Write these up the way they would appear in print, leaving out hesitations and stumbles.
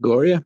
Gloria.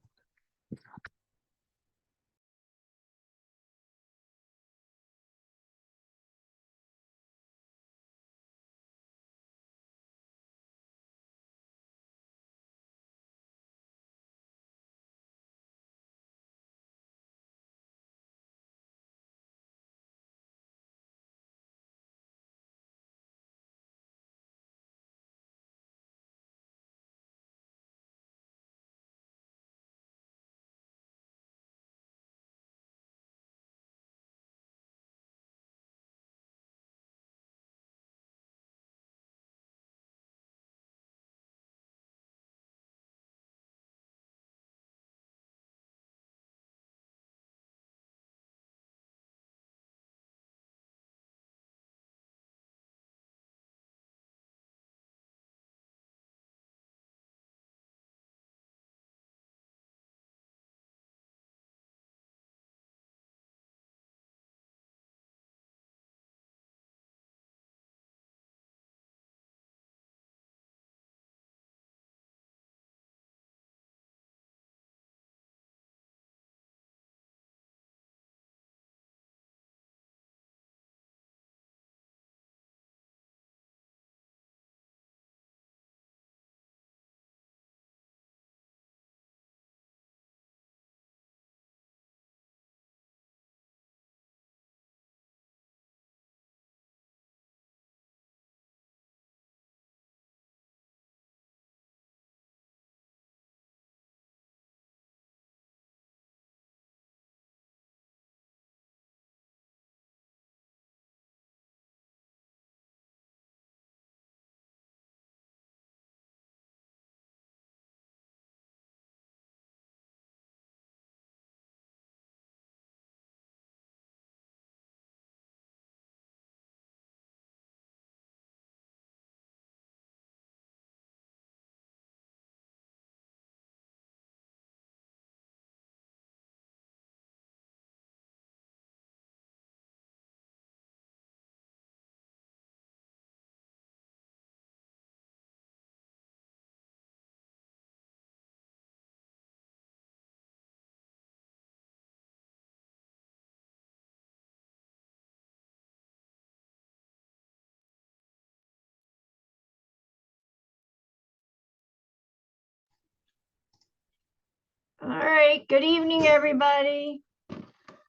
All right, good evening, everybody.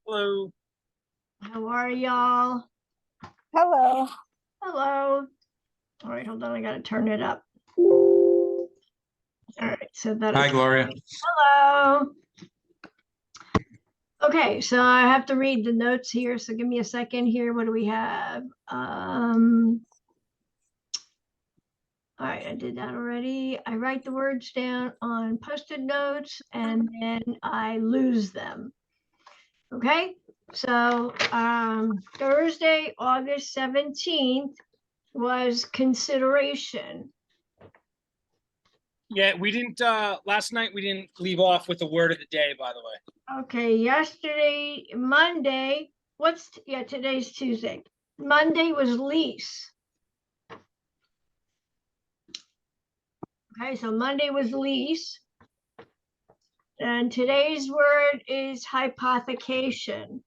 Hello. How are y'all? Hello. Hello. All right, hold on, I gotta turn it up. All right, so that Hi, Gloria. Hello. Okay, so I have to read the notes here, so give me a second here. What do we have? All right, I did that already. I write the words down on Post-it notes and then I lose them. Okay, so Thursday, August 17th was consideration. Yeah, we didn't, last night we didn't leave off with the word of the day, by the way. Okay, yesterday, Monday, today's Tuesday. Monday was lease. Okay, so Monday was lease. And today's word is hypothecation.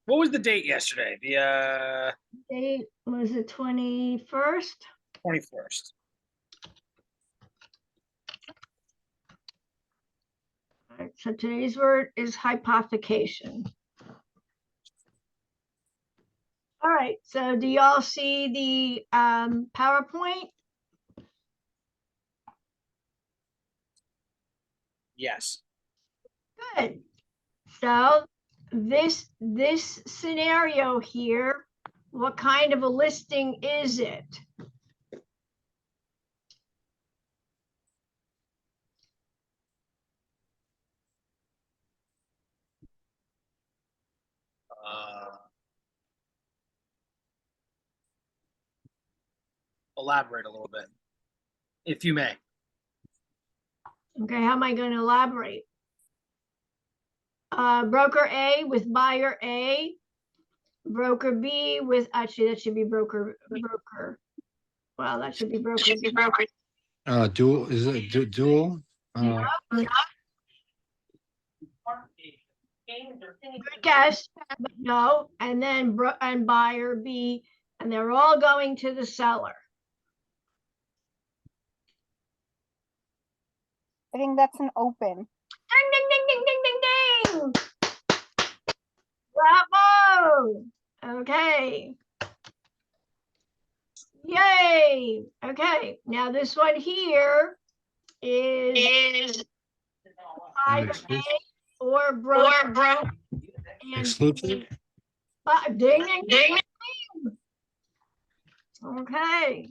What was the date yesterday? The Date was the 21st. 21st. All right, so today's word is hypothecation. All right, so do y'all see the PowerPoint? Yes. Good. So this scenario here, what kind of a listing is it? Elaborate a little bit, if you may. Okay, how am I going to elaborate? Broker A with buyer A, broker B with, actually that should be broker. Well, that should be broker. Dual, is it dual? Good guess, but no. And then and buyer B, and they're all going to the seller. I think that's an open. Ding, ding, ding, ding, ding, ding, ding. Bravo. Okay. Yay. Okay. Now this one here is either A or broker. Exclusive? Ding, ding, ding, ding. Okay.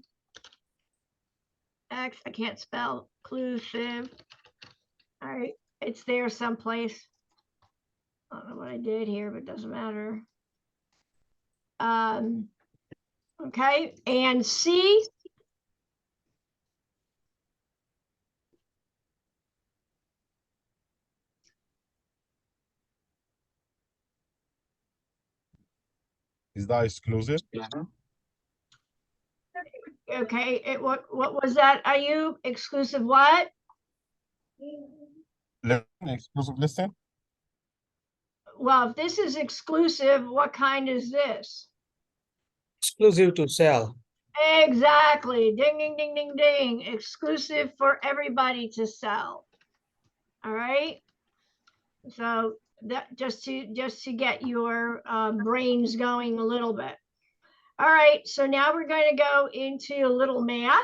I can't spell inclusive. All right, it's there someplace. I don't know what I did here, but it doesn't matter. Okay, and C. Is that exclusive? Okay, what was that? Are you exclusive what? Exclusive listing? Well, if this is exclusive, what kind is this? Exclusive to sell. Exactly. Ding, ding, ding, ding, ding. Exclusive for everybody to sell. All right. So that just to get your brains going a little bit. All right. So now we're going to go into a little math.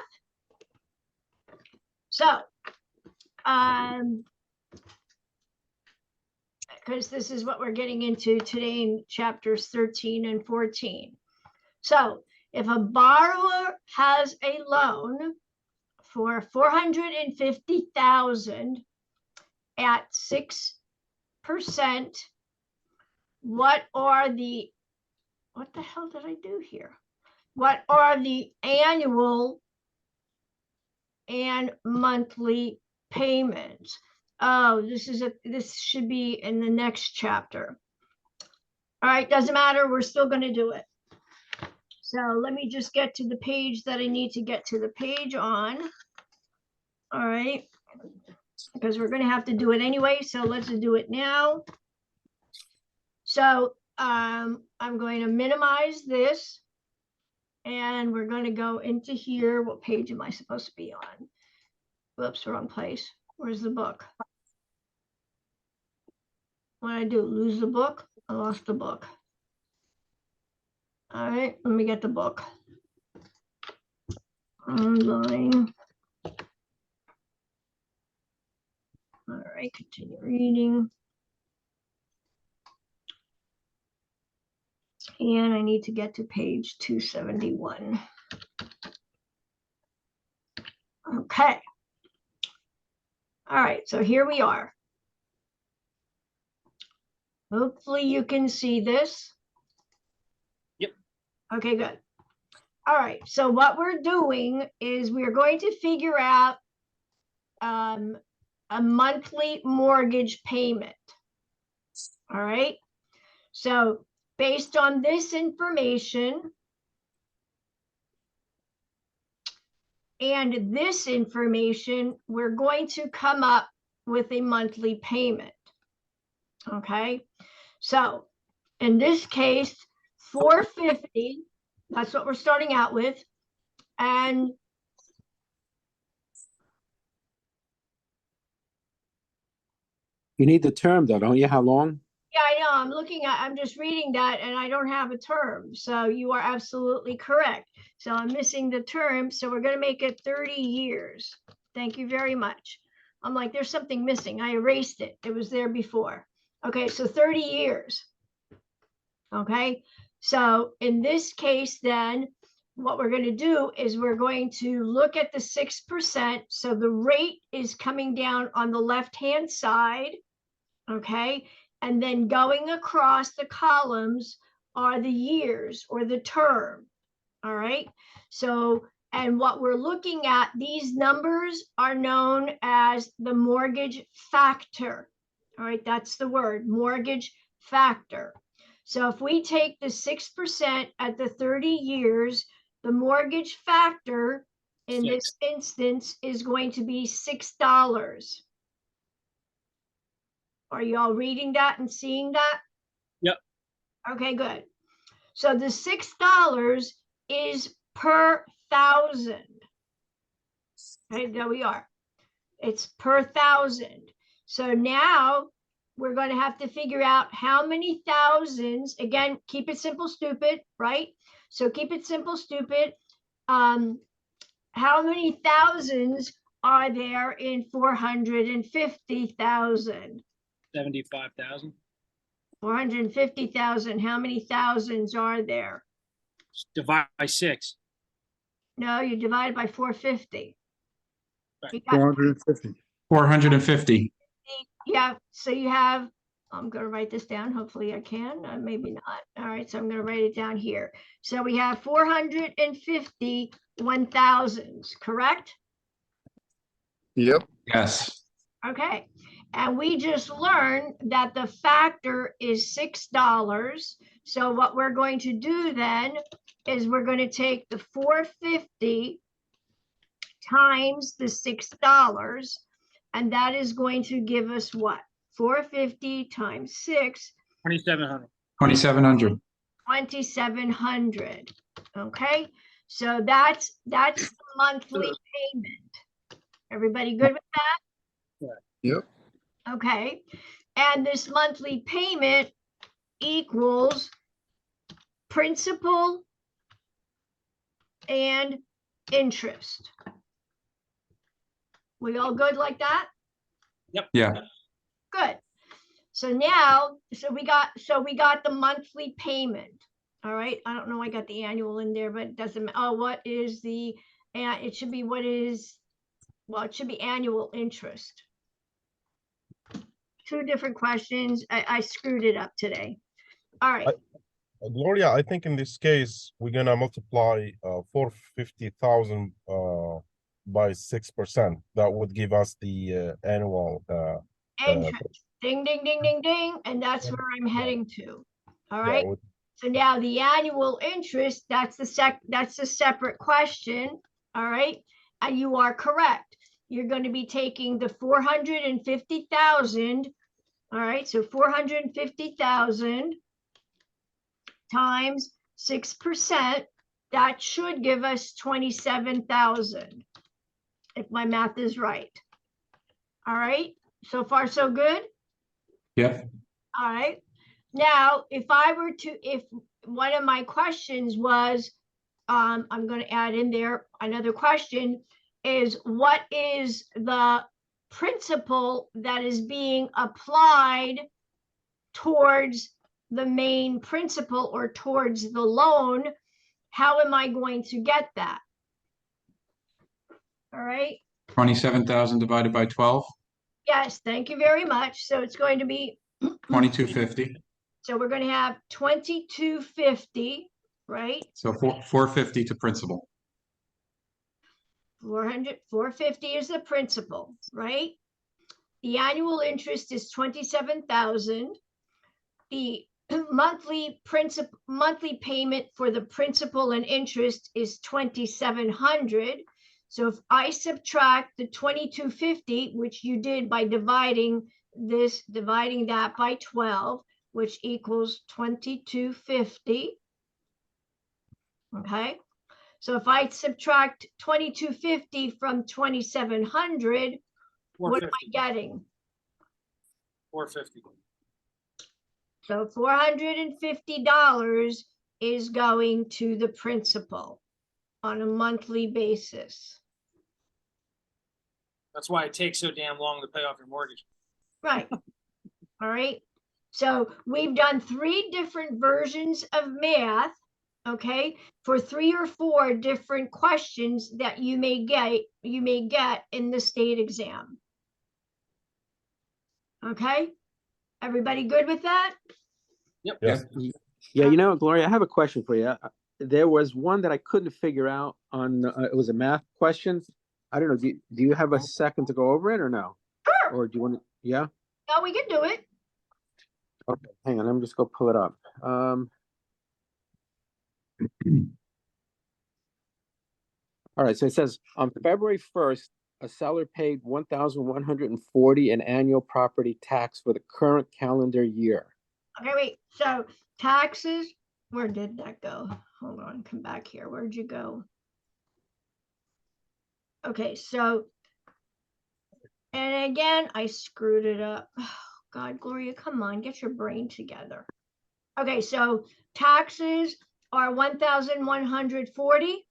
So, because this is what we're getting into today in chapters 13 and 14. So if a borrower has a loan for $450,000 at 6%, what the hell did I do here? What are the annual and monthly payments? Oh, this should be in the next chapter. All right, doesn't matter. We're still going to do it. So let me just get to the page that I need to get to the page on. All right, because we're going to have to do it anyway. So let's do it now. So I'm going to minimize this. And we're going to go into here. What page am I supposed to be on? Whoops, wrong place. Where's the book? What did I do? Lose the book? I lost the book. All right, let me get the book. Online. All right, continue reading. And I need to get to page 271. Okay. All right, so here we are. Hopefully you can see this. Yep. Okay, good. All right, so what we're doing is we're going to figure out a monthly mortgage payment. All right, so based on this information and this information, we're going to come up with a monthly payment. Okay, so in this case, $450, that's what we're starting out with. And You need the term though, don't you? How long? yeah, I know. I'm just reading that and I don't have a term. So you are absolutely correct. So I'm missing the term. So we're going to make it 30 years. Thank you very much. I'm like, there's something missing. I erased it. It was there before. Okay, so 30 years. Okay, so in this case, then what we're going to do is we're going to look at the 6%. So the rate is coming down on the left-hand side. Okay, and then going across the columns are the years or the term. All right, so and what we're looking at, these numbers are known as the mortgage factor. All right, that's the word, mortgage factor. So if we take the 6% at the 30 years, the mortgage factor in this instance is going to be $6. Are you all reading that and seeing that? Yep. Okay, good. So the $6 is per 1,000. Okay, there we are. It's per 1,000. So now we're going to have to figure out how many thousands. Again, keep it simple, stupid, right? So keep it simple, stupid. How many thousands are there in 450,000? 75,000. 450,000. How many thousands are there? Divide by 6. No, you divide by 450. Right. You got 450. 450. Yeah, so you have, I'm going to write this down. Hopefully I can, maybe not. All right, so I'm going to write it down here. So we have 450 1,000s, correct? Yep. Yes. Okay, and we just learned that the factor is $6. So what we're going to do then is we're going to take the 450 times the $6, and that is going to give us what? 450 times 6, 2,700. 2,700. 2,700. Okay, so that's the monthly payment. Everybody good with that? Yep. Okay, and this monthly payment equals principal and interest. We all good like that? Yeah. Good. So now, we got the monthly payment. All right. I don't know. I got the annual in there, but it doesn't. Oh, what is the? And it should be what is? Well, it should be annual interest. Two different questions. I screwed it up today. All right. Gloria, I think in this case, we're gonna multiply 450,000 by 6%. That would give us the annual Interest. Ding, ding, ding, ding, ding. And that's where I'm heading to. All right. with- So now the annual interest, that's a separate question. All right. And you are correct. You're going to be taking the 450,000. All right. So 450,000 times 6%. That should give us 27,000. If my math is right. All right. So far, so good. Yep. All right. Now, if one of my questions was, I'm going to add in there another question is, what is the principal that is being applied towards the main principal or towards the loan? How am I going to get that? All right. 27,000 divided by 12, Yes, thank you very much. So it's going to be 2,250. So we're going to have 2,250, right? So 450 to principal. 450 is the principal, right? The annual interest is 27,000. The monthly payment for the principal and interest is 2,700. So if I subtract the 2,250, which you did by dividing that by 12, which equals 2,250. Okay. So if I subtract 2,250 from 2,700, what am I getting? 450. So $450 is going to the principal on a monthly basis. That's why it takes so damn long to pay off your mortgage. Right. All right. So we've done 3 different versions of math, okay, for 3 or 4 different questions that you may get in the state exam. Okay. Everybody good with that? Yep. Yes. Yeah, you know, Gloria, I have a question for you. There was one that I couldn't figure out on, it was a math question. I don't know, do you have a second to go over it or no? Sure. Or do you want to, yeah? No, we can do it. Okay, hang on, let me just go pull it up. All right, so it says on February 1st, a seller paid 1,140 in annual property tax for the current calendar year. Okay, wait, so taxes, where did that go? Hold on, come back here. Where'd you go? Okay, so, and again, I screwed it up. Oh, God, Gloria, come on, get your brain together. Okay, so taxes are 1,140.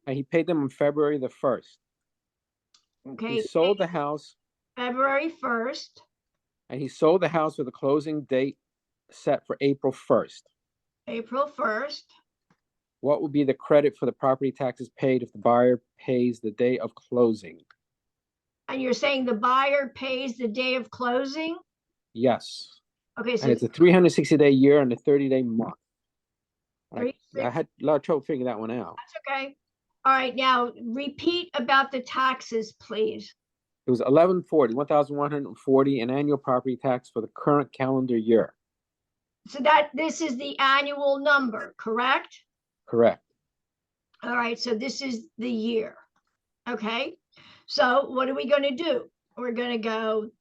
And he paid them on February the 1st. He Okay, sold the house, February 1st, and he sold the house with a closing date set for April 1st. April 1st. What will be the credit for the property taxes paid if the buyer pays the day of closing? And you're saying the buyer pays the day of closing? Yes. Okay, so And it's a 360-day year and a 30-day month. three, I had a lot of trouble figuring that one out. that's okay. All right, now repeat about the taxes, please. It was 1,140 in annual property tax for the current calendar year. So that this is the annual number, correct? Correct. All right, so this is the year. Okay, so what are we going to do? We're going to go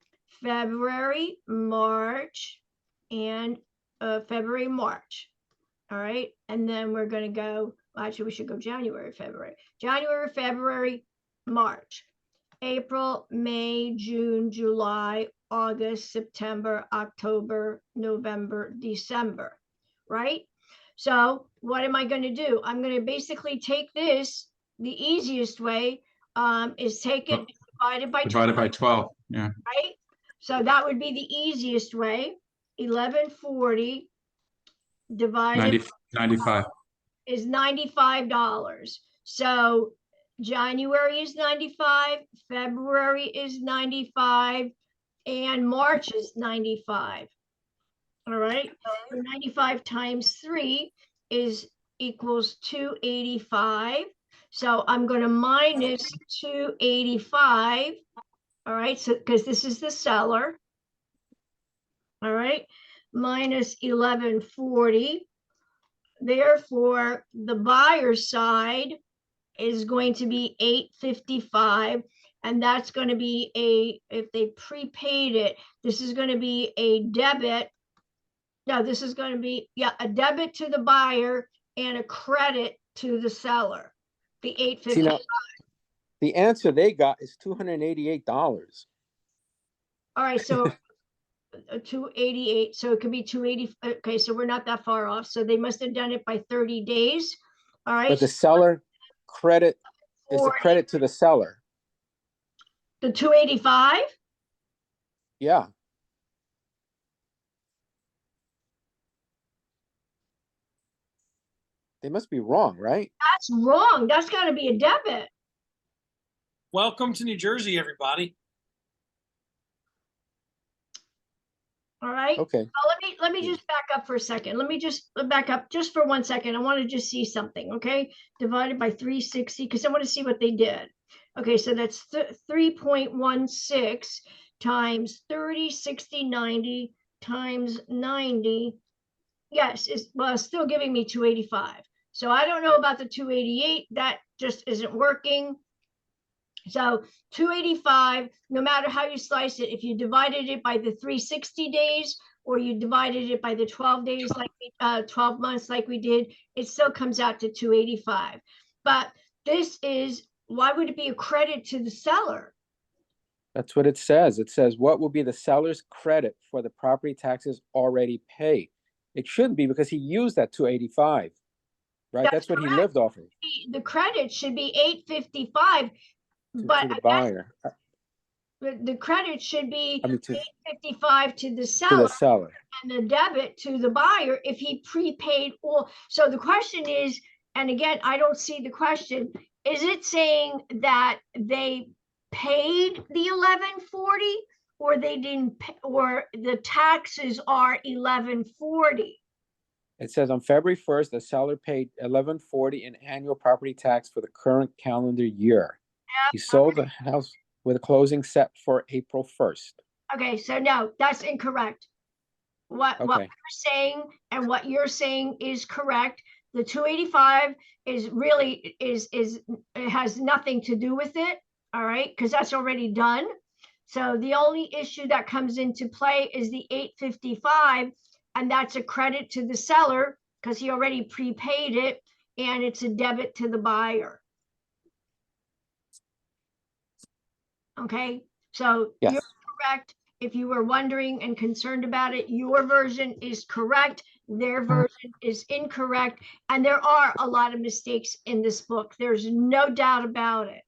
February, March, and February, March. All right, and then we're going to go, well, actually, we should go January, February, March, April, May, June, July, August, September, October, November, December, right? So what am I going to do? I'm going to basically take this, the easiest way is take it divided by 12, Divided by 12, yeah. right? So that would be the easiest way. 1140 divided 90, 95. is $95. So January is 95, February is 95, and March is 95. All right, so 95 times 3 is equals 285. So I'm going to minus 285. All right, so because this is the seller. All right, minus 1140. Therefore, the buyer's side is going to be 855, and that's going to be if they prepaid it, this is going to be a debit. No, this is going to be, yeah, a debit to the buyer and a credit to the seller. The See, 855. now, the answer they got is $288. All right, so 288, so it could be 280. Okay, so we're not that far off. So they must have done it by 30 days. All right. But the seller credit is the 40. credit to the seller. The 285? Yeah. They must be wrong, right? That's wrong. That's got to be a debit. Welcome to New Jersey, everybody. All right. Okay. Let me just back up for a second. Let me just back up just for 1 second. I want to just see something. Okay. Divided by 360, because I want to see what they did. Okay, so that's 3.16 times 30, 60, 90 times 90. Yes, it's still giving me 285. So I don't know about the 288. That just isn't working. So 285, no matter how you slice it, if you divided it by the 360 days or you divided it by the 12 days, like 12 months like we did, it still comes out to 285. But this is, why would it be a credit to the seller? That's what it says. It says, what will be the seller's credit for the property taxes already paid? It shouldn't be because he used that 285, right? That's what he lived off of. The credit should be 855, but To the buyer, the credit should be I mean, to 855 to the the seller seller. and the debit to the buyer if he prepaid all. So the question is, and again, I don't see the question, is it saying that they paid the 1140 or they didn't pay, or the taxes are 1140? It says on February 1st, the seller paid 1140 in annual property tax for the current calendar year. He sold the house with a closing set for April 1st. Okay, so no, that's incorrect. What Okay. we're saying and what you're saying is correct. The 285 is really it has nothing to do with it, all right, because that's already done. So the only issue that comes into play is the 855, and that's a credit to the seller because he already prepaid it, and it's a debit to the buyer. Okay, so Yes. you're correct. If you were wondering and concerned about it, your version is correct. Their version is incorrect. And there are a lot of mistakes in this book. There's no doubt about it.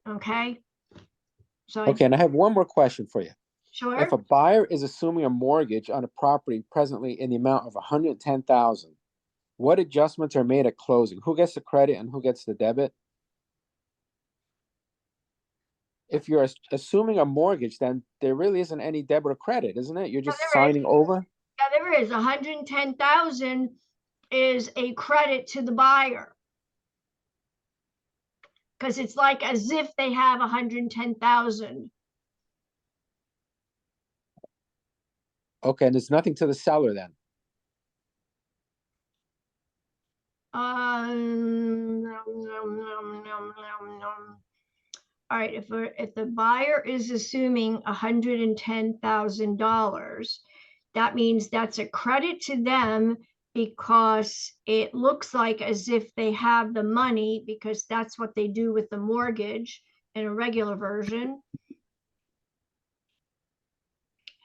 Okay. So Okay, and I have one more question for you. sure. If a buyer is assuming a mortgage on a property presently in the amount of 110,000, what adjustments are made at closing? Who gets the credit and who gets the debit? If you're assuming a mortgage, then there really isn't any debit or credit, isn't it? You're just there is. signing over? Yeah, there is. 110,000 is a credit to the buyer. Because it's like as if they have 110,000. Okay, and there's nothing to the seller then? All right, if the buyer is assuming $110,000, that means that's a credit to them because it looks like as if they have the money because that's what they do with the mortgage in a regular version.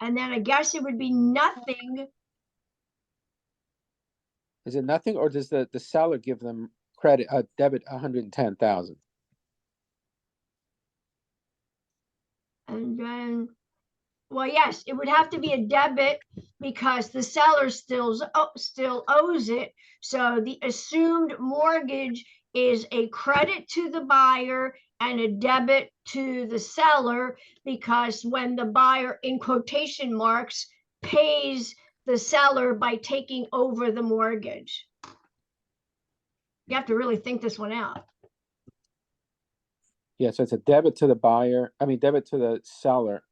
And then I guess it would be nothing. Is it nothing, or does the seller give them credit, debit 110,000? And then, well, yes, it would have to be a debit because the seller still owes it. So the assumed mortgage is a credit to the buyer and a debit to the seller because when the buyer, in quotation marks, pays the seller by taking over the mortgage. You have to really think this one out. Yeah, so it's a debit to the buyer, debit to the seller,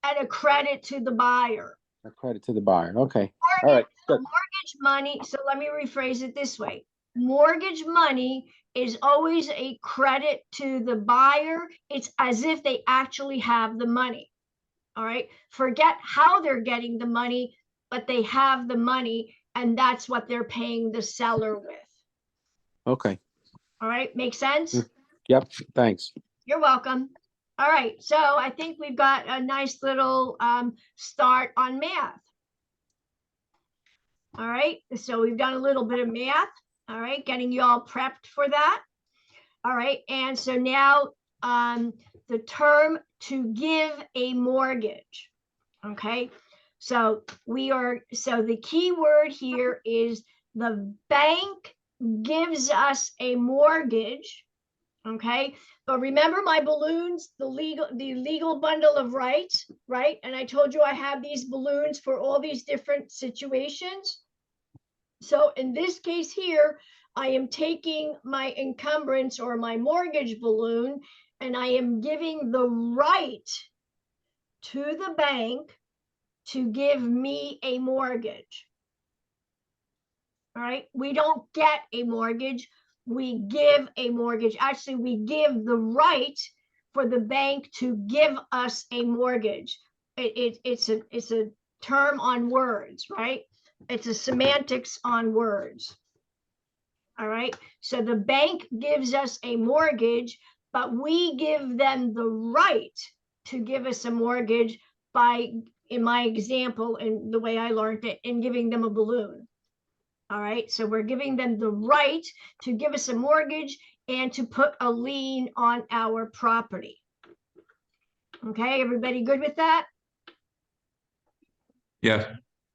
And a credit to the buyer. a credit to the buyer. Okay, all right, good. Mortgage money, so let me rephrase it this way. Mortgage money is always a credit to the buyer. It's as if they actually have the money. All right, forget how they're getting the money, but they have the money, and that's what they're paying the seller with. Okay, All right, makes sense? yep, thanks. You're welcome. All right, so I think we've got a nice little start on math. All right, so we've done a little bit of math. All right, getting you all prepped for that. All right, and so now the term to give a mortgage. Okay, so the key word here is the bank gives us a mortgage. Okay, but remember my balloons, the legal bundle of rights, right? And I told you I have these balloons for all these different situations. So in this case here, I am taking my encumbrance or my mortgage balloon, and I am giving the right to the bank to give me a mortgage. All right, we don't get a mortgage, we give a mortgage. Actually, we give the right for the bank to give us a mortgage. It's a term on words, right? It's a semantics on words. All right, so the bank gives us a mortgage, but we give them the right to give us a mortgage by, in my example, and the way I learned it, in giving them a balloon. All right, so we're giving them the right to give us a mortgage and to put a lien on our property. Okay, everybody good with that? Yes.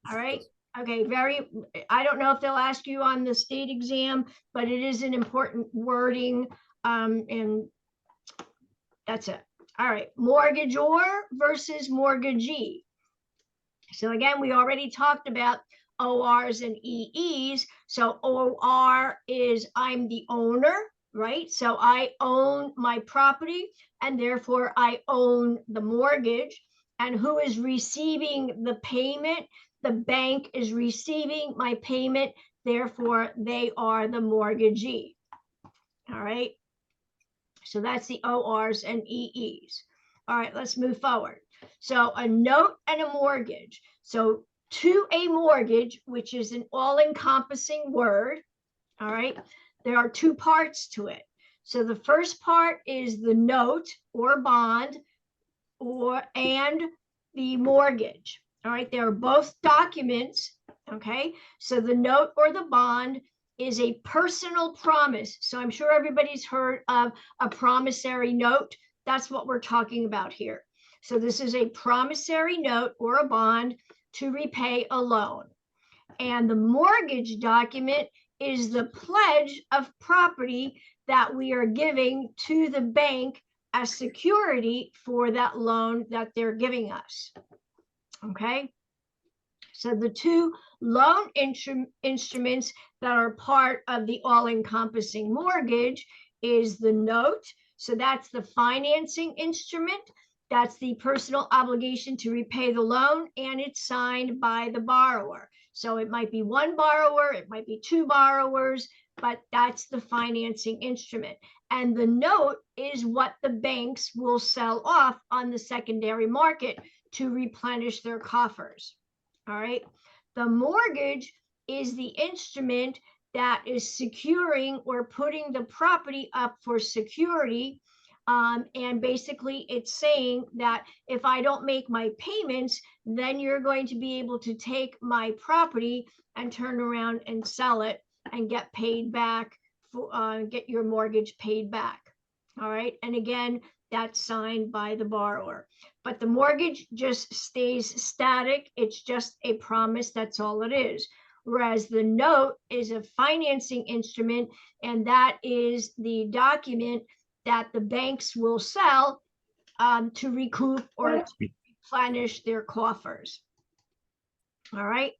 All right. Okay, I don't know if they'll ask you on the state exam, but it is an important wording, and that's it. All right, mortgagor versus mortgagee. So again, we already talked about ORs and EEs. So OR is I'm the owner, right? So I own my property and therefore I own the mortgage. And who is receiving the payment? The bank is receiving my payment Therefore, they are the mortgagee. All right. So that's the ORs and EEs. All right, let's move forward. So a note and a mortgage. So to a mortgage, which is an all-encompassing word, all right, there are two parts to it. So the first part is the note or bond and the mortgage. All right, they are both documents. Okay, so the note or the bond is a personal promise. So I'm sure everybody's heard of a promissory note. That's what we're talking about here. So this is a promissory note or a bond to repay a loan. And the mortgage document is the pledge of property that we are giving to the bank as security for that loan that they're giving us. Okay. So the two loan instruments that are part of the all-encompassing mortgage is the note. So that's the financing instrument. That's the personal obligation to repay the loan, and it's signed by the borrower. So it might be one borrower, it might be two borrowers, but that's the financing instrument. And the note is what the banks will sell off on the secondary market to replenish their coffers. All right. The mortgage is the instrument that is securing or putting the property up for security. And basically it's saying that if I don't make my payments, then you're going to be able to take my property and turn around and sell it and get paid back, get your mortgage paid back. All right. And again, that's signed by the borrower. But the mortgage just stays static. It's just a promise. That's all it is. Whereas the note is a financing instrument, and that is the document that the banks will sell to recoup or to replenish their coffers. All right.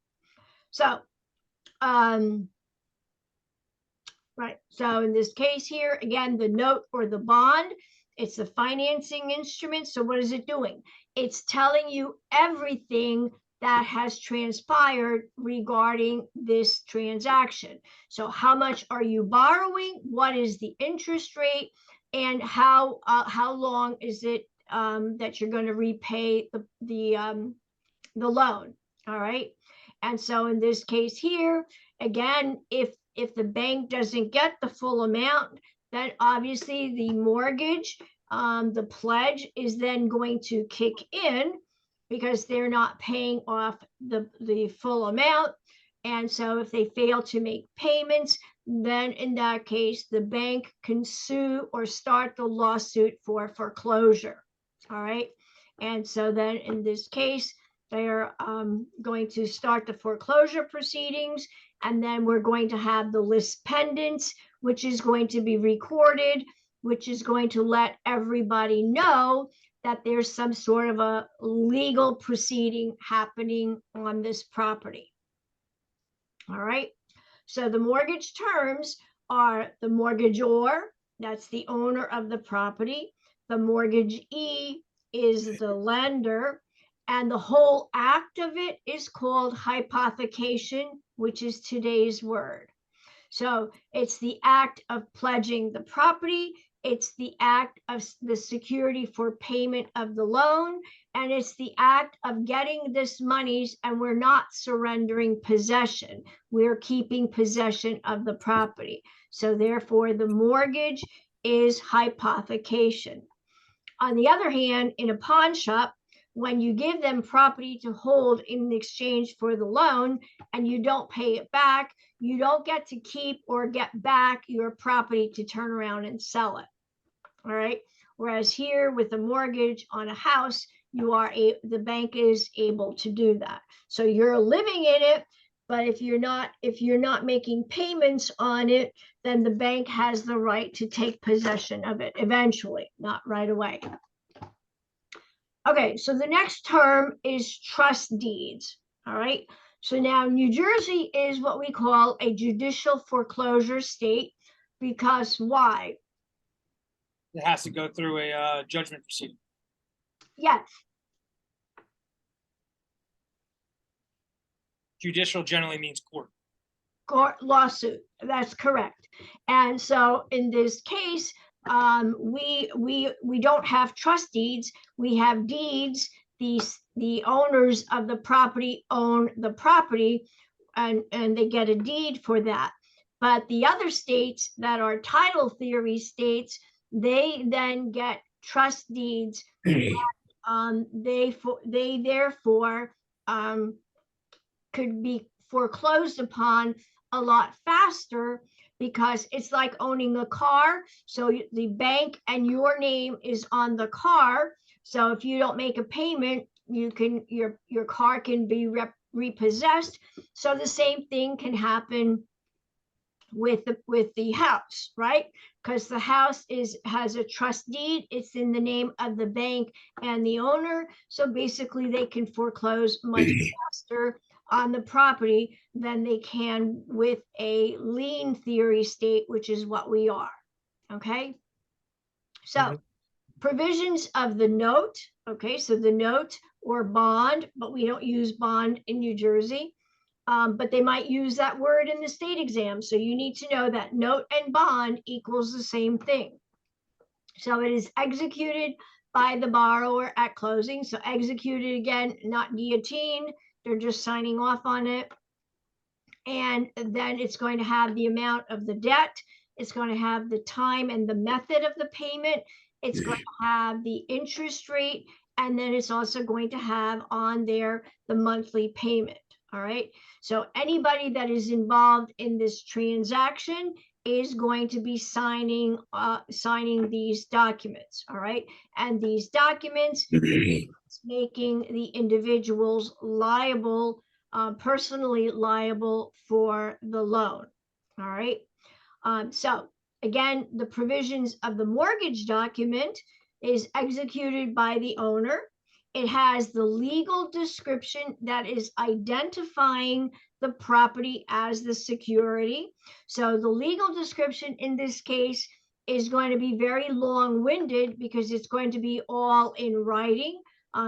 So, right. So in this case here, again, the note or the bond, it's a financing instrument. So what is it doing? It's telling you everything that has transpired regarding this transaction. So how much are you borrowing? What is the interest rate? And how long is it that you're going to repay the loan? All right. And so in this case here, again, if the bank doesn't get the full amount, then obviously the mortgage, the pledge is then going to kick in because they're not paying off the full amount. And so if they fail to make payments, then in that case, the bank can sue or start the lawsuit for foreclosure. All right. And so then in this case, they're going to start the foreclosure proceedings, and then we're going to have the list pendants, which is going to be recorded, which is going to let everybody know that there's some sort of a legal proceeding happening on this property. All right. So the mortgage terms are the mortgagor, that's the owner of the property. The mortgagee is the lender. And the whole act of it is called hypothecation, which is today's word. So it's the act of pledging the property. It's the act of the security for payment of the loan. And it's the act of getting this monies, and we're not surrendering possession. We're keeping possession of the property. So therefore, the mortgage is hypothecation. On the other hand, in a pawn shop, when you give them property to hold in exchange for the loan and you don't pay it back, you don't get to keep or get back your property to turn around and sell it. All right. Whereas here with a mortgage on a house, the bank is able to do that. So you're living in it, but if you're not making payments on it, then the bank has the right to take possession of it eventually, not right away. Okay, so the next term is trust deeds. All right. So now New Jersey is what we call a judicial foreclosure state, because why? It has to go through a judgment proceeding. Yes. Judicial generally means court. lawsuit. That's correct. And so in this case, we don't have trust deeds. We have deeds. The owners of the property own the property, and they get a deed for that. But the other states that are title theory states, they then get trust deeds. They therefore could be foreclosed upon a lot faster, because it's like owning a car. So the bank and your name is on the car. So if you don't make a payment, your car can be repossessed. So the same thing can happen with the house, right? Because the house has a trust deed. It's in the name of the bank and the owner. So basically they can foreclose much faster on the property than they can with a lien theory state, which is what we are. Okay. So provisions of the note. Okay, so the note or bond, but we don't use bond in New Jersey. But they might use that word in the state exam. So you need to know that note and bond equals the same thing. So it is executed by the borrower at closing. So executed, again, not guillotine. They're just signing off on it. And then it's going to have the amount of the debt. It's going to have the time and the method of the payment. It's going to have the interest rate. And then it's also going to have on there the monthly payment. All right. So anybody that is involved in this transaction is going to be signing these documents. All right. And these documents making the individuals liable, personally liable for the loan. All right. So again, the provisions of the mortgage document is executed by the owner. It has the legal description that is identifying the property as the security. So the legal description in this case is going to be very long-winded, because it's going to be all in writing,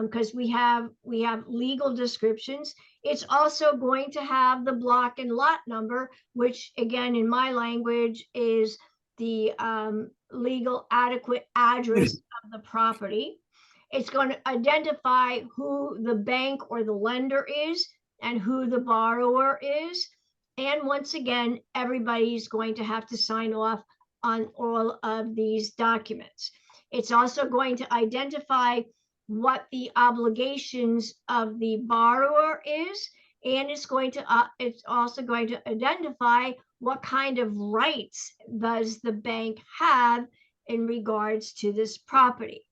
because we have legal descriptions. It's also going to have the block and lot number, which again, in my language, is the legal adequate address of the property. It's going to identify who the bank or the lender is and who the borrower is. And once again, everybody's going to have to sign off on all of these documents. It's also going to identify what the obligations of the borrower is, and it's also going to identify what kind of rights does the bank have in regards to this property.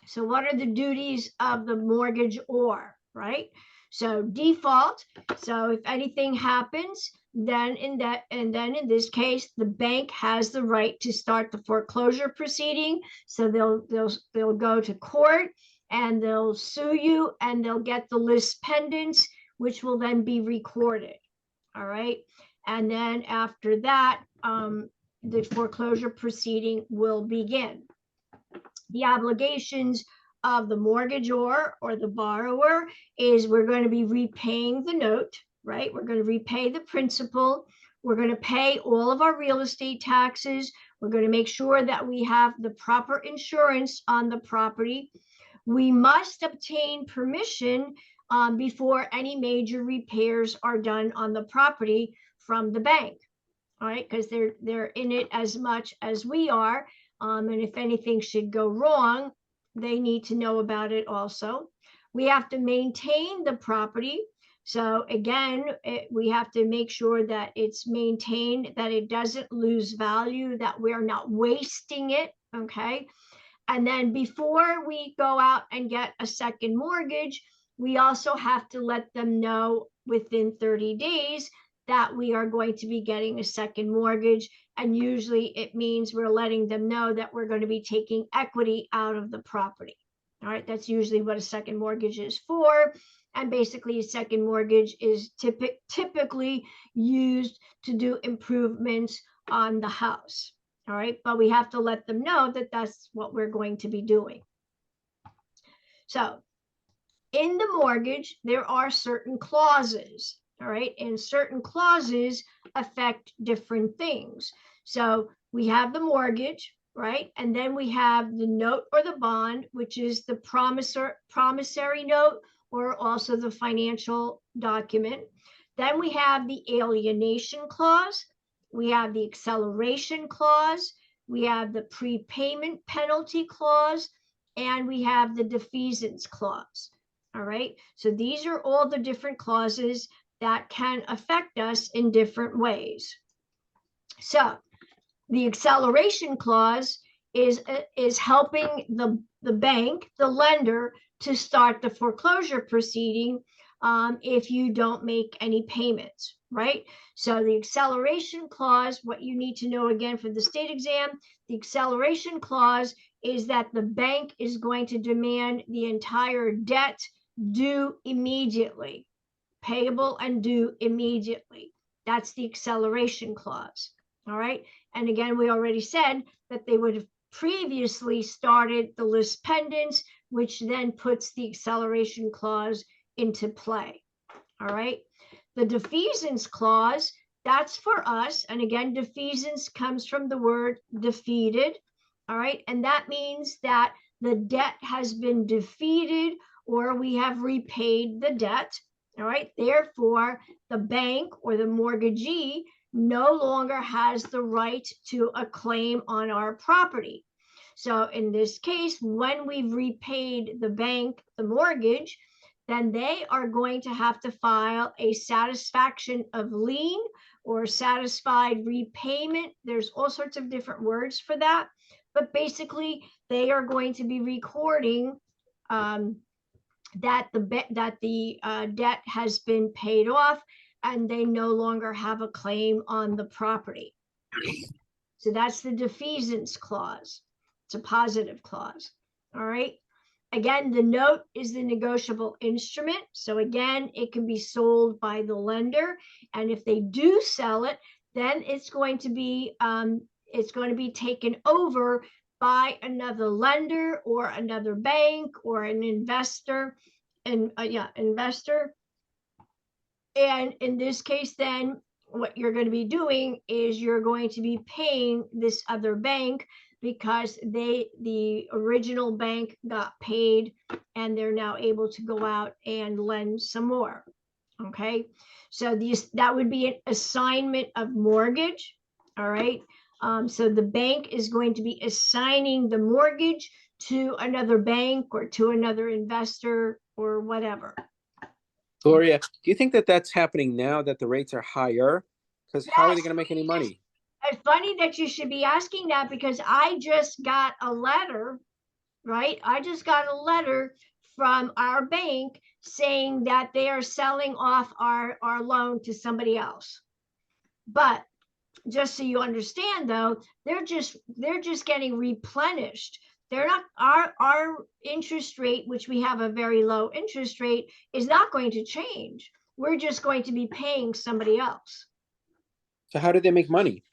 So what are the duties of the mortgagor, right? So default. So if anything happens, then in this case, the bank has the right to start the foreclosure proceeding. So they'll go to court and they'll sue you, and they'll get the lis pendens, which will then be recorded. All right. And then after that, the foreclosure proceeding will begin. The obligations of the mortgagor or the borrower is we're going to be repaying the note, right? We're going to repay the principal. We're going to pay all of our real estate taxes. We're going to make sure that we have the proper insurance on the property. We must obtain permission before any major repairs are done on the property from the bank. All right, because they're in it as much as we are. And if anything should go wrong, they need to know about it also. We have to maintain the property. So again, we have to make sure that it's maintained, that it doesn't lose value, that we're not wasting it, okay? And then before we go out and get a second mortgage, we also have to let them know within 30 days that we are going to be getting a second mortgage. And usually it means we're letting them know that we're going to be taking equity out of the property. All right, that's usually what a second mortgage is for. And basically a second mortgage is typically used to do improvements on the house. All right, but we have to let them know that that's what we're going to be doing. So in the mortgage, there are certain clauses. all right? And certain clauses affect different things. So we have the mortgage, right? And then we have the note or the bond, which is the promissory note, or also the financial document. Then we have the alienation clause. We have the acceleration clause. We have the prepayment penalty clause, and we have the defeasance clause. All right. So these are all the different clauses that can affect us in different ways. So the acceleration clause is helping the bank, the lender, to start the foreclosure proceeding if you don't make any payments, right? So the acceleration clause, what you need to know again for the state exam, the acceleration clause is that the bank is going to demand the entire debt due immediately, payable and due immediately. That's the acceleration clause. All right. And again, we already said that they would have previously started the lis pendens, which then puts the acceleration clause into play. All right. The defeasance clause, that's for us. And again, defeasance comes from the word defeated. All right. And that means that the debt has been defeated, or we have repaid the debt. All right. Therefore, the bank or the mortgagee no longer has the right to a claim on our property. So in this case, when we've repaid the bank the mortgage, then they are going to have to file a satisfaction of lien or satisfied repayment. There's all sorts of different words for that, but basically they are going to be recording that the debt has been paid off, and they no longer have a claim on the property. So that's the defeasance clause. It's a positive clause. All right. Again, the note is the negotiable instrument. So again, it can be sold by the lender. And if they do sell it, then it's going to be taken over by another lender or another bank or an investor. Investor. And in this case, then what you're going to be doing is you're going to be paying this other bank because the original bank got paid, and they're now able to go out and lend some more. Okay, so that would be an assignment of mortgage. All right, so the bank is going to be assigning the mortgage to another bank or to another investor or whatever. Gloria, do you think that that's happening now that the rates are higher? Because how are they going to make any money? It's funny that you should be asking that, because I just got a letter, right? I just got a letter from our bank saying that they are selling off our loan to somebody else. But just so you understand, though, they're just getting replenished. They're not, our interest rate, which we have a very low interest rate, is not going to change. We're just going to be paying somebody else. So how do they make money?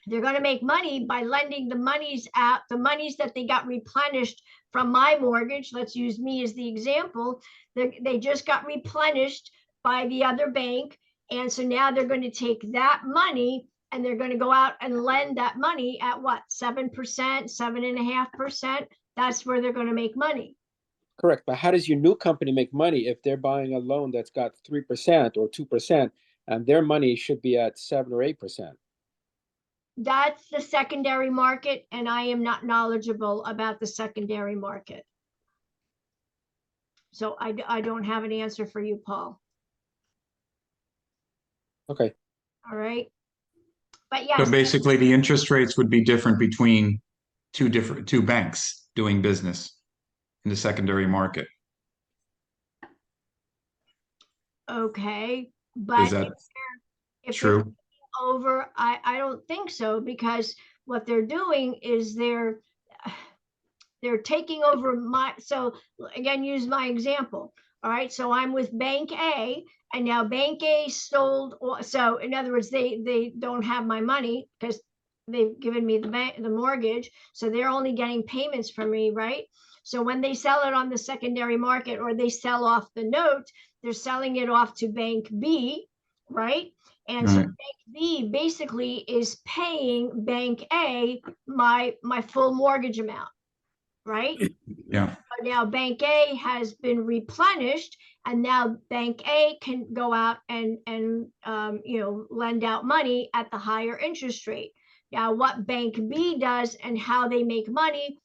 They're going to make money by lending the monies out, the monies that they got replenished from my mortgage. Let's use me as the example. They just got replenished by the other bank. And so now they're going to take that money and they're going to go out and lend that money at what? 7%, 7.5%. That's where they're going to make money. Correct. But how does your new company make money if they're buying a loan that's got 3% or 2% and their money should be at 7 or 8%? That's the secondary market, and I am not knowledgeable about the secondary market. So I don't have an answer for you, Paul. Okay. All right. But So yes, basically, the interest rates would be different between two banks doing business in the secondary market. okay. Is But that if true? they're over, I don't think so, because what they're doing is they're taking over so again, use my example. All right, so I'm with Bank A, and now Bank A sold. So in other words, they don't have my money because they've given me the mortgage, so they're only getting payments from me, right? So when they sell it on the secondary market or they sell off the note, they're selling it off to Bank B, right? And so Right. Bank B basically is paying Bank A my full mortgage amount, right? Yeah, Now Bank A has been replenished, and now Bank A can go out and lend out money at the higher interest rate. Now, what Bank B does and how they make money,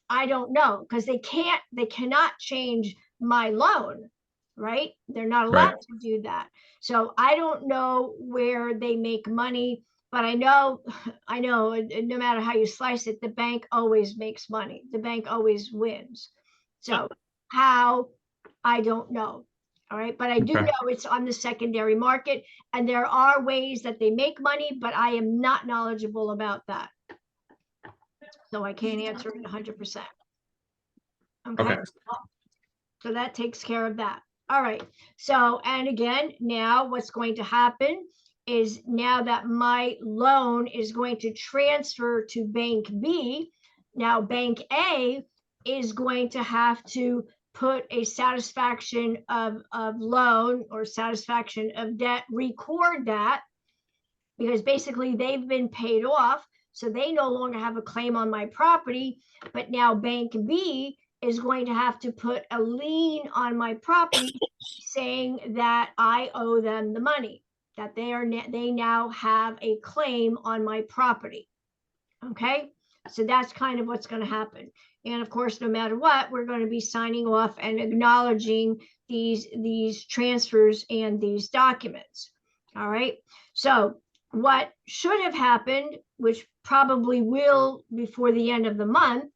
I don't know, because they cannot change my loan, right? They're not allowed Right. to do that. So I don't know where they make money, but I know no matter how you slice it, the bank always makes money. The bank always wins. So how, I don't know. All right, but I do Okay. know it's on the secondary market, and there are ways that they make money, but I am not knowledgeable about that. So I can't answer it 100%. Okay. Okay. So that takes care of that. All right. So, and again, now what's going to happen is now that my loan is going to transfer to Bank B, now Bank A is going to have to put a satisfaction of loan or satisfaction of debt, record that, because basically they've been paid off. So they no longer have a claim on my property, but now Bank B is going to have to put a lien on my property saying that I owe them the money, that they now have a claim on my property. Okay, so that's kind of what's going to happen. And of course, no matter what, we're going to be signing off and acknowledging these transfers and these documents. All right, so what should have happened, which probably will before the end of the month,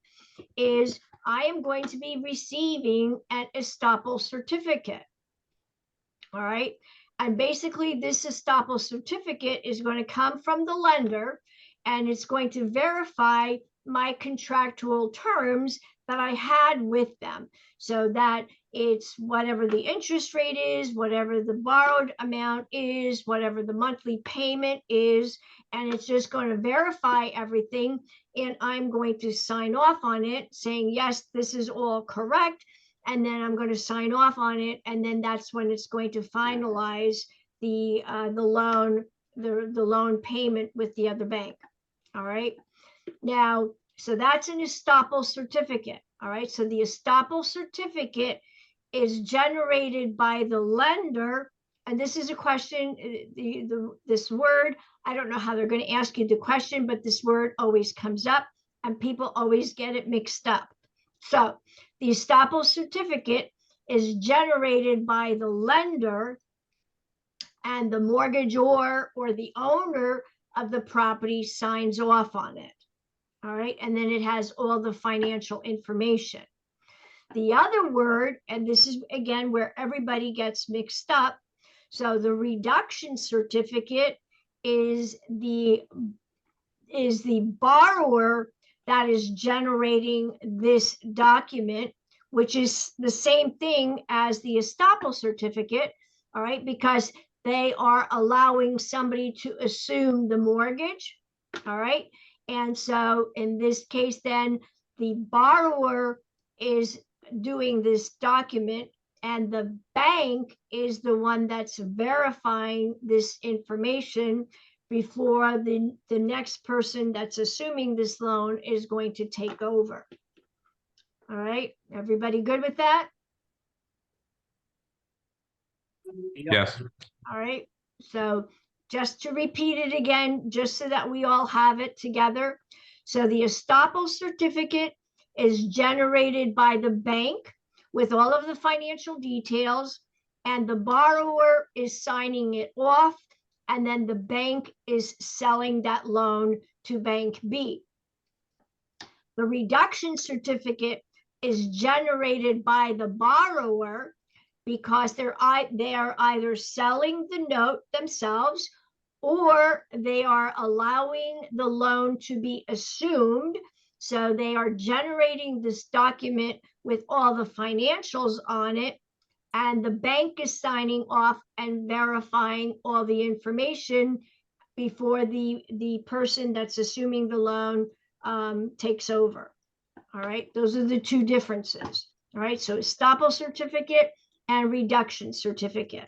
is I am going to be receiving an estoppel certificate. All right. And basically this estoppel certificate is going to come from the lender, and it's going to verify my contractual terms that I had with them, so that it's whatever the interest rate is, whatever the borrowed amount is, whatever the monthly payment is, and it's just going to verify everything. And I'm going to sign off on it saying, yes, this is all correct. And then I'm going to sign off on it. And then that's when it's going to finalize the loan payment with the other bank. All right. Now, so that's an estoppel certificate. All right. So the estoppel certificate is generated by the lender. And this is a question, this word, I don't know how they're going to ask you the question, but this word always comes up and people always get it mixed up. So the estoppel certificate is generated by the lender, and the mortgagor or the owner of the property signs off on it. All right. And then it has all the financial information. The other word, and this is again where everybody gets mixed up. So the reduction certificate is the borrower that is generating this document, which is the same thing as the estoppel certificate. All right, because they are allowing somebody to assume the mortgage. All right. And so in this case, then the borrower is doing this document, and the bank is the one that's verifying this information before the next person that's assuming this loan is going to take over. All right, everybody good with that? Yes. All right, so just to repeat it again, just so that we all have it together. So the estoppel certificate is generated by the bank with all of the financial details, and the borrower is signing it off, and then the bank is selling that loan to Bank B. The reduction certificate is generated by the borrower because they are either selling the note themselves, or they are allowing the loan to be assumed. So they are generating this document with all the financials on it, and the bank is signing off and verifying all the information before the person that's assuming the loan takes over. All right, those are the two differences. All right, so estoppel certificate and reduction certificate.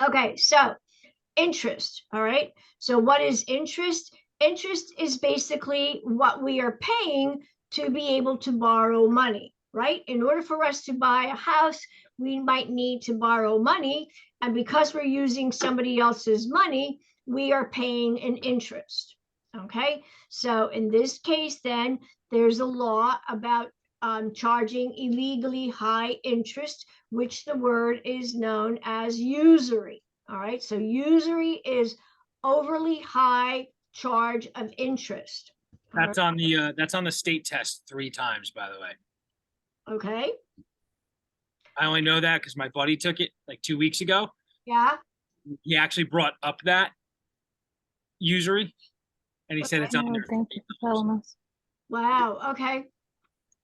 Okay, so interest. All right, so what is interest? Interest is basically what we are paying to be able to borrow money, right? In order for us to buy a house, we might need to borrow money. And because we're using somebody else's money, we are paying an interest. Okay, so in this case, then there's a law about charging illegally high interest, which the word is known as usury. All right, so usury is overly high charge of interest. That's on the state test 3 times, by the way. Okay, I only know that because my buddy took it like 2 weeks ago. yeah, He actually brought up that usury, and he said it's on Oh, there. thank you for telling us. wow, okay.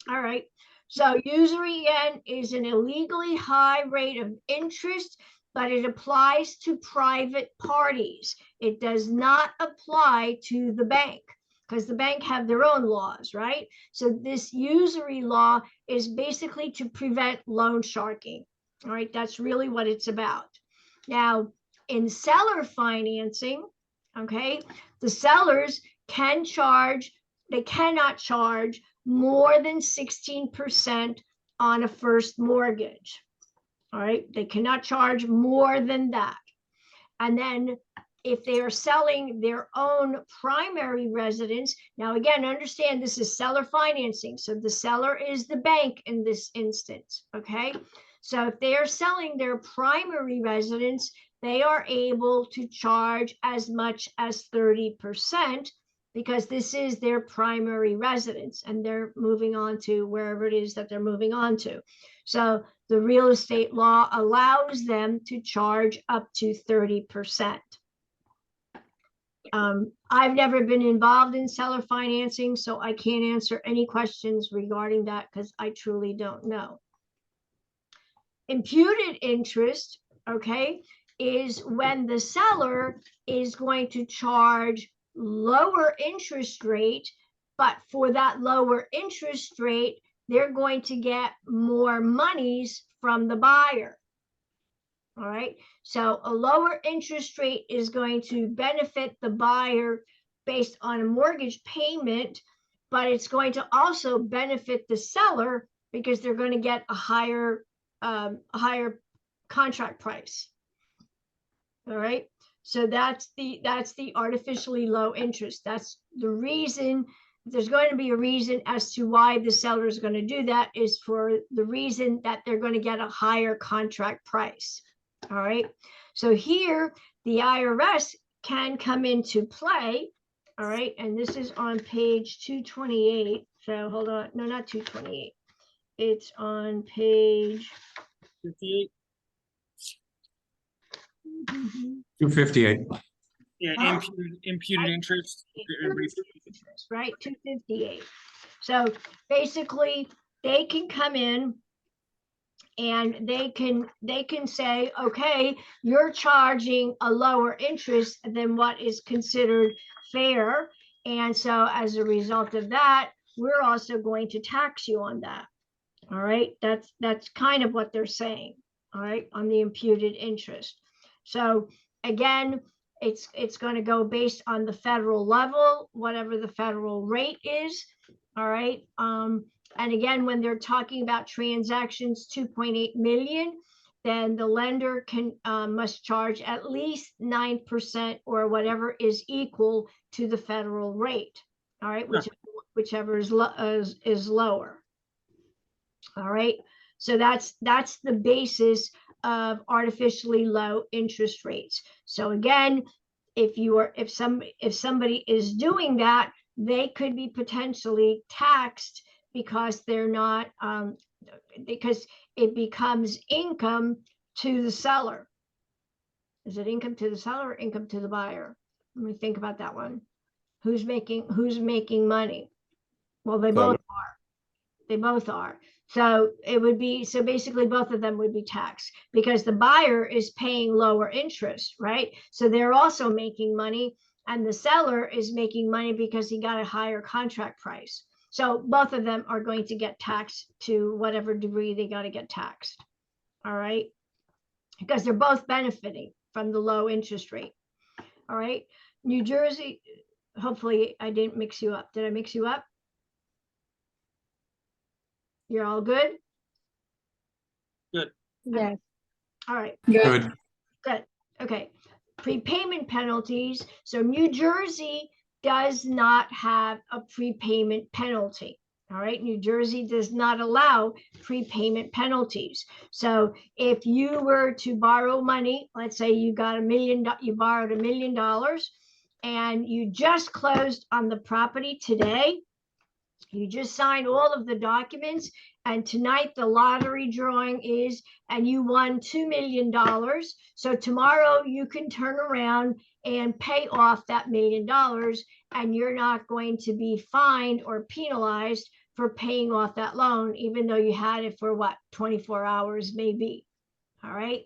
All right, so usury again is an illegally high rate of interest, but it applies to private parties. It does not apply to the bank because the bank have their own laws, right? So this usury law is basically to prevent loan sharking. All right, that's really what it's about. Now, in seller financing, okay, the sellers can charge, they cannot charge more than 16% on a first mortgage. All right, they cannot charge more than that. And then if they are selling their own primary residence, now again, understand this is seller financing. So the seller is the bank in this instance, okay? So if they are selling their primary residence, they are able to charge as much as 30% because this is their primary residence and they're moving on to wherever it is that they're moving on to. So the real estate law allows them to charge up to 30%. I've never been involved in seller financing, so I can't answer any questions regarding that because I truly don't know. Imputed interest, okay, is when the seller is going to charge lower interest rate, but for that lower interest rate, they're going to get more monies from the buyer. All right, so a lower interest rate is going to benefit the buyer based on a mortgage payment, but it's going to also benefit the seller because they're going to get a higher contract price. All right, so that's the artificially low interest. That's the reason. There's going to be a reason as to why the seller is going to do that, is for the reason that they're going to get a higher contract price. All right, so here the IRS can come into play. All right, and this is on page 228. So hold on, no, not 228. It's on page 58. 258. Yeah, Huh? imputed interest. Right, 258. So basically, they can come in and they can say, okay, you're charging a lower interest than what is considered fair, and so as a result of that, we're also going to tax you on that. All right, that's kind of what they're saying. All right, on the imputed interest. So again, it's going to go based on the federal level, whatever the federal rate is. All right. And again, when they're talking about transactions 2.8 million, then the lender can must charge at least 9% or whatever is equal to the federal rate. All right, whichever is lower. All right, so that's the basis of artificially low interest rates. So again, if somebody is doing that, they could be potentially taxed because they're not because it becomes income to the seller. Is it income to the seller or income to the buyer? Let me think about that one. Who's making money? Well, they both are. They both are. So it would be, so basically both of them would be taxed because the buyer is paying lower interest, right? So they're also making money, and the seller is making money because he got a higher contract price. So both of them are going to get taxed to whatever degree they got to get taxed. All right. Because they're both benefiting from the low interest rate. All right. New Jersey, hopefully I didn't mix you up. Did I mix you up? You're all good? Yes. All right. Good. Good. Okay. Prepayment penalties. So New Jersey does not have a prepayment penalty. All right. New Jersey does not allow prepayment penalties. So if you were to borrow money, let's say you got you borrowed $1 million and you just closed on the property today, you just signed all of the documents, and tonight the lottery drawing is, and you won $2 million. So tomorrow you can turn around and pay off that $1 million, and you're not going to be fined or penalized for paying off that loan, even though you had it for what, 24 hours maybe. All right.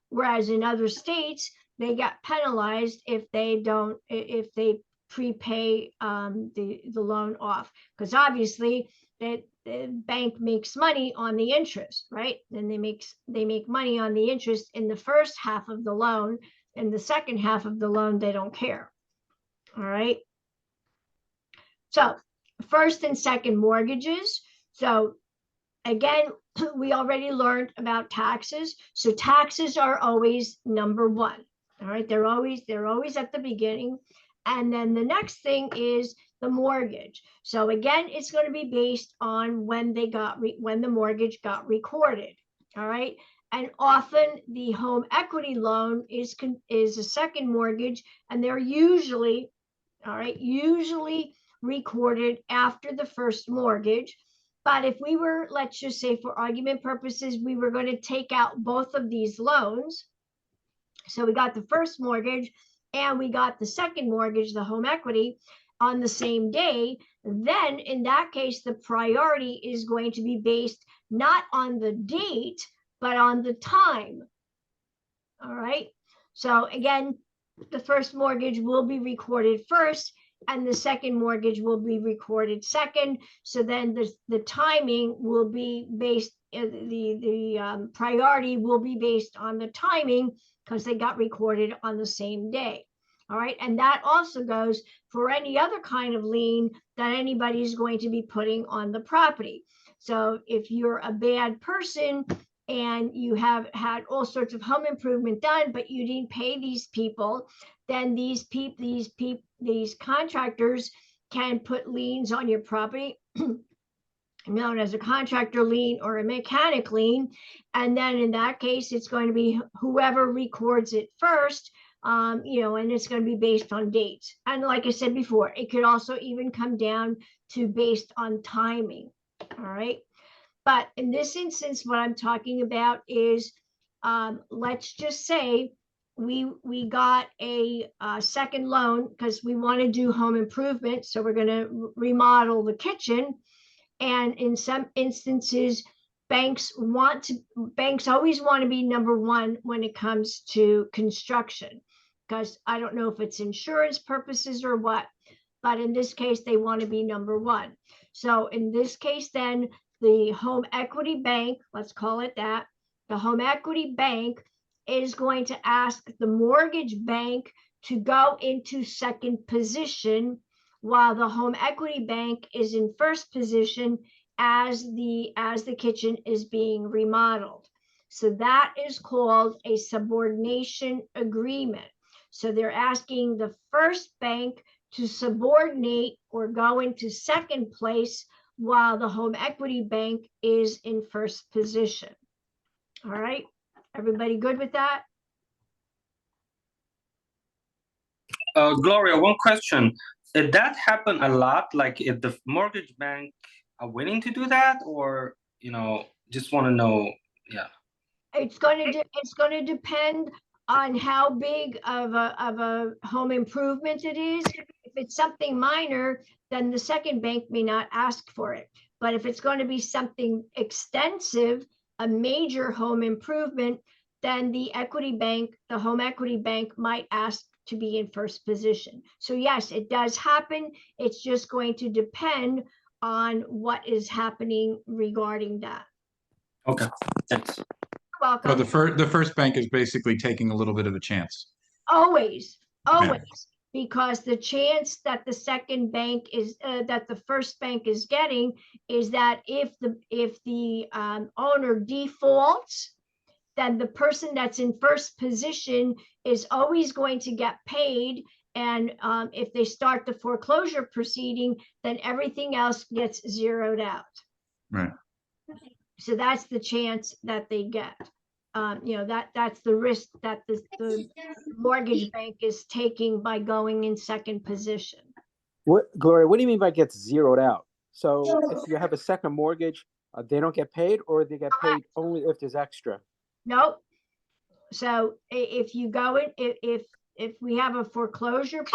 Whereas in other states, they get penalized if they prepay the loan off, because obviously the bank makes money on the interest, right? And they make money on the interest in the first half of the loan. In the second half of the loan, they don't care. All right. So first and second mortgages. So again, we already learned about taxes. So taxes are always number one. All right. They're always at the beginning. And then the next thing is the mortgage. So again, it's going to be based on when when the mortgage got recorded. All right. And often the home equity loan is a second mortgage, and they're usually recorded after the first mortgage. But if we were, let's just say for argument purposes, we were going to take out both of these loans. So we got the first mortgage and we got the second mortgage, the home equity, on the same day, then in that case, the priority is going to be based not on the date, but on the time. All right. So again, the first mortgage will be recorded first, and the second mortgage will be recorded second. So then the timing will be based, the priority will be based on the timing, because they got recorded on the same day. All right. And that also goes for any other kind of lien that anybody's going to be putting on the property. So if you're a bad person and you have had all sorts of home improvement done, but you didn't pay these people, then these contractors can put liens on your property, known as a contractor lien or a mechanic lien. And then in that case, it's going to be whoever records it first, and it's going to be based on dates. And like I said before, it could also even come down to based on timing. All right. But in this instance, what I'm talking about is, let's just say we got a second loan because we want to do home improvement. So we're going to remodel the kitchen. And in some instances, banks always want to be number one when it comes to construction, because I don't know if it's insurance purposes or what, but in this case, they want to be number one. So in this case, then the home equity bank, let's call it that, the home equity bank is going to ask the mortgage bank to go into second position, while the home equity bank is in first position as the kitchen is being remodeled. So that is called a subordination agreement. So they're asking the first bank to subordinate or go into second place while the home equity bank is in first position. All right, everybody good with that? Gloria, one question. Did that happen a lot? Like if the mortgage bank are willing to do that, or, just want to know, yeah. It's going to depend on how big of a home improvement it is. If it's something minor, then the second bank may not ask for it. But if it's going to be something extensive, a major home improvement, then the home equity bank might ask to be in first position. So yes, it does happen. It's just going to depend on what is happening regarding that. Okay, thanks. You're So welcome. the first bank is basically taking a little bit of a chance. Always, always, because the chance that the second bank is, that the first bank is getting is that if the owner defaults, then the person that's in first position is always going to get paid. And if they start the foreclosure proceeding, then everything else gets zeroed out. Right. So that's the chance that they get. You know, that's the risk that the mortgage bank is taking by going in second position. What, Gloria, what do you mean by gets zeroed out? So if you have a second mortgage, they don't get paid, or they get paid only if there's extra? Nope. So if you go in, if we have a foreclosure,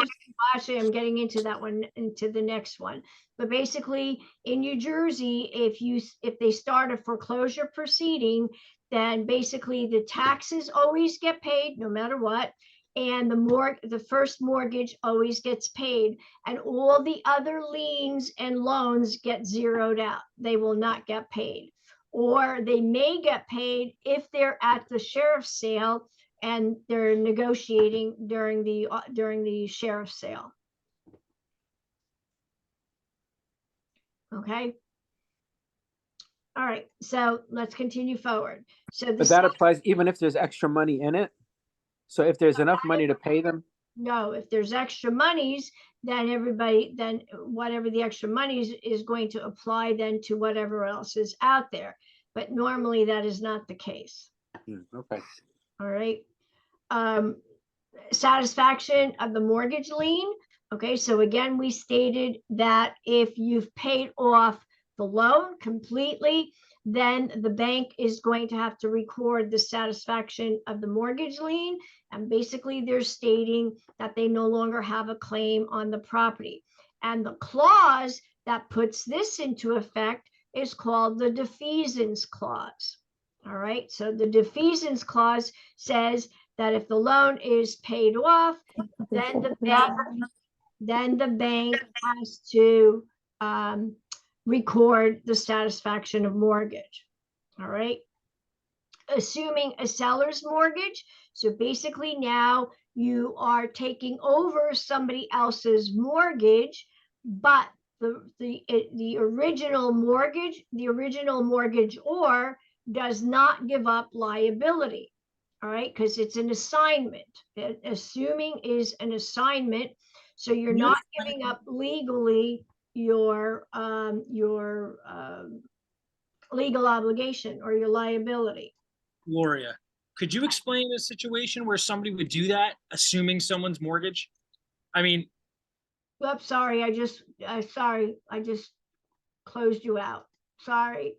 actually, I'm getting into that one, into the next one. But basically, in New Jersey, if they start a foreclosure proceeding, then basically the taxes always get paid no matter what, and the first mortgage always gets paid, and all the other liens and loans get zeroed out. They will not get paid, or they may get paid if they're at the sheriff's sale and they're negotiating during the sheriff's sale. Okay. All right, so let's continue forward. So But that applies even if there's extra money in it? So if there's enough money to pay them? no, if there's extra monies, then whatever the extra monies is going to apply then to whatever else is out there. But normally that is not the case. Okay. All right. Satisfaction of the mortgage lien. Okay, so again, we stated that if you've paid off the loan completely, then the bank is going to have to record the satisfaction of the mortgage lien. And basically they're stating that they no longer have a claim on the property. And the clause that puts this into effect is called the defeasance clause. All right, so the defeasance clause says that if the loan is paid off, then the bank has to record the satisfaction of mortgage. All right. Assuming a seller's mortgage. So basically now you are taking over somebody else's mortgage, but the original mortgagor does not give up liability. All right, because it's an assignment. Assuming is an assignment, so you're not giving up legally your legal obligation or your liability. Gloria, could you explain a situation where somebody would do that, assuming someone's mortgage? I mean, Oops, sorry, I just closed you out. Sorry.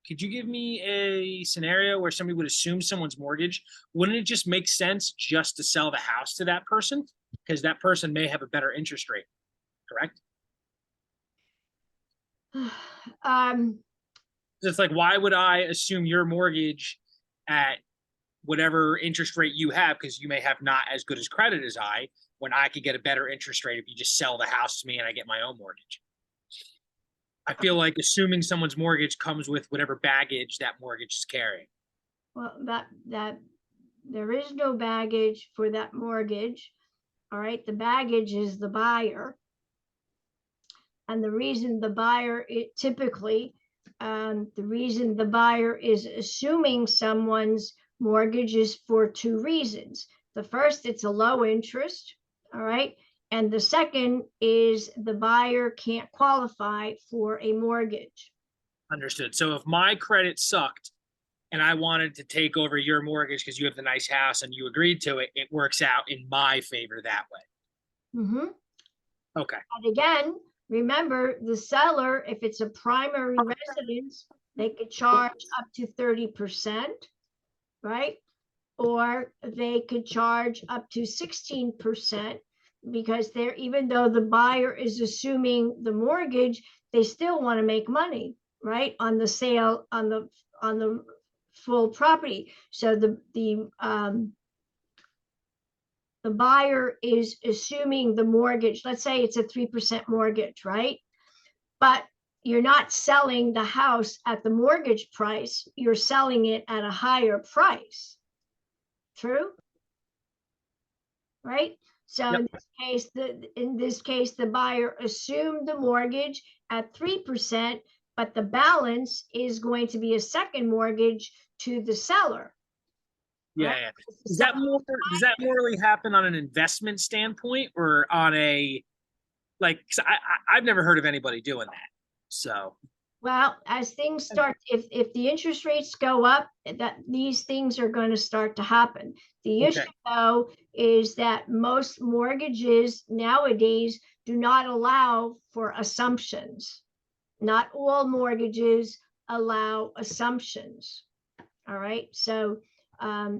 Could you give me a scenario where somebody would assume someone's mortgage? Wouldn't it just make sense just to sell the house to that person? Because that person may have a better interest rate, correct? It's like, why would I assume your mortgage at whatever interest rate you have? Because you may have not as good as credit as I, when I could get a better interest rate if you just sell the house to me and I get my own mortgage. I feel like assuming someone's mortgage comes with whatever baggage that mortgage is carrying. Well, that there is no baggage for that mortgage. All right, the baggage is the buyer. And the reason the buyer, the reason the buyer is assuming someone's mortgage is for two reasons. The first, it's a low interest, all right? And the second is the buyer can't qualify for a mortgage. Understood. So if my credit sucked and I wanted to take over your mortgage because you have the nice house and you agreed to it, it works out in my favor that way. Mm-hmm. Okay. And again, remember the seller, if it's a primary residence, they could charge up to 30%, right? Or they could charge up to 16%, because they're, even though the buyer is assuming the mortgage, they still want to make money, right? On the sale, on the full property. So the the buyer is assuming the mortgage, let's say it's a 3% mortgage, right? But you're not selling the house at the mortgage price, you're selling it at a higher price. True? Right? So Yep. in this case, the buyer assumed the mortgage at 3%, but the balance is going to be a second mortgage to the seller. Yeah, right? yeah. The Does that seller- more does that more really happen on an investment standpoint or on a like 'cause I've never heard of anybody doing that. So Well, as things start, if the interest rates go up, that these things are going to start to happen. The Okay. issue, though, is that most mortgages nowadays do not allow for assumptions. Not all mortgages allow assumptions. All right, so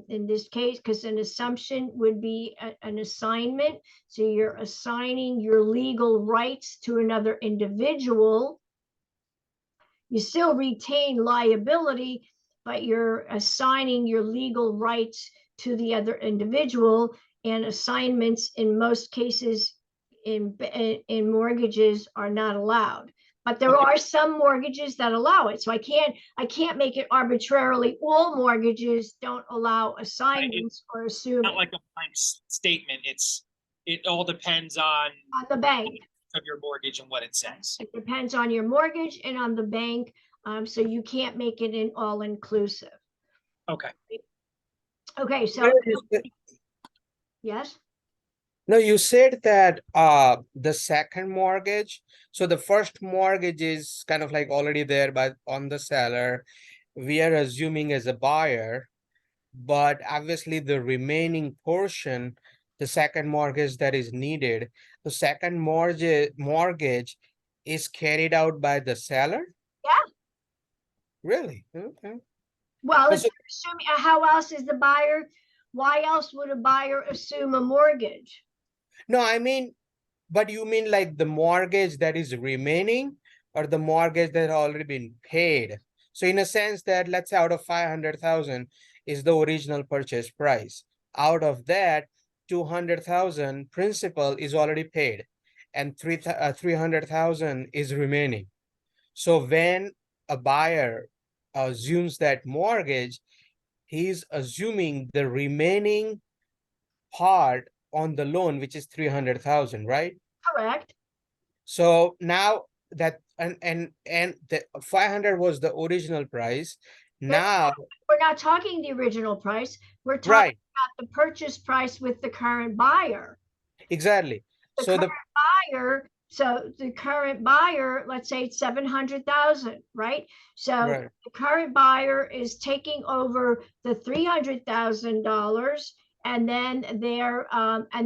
in this case, because an assumption would be an assignment, so you're assigning your legal rights to another individual. You still retain liability, but you're assigning your legal rights to the other individual, and assignments in most cases in mortgages are not allowed. But there are some mortgages that allow it. So I can't make it arbitrarily. All mortgages don't allow assignments or not assuming like a blank statement. It all depends on the bank. of your mortgage and what it says. It depends on your mortgage and on the bank. So you can't make it an all inclusive. Okay. Okay, so No, you said- yes, No, you said that the second mortgage, so the first mortgage is kind of like already there by on the seller. We are assuming as a buyer, but obviously the remaining portion, the second mortgage that is needed, the second mortgage is carried out by the seller? Yeah. Really? Okay. well, if So- you're assuming, how else is the buyer? Why else would a buyer assume a mortgage? No, I mean, but you mean like the mortgage that is remaining or the mortgage that already been paid? So in a sense that let's say out of 500,000 is the original purchase price. Out of that, 200,000 principal is already paid and 300,000 is remaining. So when a buyer assumes that mortgage, he's assuming the remaining part on the loan, which is 300,000, right? Correct. So now that and the 500 was the original price. Now, We're not talking the original price. We're talking right, about the purchase price with the current buyer. exactly. The So the buyer, so the current buyer, let's say it's 700,000, right? So right, the current buyer is taking over the $300,000, and then and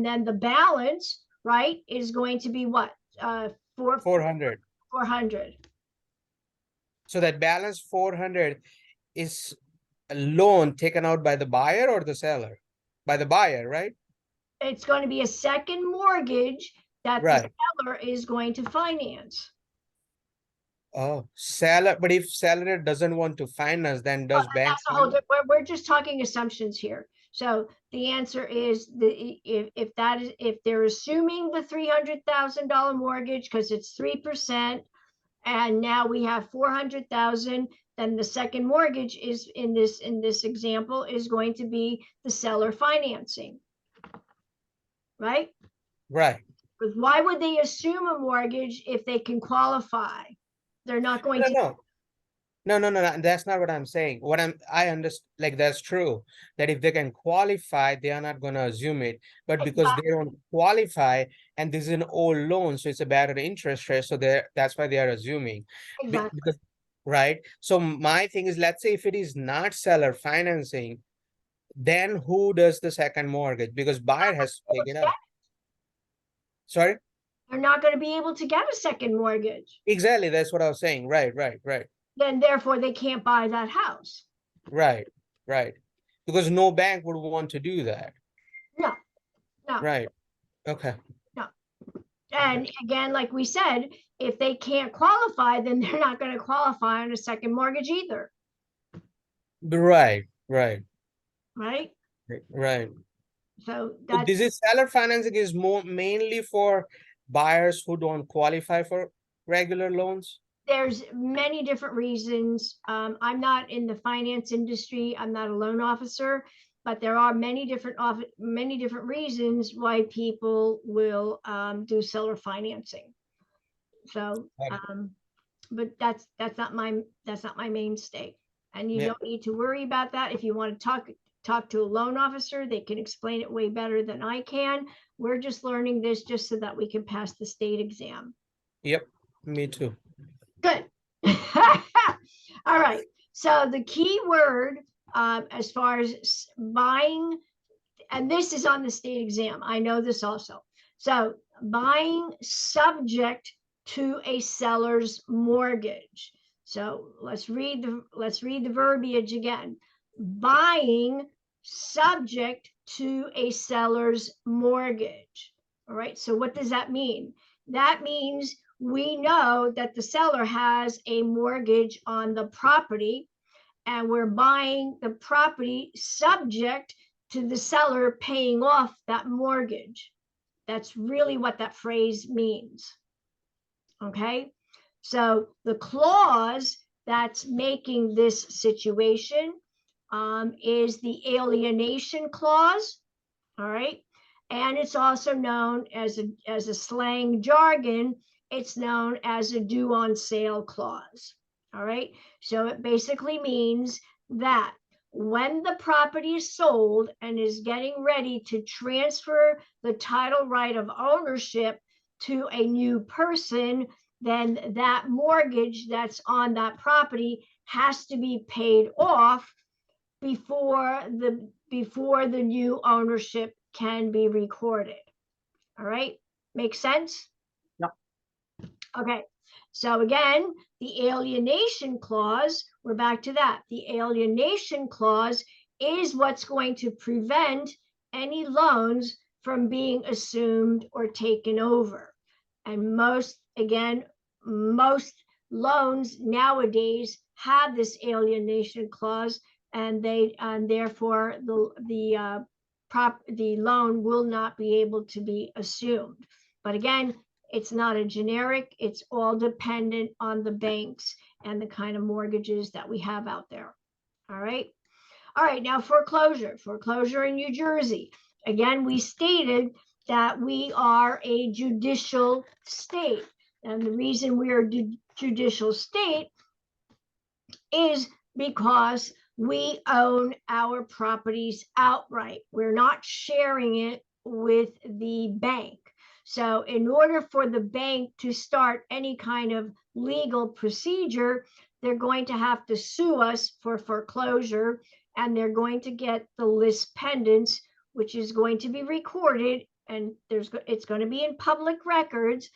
then the balance, right, is going to be what? 400. 400. So that balance 400 is a loan taken out by the buyer or the seller? By the buyer, right? It's going to be a second mortgage that the Right. seller is going to finance. Oh, seller, but if seller doesn't want to finance, then does bank That's a whole, finance? we're just talking assumptions here. So the answer is if they're assuming the $300,000 mortgage because it's 3%, and now we have 400,000, then the second mortgage is in this example is going to be the seller financing, right? Right. Because why would they assume a mortgage if they can qualify? They're not going No, to. no. No, that's not what I'm saying. I understand, like, that's true, that if they can qualify, they are not gonna assume it. But because they don't qualify, and this is an old loan, so it's a better interest rate, so that's why they are assuming. Exactly. Because, right? So my thing is, let's say if it is not seller financing, then who does the second mortgage? Because buyer has to take it out. Sorry? They're not going to be able to get a second mortgage. Exactly, that's what I was saying. Right. Then therefore they can't buy that house. Right. Because no bank would want to do that. No. Right. Okay. And again, like we said, if they can't qualify, then they're not going to qualify on a second mortgage either, Right. right? Right. So So that's, this is seller financing is more mainly for buyers who don't qualify for regular loans. there's many different reasons. I'm not in the finance industry. I'm not a loan officer, but there are many different reasons why people will do seller financing. So, Got it. but that's not my mainstay, and you Yeah. don't need to worry about that. If you want to talk to a loan officer, they can explain it way better than I can. We're just learning this just so that we can pass the state exam. Yep, me too. Good. All right. So the key word as far as buying, and this is on the state exam. I know this also. So buying subject to a seller's mortgage. So let's read the verbiage again. Buying subject to a seller's mortgage. All right. So what does that mean? That means we know that the seller has a mortgage on the property, and we're buying the property subject to the seller paying off that mortgage. That's really what that phrase means. Okay, so the clause that's making this situation is the alienation clause. All right, and it's also known as a slang jargon. It's known as a due on sale clause. All right, so it basically means that when the property is sold and is getting ready to transfer the title right of ownership to a new person, then that mortgage that's on that property has to be paid off before the new ownership can be recorded. All right, makes sense? Yep. Okay, so again, the alienation clause, we're back to that. The alienation clause is what's going to prevent any loans from being assumed or taken over. And most loans nowadays have this alienation clause, and therefore the loan will not be able to be assumed. But again, it's not a generic, it's all dependent on the banks and the kind of mortgages that we have out there. All right. All right, now foreclosure in New Jersey. Again, we stated that we are a judicial state. And the reason we are a judicial state is because we own our properties outright. We're not sharing it with the bank. So in order for the bank to start any kind of legal procedure, they're going to have to sue us for foreclosure, and they're going to get the list pendants, which is going to be recorded, and it's going to be in public records,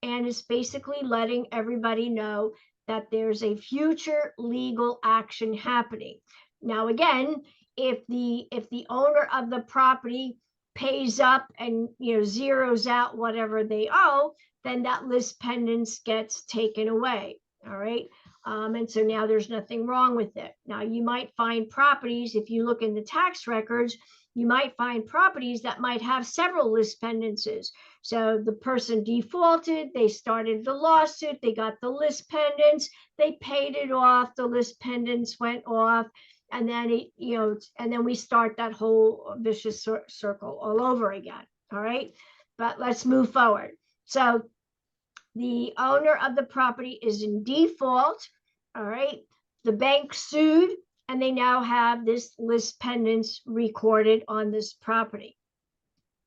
and it's basically letting everybody know that there's a future legal action happening. Now, again, if the owner of the property pays up and zeroes out whatever they owe, then that list pendants gets taken away. All right. And so now there's nothing wrong with it. Now you might find properties, if you look in the tax records, you might find properties that might have several list pendances. So the person defaulted, they started the lawsuit, they got the list pendants, they paid it off, the list pendants went off, and then and then we start that whole vicious circle all over again. All right, but let's move forward. So the owner of the property is in default. All right, the bank sued, and they now have this list pendants recorded on this property.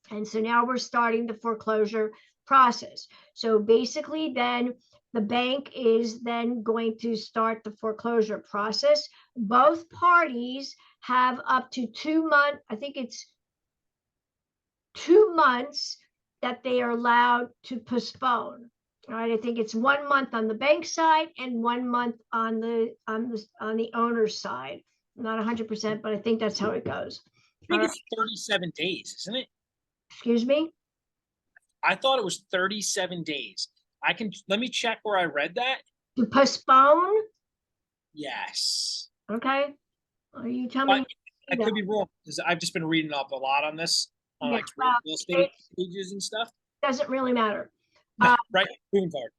And so now we're starting the foreclosure process. So basically then the bank is then going to start the foreclosure process. Both parties have up to 2 months, I think it's 2 months that they are allowed to postpone. All right, I think it's 1 month on the bank side and 1 month on the owner's side. I'm not 100%, but I think that's how it goes. I think it's 37 days, isn't it? Excuse me? I thought it was 37 days. Let me check where I read that. To postpone? Yes. Okay. Are you telling me? I could be wrong because I've just been reading up a lot on this. on like well, real estate pages and stuff. doesn't really matter. Right, green card.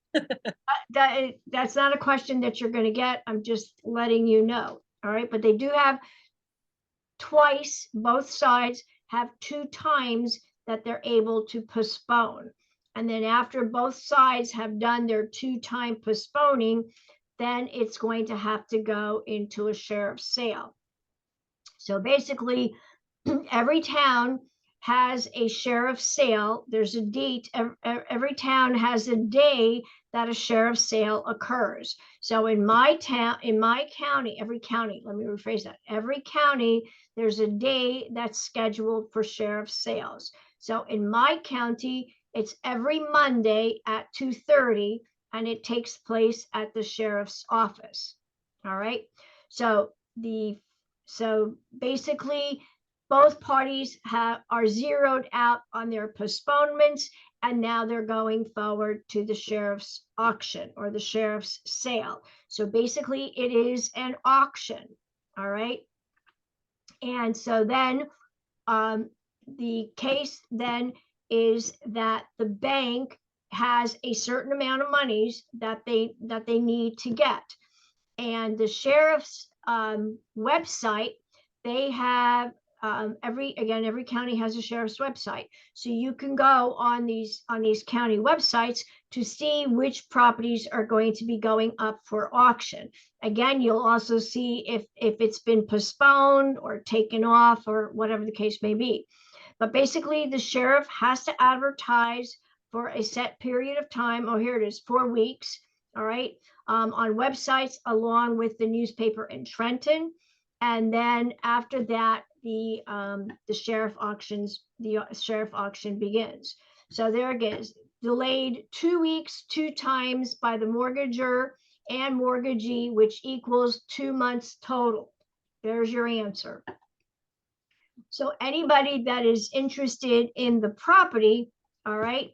That's not a question that you're gonna get. I'm just letting you know. All right, but they do have twice, both sides have 2 times that they're able to postpone. And then after both sides have done their 2-time postponing, then it's going to have to go into a sheriff's sale. So basically, every town has a sheriff's sale. There's a date. Every town has a day that a sheriff's sale occurs. So in my town, in my county, every county, let me rephrase that. Every county, there's a day that's scheduled for sheriff's sales. So in my county, it's every Monday at 2:30, and it takes place at the sheriff's office. All right. So basically, both parties are zeroed out on their postponements, and now they're going forward to the sheriff's auction or the sheriff's sale. So basically, it is an auction. All right. And so then the case then is that the bank has a certain amount of monies that they need to get. And the sheriff's website, they have every county has a sheriff's website. So you can go on these county websites to see which properties are going to be going up for auction. Again, you'll also see if it's been postponed or taken off or whatever the case may be. But basically, the sheriff has to advertise for a set period of time. Oh, here it is, 4 weeks. All right. On websites along with the newspaper in Trenton. And then after that, the sheriff auction begins. So there it is, delayed 2 weeks, 2 times by the mortgager and mortgagee, which equals 2 months total. There's your answer. So anybody that is interested in the property, all right,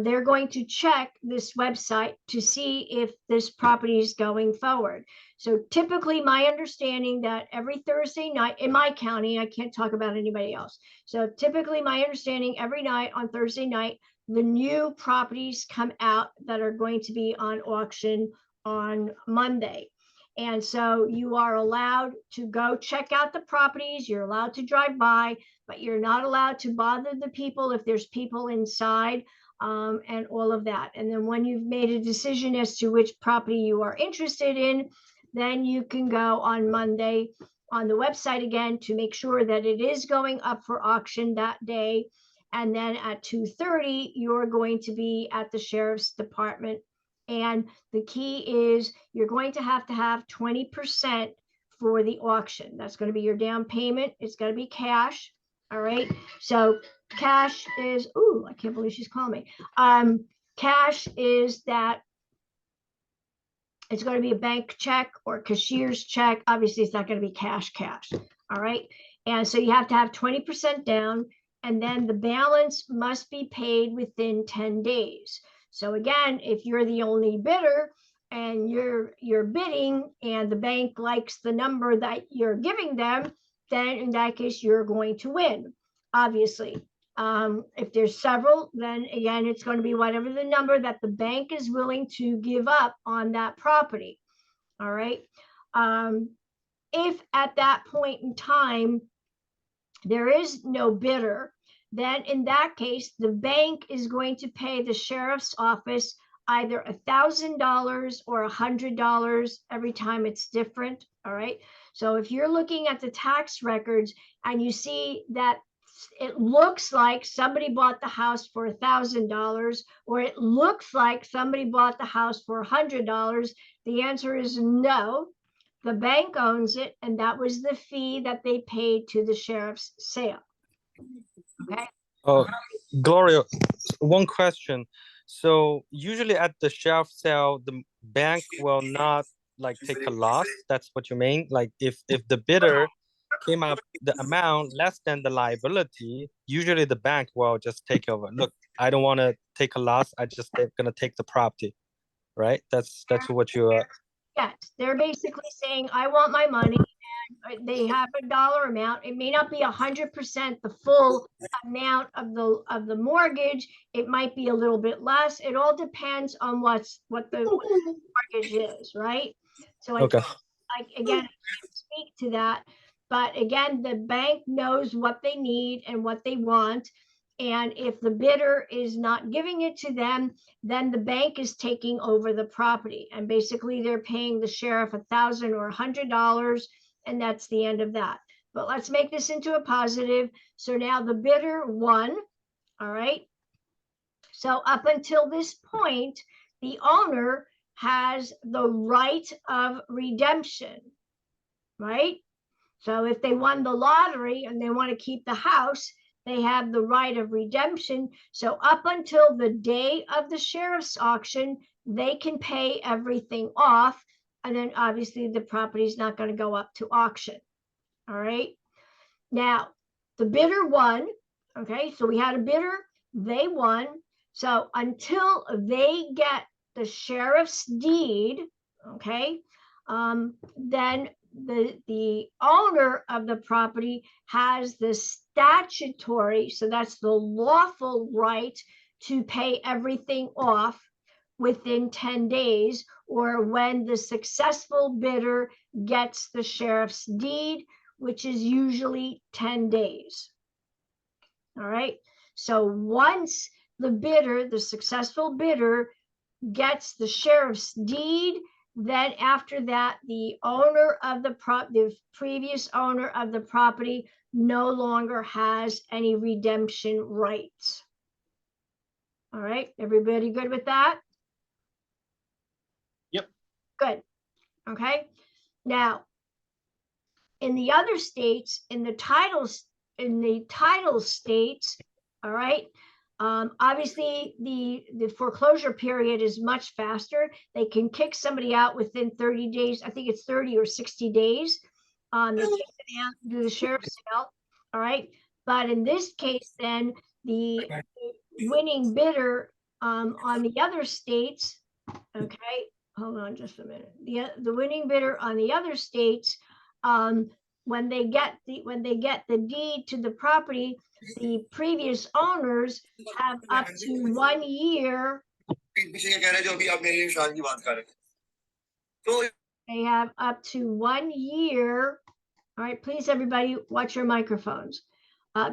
they're going to check this website to see if this property is going forward. So typically, my understanding that every Thursday night in my county, I can't talk about anybody else. So typically, my understanding every night on Thursday night, the new properties come out that are going to be on auction on Monday. And so you are allowed to go check out the properties. You're allowed to drive by, but you're not allowed to bother the people if there's people inside. And all of that. And then when you've made a decision as to which property you are interested in, then you can go on Monday on the website again to make sure that it is going up for auction that day. And then at 2:30, you're going to be at the sheriff's department. And the key is you're going to have 20% for the auction. That's going to be your down payment. It's going to be cash. All right. So cash is, ooh, I can't believe she's calling me. Cash is that it's going to be a bank check or cashier's check. Obviously, it's not going to be cash. All right. And so you have to have 20% down, and then the balance must be paid within 10 days. So again, if you're the only bidder and you're bidding and the bank likes the number that you're giving them, then in that case, you're going to win, obviously. If there's several, then again, it's going to be whatever the number that the bank is willing to give up on that property. All right. If at that point in time, there is no bidder, then in that case, the bank is going to pay the sheriff's office either $1,000 or $100 every time. It's different. All right. So if you're looking at the tax records and you see that it looks like somebody bought the house for $1,000, or it looks like somebody bought the house for $100, the answer is no. The bank owns it, and that was the fee that they paid to the sheriff's sale. Okay. Gloria, one question. So usually at the sheriff's sale, the bank will not like take a loss. That's what you mean? Like if the bidder came up the amount less than the liability, usually the bank will just take over. Look, I don't want to take a loss. I just gonna take the property, right? That's what you Yes, they're basically saying, I want my money, they have a dollar amount. It may not be 100% the full amount of the mortgage. It might be a little bit less. It all depends on what the mortgage is, right? So Okay. again, I can't speak to that, but again, the bank knows what they need and what they want. And if the bidder is not giving it to them, then the bank is taking over the property. And basically they're paying the sheriff $1,000 or $100, and that's the end of that. But let's make this into a positive. So now the bidder won, all right? So up until this point, the owner has the right of redemption, right? So if they won the lottery and they want to keep the house, they have the right of redemption. So up until the day of the sheriff's auction, they can pay everything off. And then obviously the property is not going to go up to auction. All right. Now, the bidder won. Okay. So we had a bidder, they won. So until they get the sheriff's deed, okay, then the owner of the property has the statutory, so that's the lawful right to pay everything off within 10 days, or when the successful bidder gets the sheriff's deed, which is usually 10 days. All right. So once the successful bidder gets the sheriff's deed, then after that, the owner of the previous owner of the property no longer has any redemption rights. All right, everybody good with that? Yep. Good. Okay. Now, in the other states, in the title states, all right, obviously the foreclosure period is much faster. They can kick somebody out within 30 days. I think it's 30 or 60 days. They kick them out, do the sheriff's sale. All right. But in this case, then the winning bidder on the other states, okay, hold on just a minute. The winning bidder on the other states, when they get the deed to the property, the previous owners have up to 1 year. They have up to 1 year. All right, please, everybody, watch your microphones.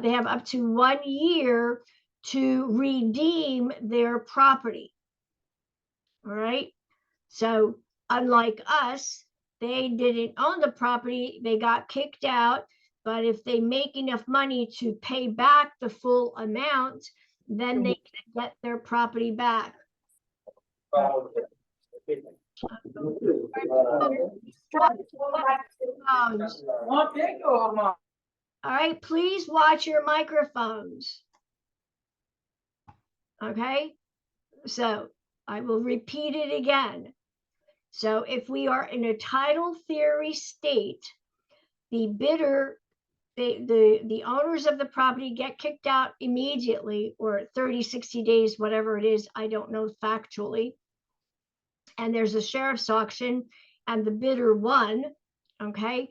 They have up to 1 year to redeem their property. All right. So unlike us, they didn't own the property, they got kicked out. But if they make enough money to pay back the full amount, then they can get their property back. All right, please watch your microphones. Okay, so I will repeat it again. So if we are in a title theory state, the bidder, the owners of the property get kicked out immediately, or 30, 60 days, whatever it is, I don't know factually. And there's a sheriff's auction and the bidder won, okay?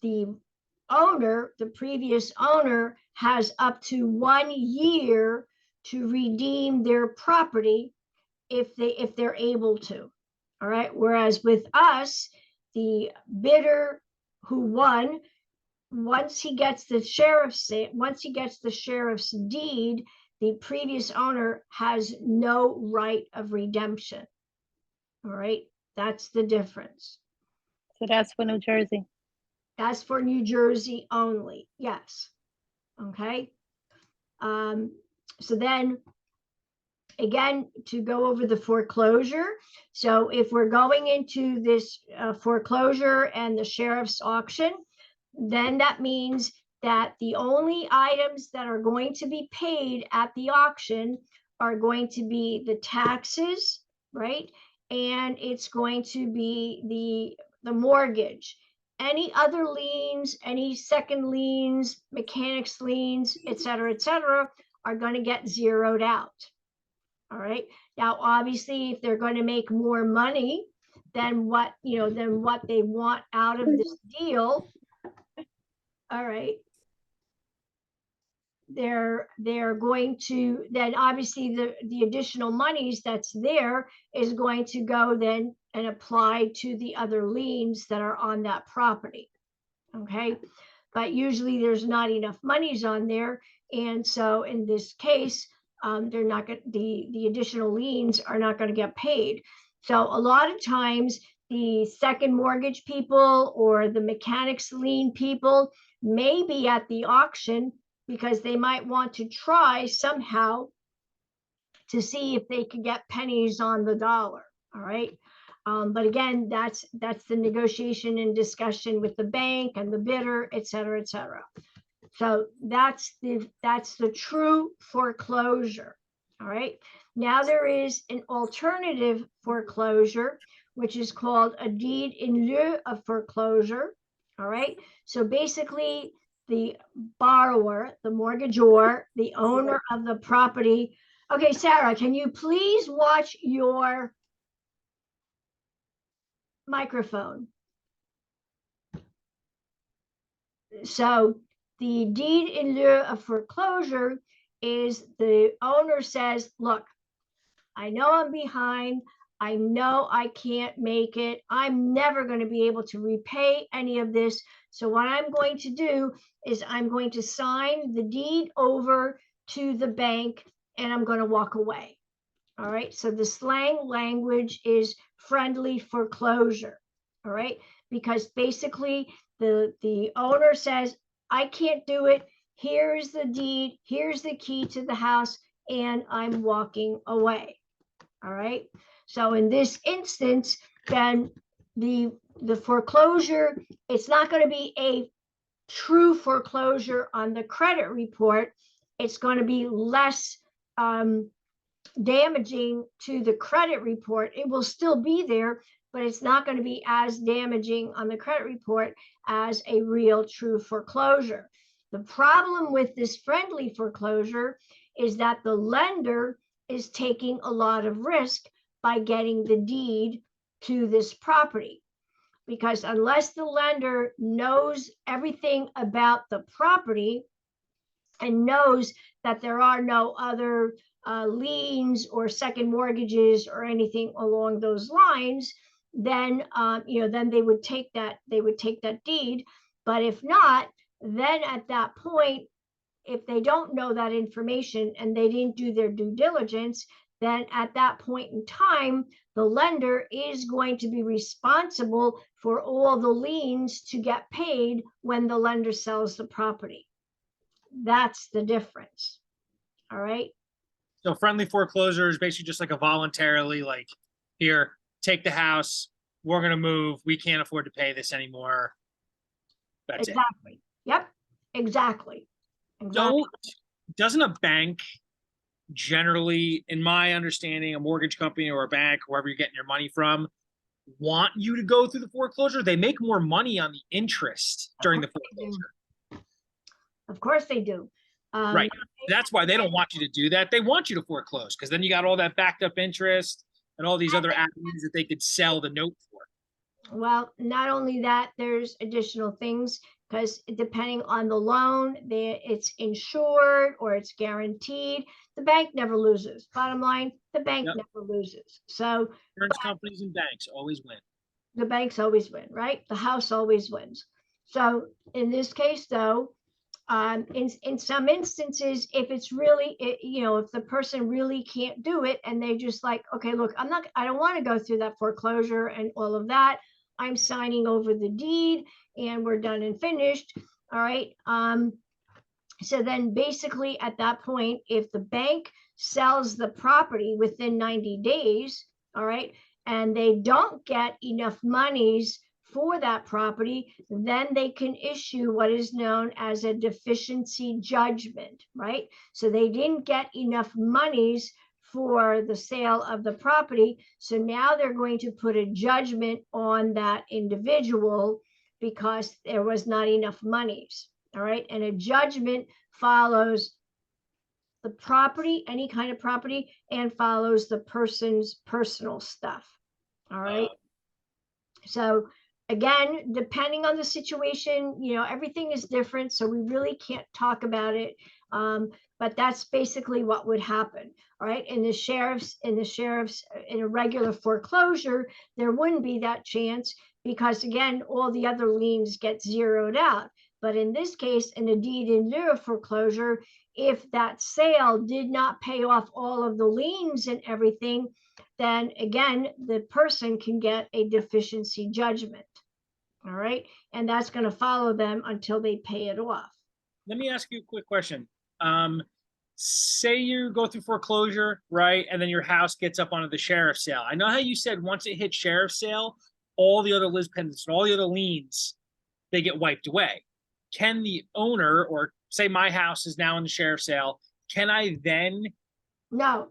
The owner, the previous owner, has up to 1 year to redeem their property if they're able to. All right. Whereas with us, the bidder who won, once he gets the sheriff's deed, the previous owner has no right of redemption. All right. That's the difference. So that's for New Jersey. That's for New Jersey only. Yes. Okay. So then again, to go over the foreclosure. So if we're going into this foreclosure and the sheriff's auction, then that means that the only items that are going to be paid at the auction are going to be the taxes, right? And it's going to be the mortgage. Any other liens, any second liens, mechanics liens, et cetera, are going to get zeroed out. All right. Now, obviously, if they're going to make more money than what they want out of this deal, all right, they're going to, then obviously the additional monies that's there is going to go then and apply to the other liens that are on that property. Okay, but usually there's not enough monies on there, and so in this case, they're not going, the additional liens are not going to get paid. So a lot of times the second mortgage people or the mechanics lien people may be at the auction because they might want to try somehow to see if they could get pennies on the dollar. All right. But again, that's the negotiation and discussion with the bank and the bidder, et cetera, et cetera. So that's the true foreclosure. All right. Now there is an alternative foreclosure, which is called a deed in lieu of foreclosure. All right. So basically, the borrower, the mortgagor, the owner of the property. Okay, Sarah, can you please watch your microphone? So the deed in lieu of foreclosure is the owner says, look, I know I'm behind. I know I can't make it. I'm never going to be able to repay any of this. So what I'm going to do is I'm going to sign the deed over to the bank and I'm going to walk away. All right. So the slang language is friendly foreclosure. All right. Because basically the owner says, I can't do it. Here's the deed. Here's the key to the house. And I'm walking away. All right. So in this instance, then the foreclosure, it's not going to be a true foreclosure on the credit report. It's going to be less damaging to the credit report. It will still be there, but it's not going to be as damaging on the credit report as a real true foreclosure. The problem with this friendly foreclosure is that the lender is taking a lot of risk by getting the deed to this property. Because unless the lender knows everything about the property and knows that there are no other liens or second mortgages or anything along those lines, then then they would take that deed. But if not, then at that point, if they don't know that information and they didn't do their due diligence, then at that point in time, the lender is going to be responsible for all the liens to get paid when the lender sells the property. That's the difference. All right. So friendly foreclosure is basically just like a voluntarily, like, here, take the house. We're going to move. We can't afford to pay this anymore. That's exactly. it. Yep. Exactly. Exactly. Doesn't a bank generally, in my understanding, a mortgage company or a bank, wherever you're getting your money from, want you to go through the foreclosure? They make more money on the interest during the foreclosure. Of course they do. Right. That's why they don't want you to do that. They want you to foreclose because then you got all that backed up interest and all these other avenues that they could sell the note for. Well, not only that, there's additional things because depending on the loan, it's insured or it's guaranteed. The bank never loses. Bottom line, the bank never loses. So insurance companies and banks always win. The banks always win, right? The house always wins. So in this case, though, in some instances, if it's really, if the person really can't do it and they just like, okay, look, I don't want to go through that foreclosure and all of that. I'm signing over the deed and we're done and finished. All right. So then basically at that point, if the bank sells the property within 90 days, all right, and they don't get enough monies for that property, then they can issue what is known as a deficiency judgment, right? So they didn't get enough monies for the sale of the property. So now they're going to put a judgment on that individual because there was not enough monies. All right. And a judgment follows the property, any kind of property, and follows the person's personal stuff. All right. So again, depending on the situation, you know, everything is different, so we really can't talk about it. But that's basically what would happen, right? In a regular foreclosure, there wouldn't be that chance because again, all the other liens get zeroed out. But in this case, in a deed in lieu of foreclosure, if that sale did not pay off all of the liens and everything, then again, the person can get a deficiency judgment. All right. And that's going to follow them until they pay it off. Let me ask you a quick question. Say you go through foreclosure, right? And then your house gets up onto the sheriff's sale. I know how you said once it hits sheriff's sale, all the other lis pendants and all the other liens, they get wiped away. Can the owner, or say my house is now in the sheriff's sale, can I then No,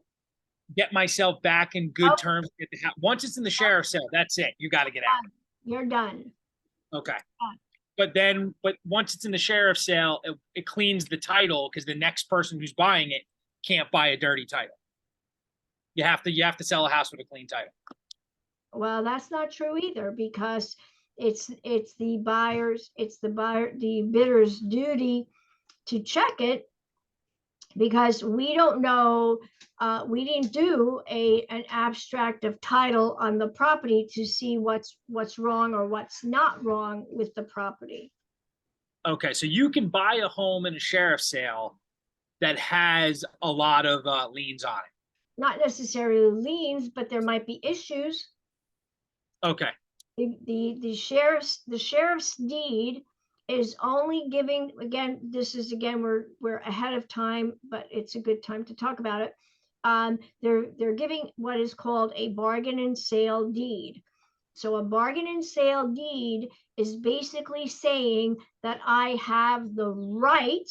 get myself back in good Nope. terms? Once it's in the sheriff's sale, that's it. You got to get out. you're done. Okay. But once it's in the sheriff's sale, it cleans the title because the next person who's buying it can't buy a dirty title. You have to sell a house with a clean title. Well, that's not true either because it's the bidder's duty to check it because we don't know, we didn't do an abstract of title on the property to see what's wrong or what's not wrong with the property. Okay, so you can buy a home in a sheriff's sale that has a lot of liens on it. Not necessarily liens, but there might be issues. Okay. The sheriff's deed is only giving, again, we're ahead of time, but it's a good time to talk about it. They're giving what is called a bargain and sale deed. So a bargain and sale deed is basically saying that I have the right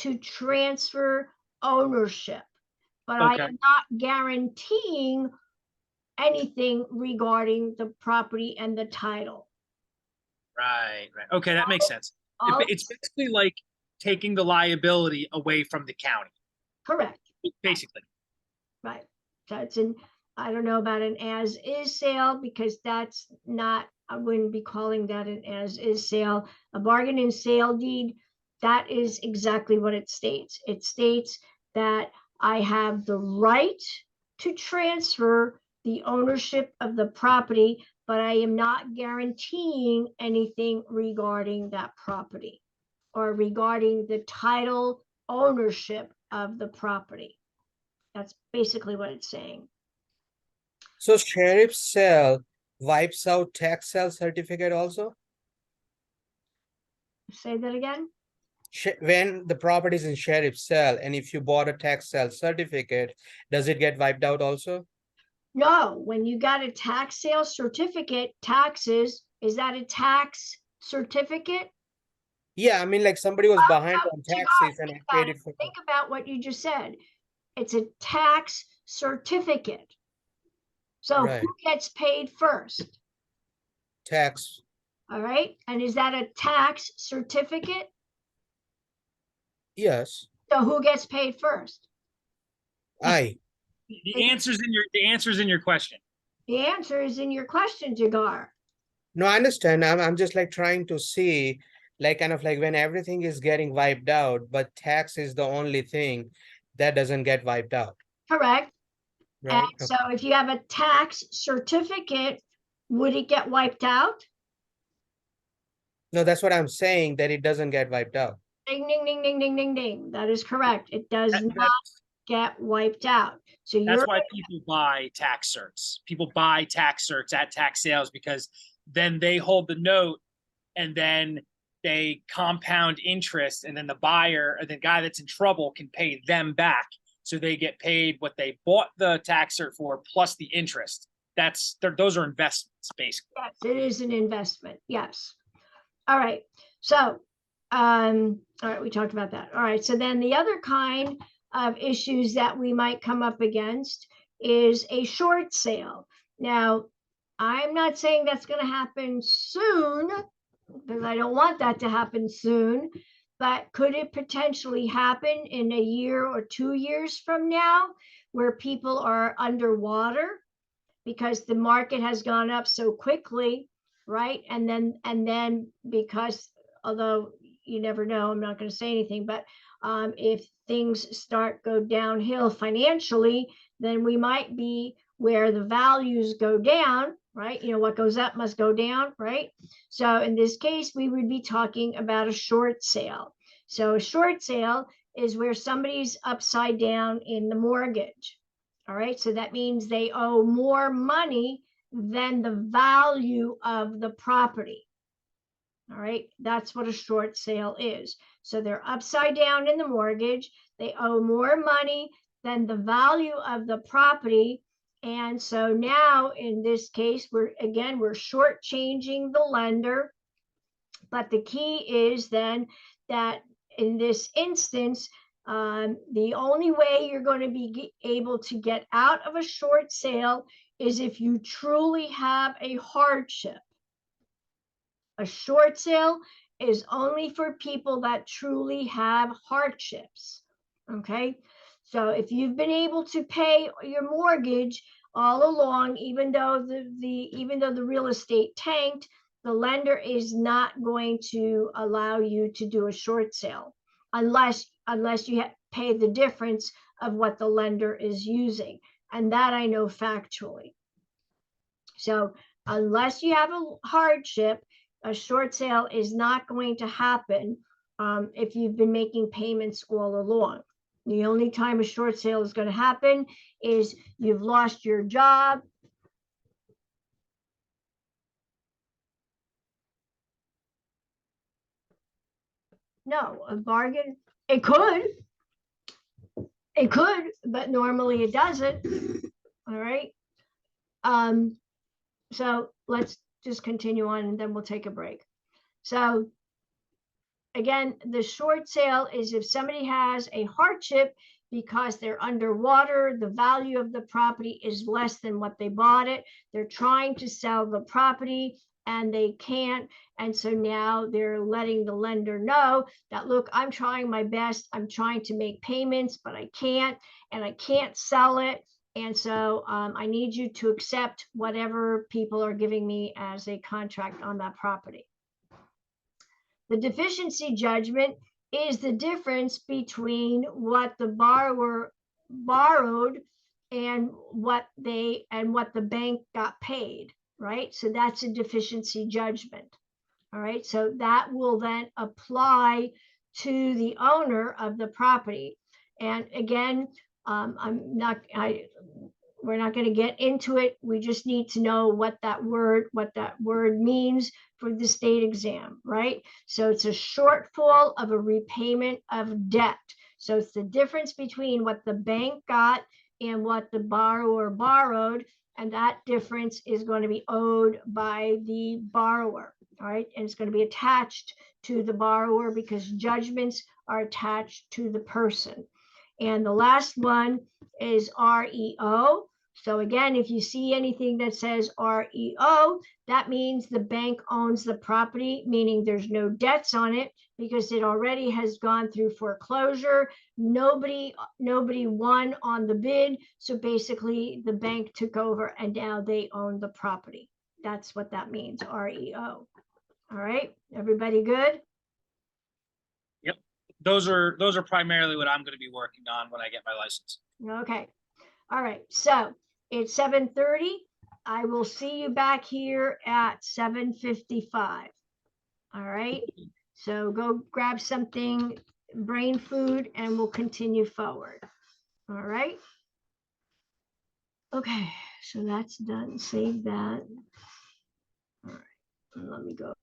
to transfer ownership, but I am not guaranteeing anything regarding the property and the title. Right. Okay, that makes sense. All- It's basically like taking the liability away from the county, Correct, basically. right. So it's I don't know about an as-is sale because that's not, I wouldn't be calling that an as-is sale. A bargain and sale deed, that is exactly what it states. It states that I have the right to transfer the ownership of the property, but I am not guaranteeing anything regarding that property or regarding the title ownership of the property. That's basically what it's saying. So sheriff's sale wipes out tax sale certificate also? Say that again? When the property is in sheriff's sale and if you bought a tax sale certificate, does it get wiped out also? No, when you got a tax sale certificate, taxes, is that a tax certificate? Yeah, I mean, like somebody was behind on taxes and I paid it for. Think about what you just said. It's a tax certificate. So Right. who gets paid first? Tax. All right. And is that a tax certificate? Yes. So who gets paid first? I. The answer's in your question. The answer is in your question, Jagar. No, I understand. I'm just like trying to see, like kind of like when everything is getting wiped out, but tax is the only thing that doesn't get wiped out. Correct. Right. And so if you have a tax certificate, would it get wiped out? No, that's what I'm saying, that it doesn't get wiped out. Ding, ding, ding, ding, ding, ding, ding. That is correct. It does not That's get wiped out. So you're why people buy tax certs. People buy tax certs at tax sales because then they hold the note and then they compound interest, and then the buyer or the guy that's in trouble can pay them back. So they get paid what they bought the tax cert for plus the interest. Those are investments, basically. yes, it is an investment. Yes. All right. So, all right, we talked about that. All right. So then the other kind of issues that we might come up against is a short sale. Now, I'm not saying that's going to happen soon because I don't want that to happen soon, but could it potentially happen in a year or 2 years from now where people are underwater because the market has gone up so quickly right? And then because, although you never know, I'm not going to say anything, but if things go downhill financially, then we might be where the values go down, right? You know, what goes up must go down, right? So in this case, we would be talking about a short sale. So a short sale is where somebody's upside down in the mortgage. All right, so that means they owe more money than the value of the property. All right, that's what a short sale is. So they're upside down in the mortgage. They owe more money than the value of the property. And so now in this case, we're shortchanging the lender. But the key is then that in this instance, the only way you're going to be able to get out of a short sale is if you truly have a hardship. A short sale is only for people that truly have hardships. Okay, so if you've been able to pay your mortgage all along, even though the real estate tanked, the lender is not going to allow you to do a short sale unless you pay the difference of what the lender is using, and that I know factually. So unless you have a hardship, a short sale is not going to happen if you've been making payments all along. The only time a short sale is going to happen is you've lost your job. No, a bargain, it could, but normally it doesn't. All right. So let's just continue on and then we'll take a break. So again, the short sale is if somebody has a hardship because they're underwater, the value of the property is less than what they bought it. They're trying to sell the property and they can't. And so now they're letting the lender know that, look, I'm trying my best. I'm trying to make payments, but I can't, and I can't sell it. And so I need you to accept whatever people are giving me as a contract on that property. The deficiency judgment is the difference between what the borrower borrowed and what the bank got paid, right? So that's a deficiency judgment. All right, so that will then apply to the owner of the property. And again, we're not going to get into it. We just need to know what that word means for the state exam, right? So it's a shortfall of a repayment of debt. So it's the difference between what the bank got and what the borrower borrowed, and that difference is going to be owed by the borrower, all right? And it's going to be attached to the borrower because judgments are attached to the person. And the last one is REO. So again, if you see anything that says REO, that means the bank owns the property, meaning there's no debts on it because it already has gone through foreclosure. Nobody won on the bid. So basically the bank took over and now they own the property. That's what that means, REO. All right, everybody good? Yep. Those are primarily what I'm going to be working on when I get my license. Okay. All right. So it's 7:30. I will see you back here at 7:55. All right. So go grab something, brain food, and we'll continue forward. All right. Okay. So that's done. Save that. All right. Let me go.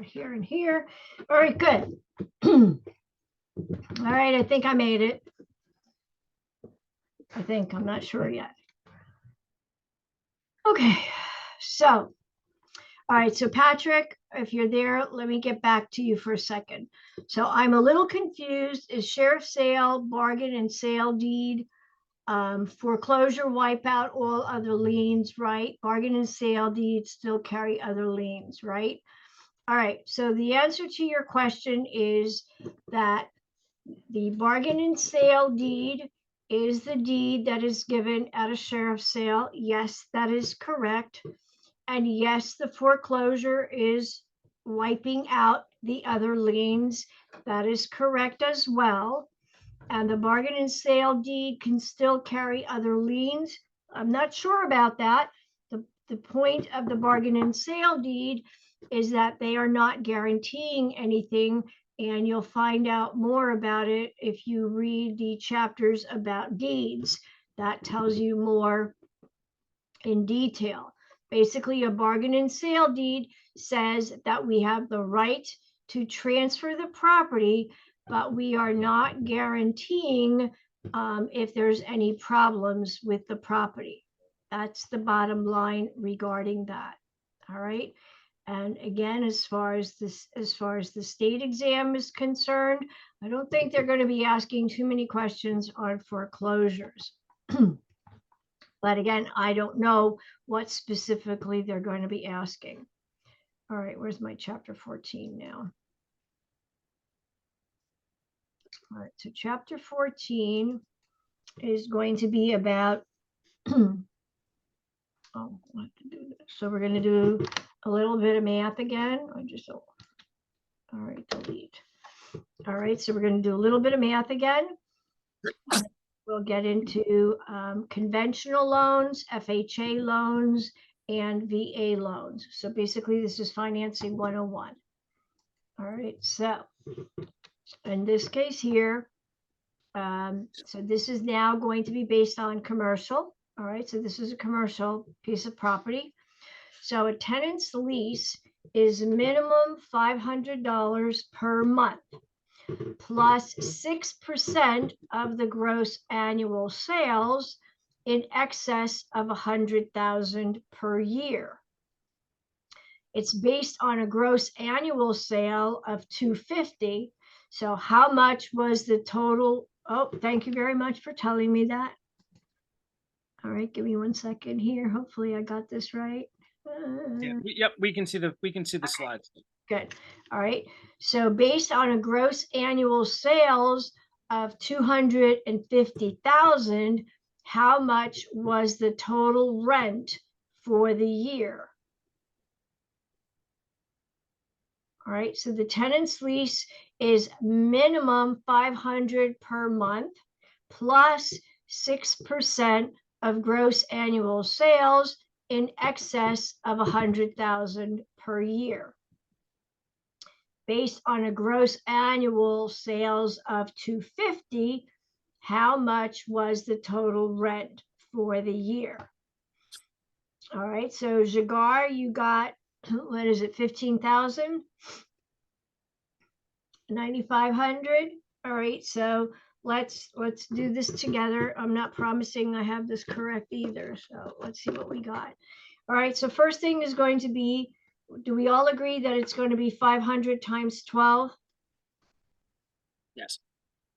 Here and here. All right, good. All right, I think I made it. I think, I'm not sure yet. Okay, so, all right, so Patrick, if you're there, let me get back to you for a second. So I'm a little confused. Is sheriff sale, bargain and sale deed, foreclosure, wipeout, all other liens, right? Bargain and sale deeds still carry other liens, right? All right, so the answer to your question is that the bargain and sale deed is the deed that is given at a sheriff's sale. Yes, that is correct. And yes, the foreclosure is wiping out the other liens. That is correct as well. And the bargain and sale deed can still carry other liens. I'm not sure about that. The point of the bargain and sale deed is that they are not guaranteeing anything, and you'll find out more about it if you read the chapters about deeds. That tells you more in detail. Basically, a bargain and sale deed says that we have the right to transfer the property, but we are not guaranteeing if there's any problems with the property. That's the bottom line regarding that. All right. And again, as far as the state exam is concerned, I don't think they're going to be asking too many questions on foreclosures. But again, I don't know what specifically they're going to be asking. All right, where's my chapter 14 now? All right, so chapter 14 is going to be about, oh, we'll have to do this. So we're going to do a little bit of math again. All right, delete. All right, so we're going to do a little bit of math again. We'll get into conventional loans, FHA loans, and VA loans. So basically, this is financing 101. All right, so in this case here, so this is now going to be based on commercial. All right, so this is a commercial piece of property. So a tenant's lease is minimum $500 per month, plus 6% of the gross annual sales in excess of 100,000 per year. It's based on a gross annual sale of 250. So how much was the total? Oh, thank you very much for telling me that. All right, give me 1 second here. Hopefully I got this right. Yep, we can see the slides. Good. All right. So based on a gross annual sales of 250,000, how much was the total rent for the year? All right. So the tenant's lease is minimum 500 per month, plus 6% of gross annual sales in excess of 100,000 per year. Based on a gross annual sales of 250, how much was the total rent for the year? All right, so Jagar, you got, what is it, 15,000? 9,500. All right, so let's do this together. I'm not promising I have this correct either, so let's see what we got. All right, so first thing is going to be, do we all agree that it's going to be 500 times 12? Yes.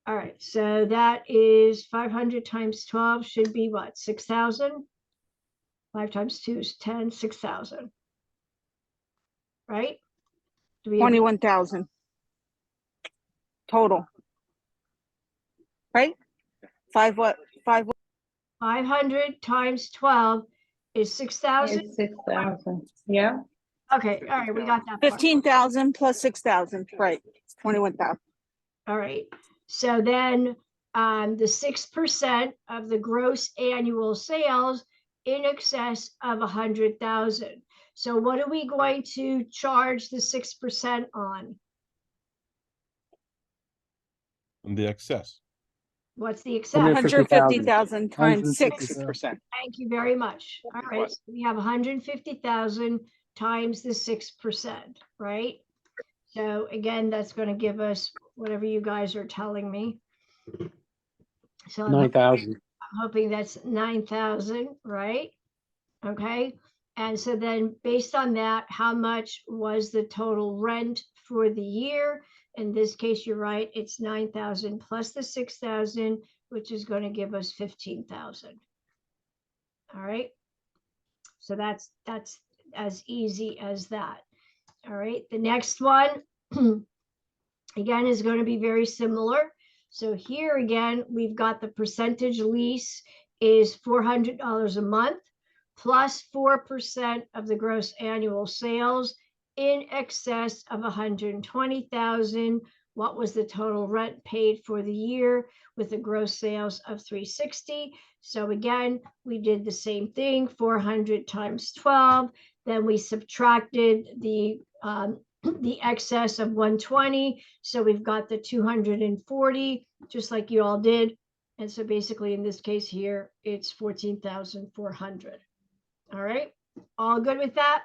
All right, so that is 500 times 12 should be what, 6,000? 5 times 2 is 10, 6,000. Right? Do we agree? 21,000 total. Right? 500 times 12 is 6,000? It's 6,000. Yeah. Okay, all right, we got that part. 15,000 plus 6,000, right? 21,000. All right, so then the 6% of the gross annual sales in excess of 100,000. So what are we going to charge the 6% on? The excess. What's the excess? 150,000 times 6%. Thank you very much. All right, so we have 150,000 times the 6%, right? So again, that's going to give us whatever you guys are telling me. So I'm 9,000. hoping that's 9,000, right? Okay. And so then based on that, how much was the total rent for the year? In this case, you're right, it's 9,000 plus the 6,000, which is going to give us 15,000. All right. So that's as easy as that. All right. The next one, again, is going to be very similar. So here again, we've got the percentage lease is $400 a month plus 4% of the gross annual sales in excess of 120,000. What was the total rent paid for the year with the gross sales of 360? So again, we did the same thing, 400 times 12. Then we subtracted the excess of 120. So we've got the 240, just like you all did. And so basically in this case here, it's 14,400. All right. All good with that?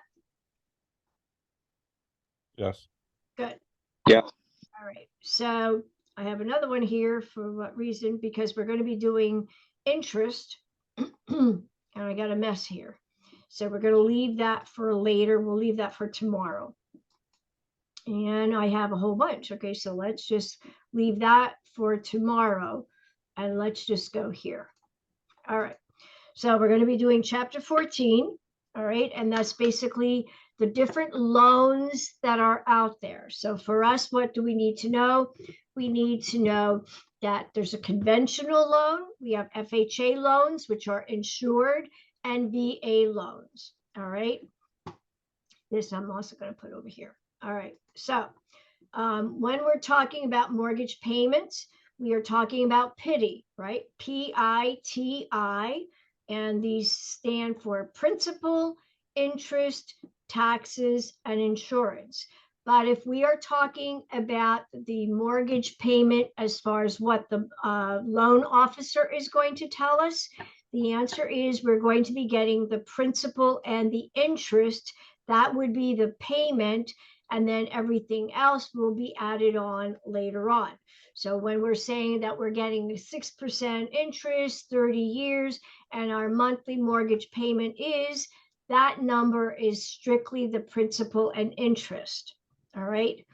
Yes. Good. Yeah. All right. So I have another one here for what reason? Because we're going to be doing interest. And I got a mess here. So we're going to leave that for later. We'll leave that for tomorrow. And I have a whole bunch. Okay, so let's just leave that for tomorrow. And let's just go here. All right. So we're going to be doing chapter 14. All right. And that's basically the different loans that are out there. So for us, what do we need to know? We need to know that there's a conventional loan. We have FHA loans, which are insured, and VA loans. All right. This I'm also going to put over here. All right. So when we're talking about mortgage payments, we are talking about PITI, right? PITI. And these stand for principal, interest, taxes, and insurance. But if we are talking about the mortgage payment as far as what the loan officer is going to tell us, the answer is we're going to be getting the principal and the interest. That would be the payment, and then everything else will be added on later on. So when we're saying that we're getting 6% interest, 30 years, and our monthly mortgage payment is, that number is strictly the principal and interest. All right.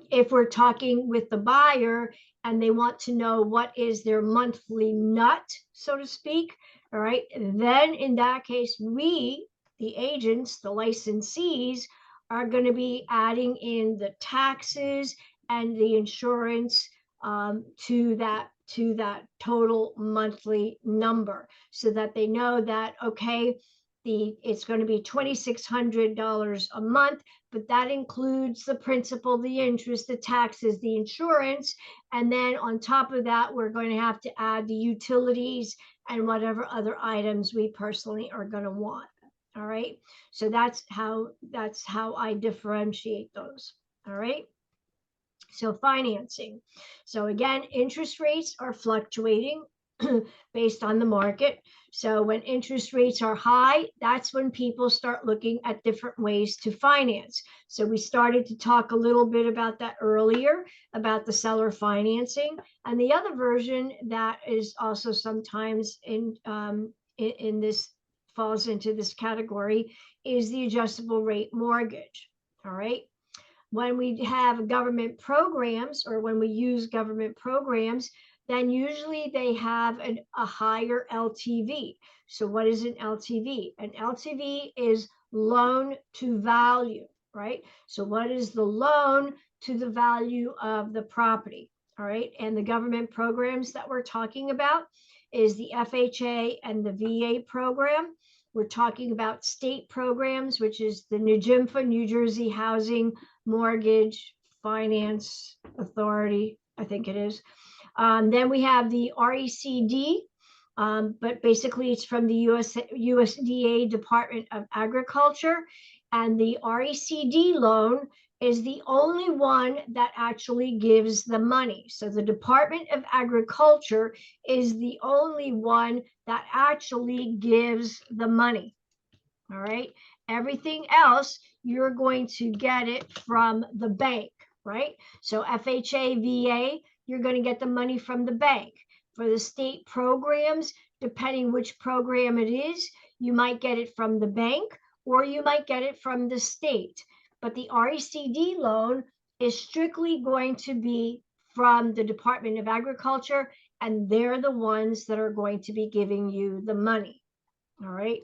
If we're talking with the buyer and they want to know what is their monthly nut, so to speak, all right, then in that case, we, the agents, the licensees, are going to be adding in the taxes and the insurance to that total monthly number, so that they know that, okay, it's going to be $2,600 a month, but that includes the principal, the interest, the taxes, the insurance, and then on top of that, we're going to have to add the utilities and whatever other items we personally are going to want. All right, so that's how I differentiate those. All right. So financing. So again, interest rates are fluctuating based on the market. So when interest rates are high, that's when people start looking at different ways to finance. So we started to talk a little bit about that earlier, about the seller financing. And the other version that is also sometimes in this falls into this category is the adjustable rate mortgage. All right. When we have government programs, or when we use government programs, then usually they have a higher LTV. So what is an LTV? An LTV is loan to value, right? So what is the loan to the value of the property? All right. And the government programs that we're talking about is the FHA and the VA program. We're talking about state programs, which is the NJMFA, New Jersey Housing Mortgage Finance Authority, I think it is. Then we have the RECD, but basically it's from the USDA Department of Agriculture. And the RECD loan is the only one that actually gives the money. So the Department of Agriculture is the only one that actually gives the money. All right. Everything else, you're going to get it from the bank, right? So FHA, VA, you're going to get the money from the bank. For the state programs, depending which program it is, you might get it from the bank or you might get it from the state. But the RECD loan is strictly going to be from the Department of Agriculture, and they're the ones that are going to be giving you the money. All right.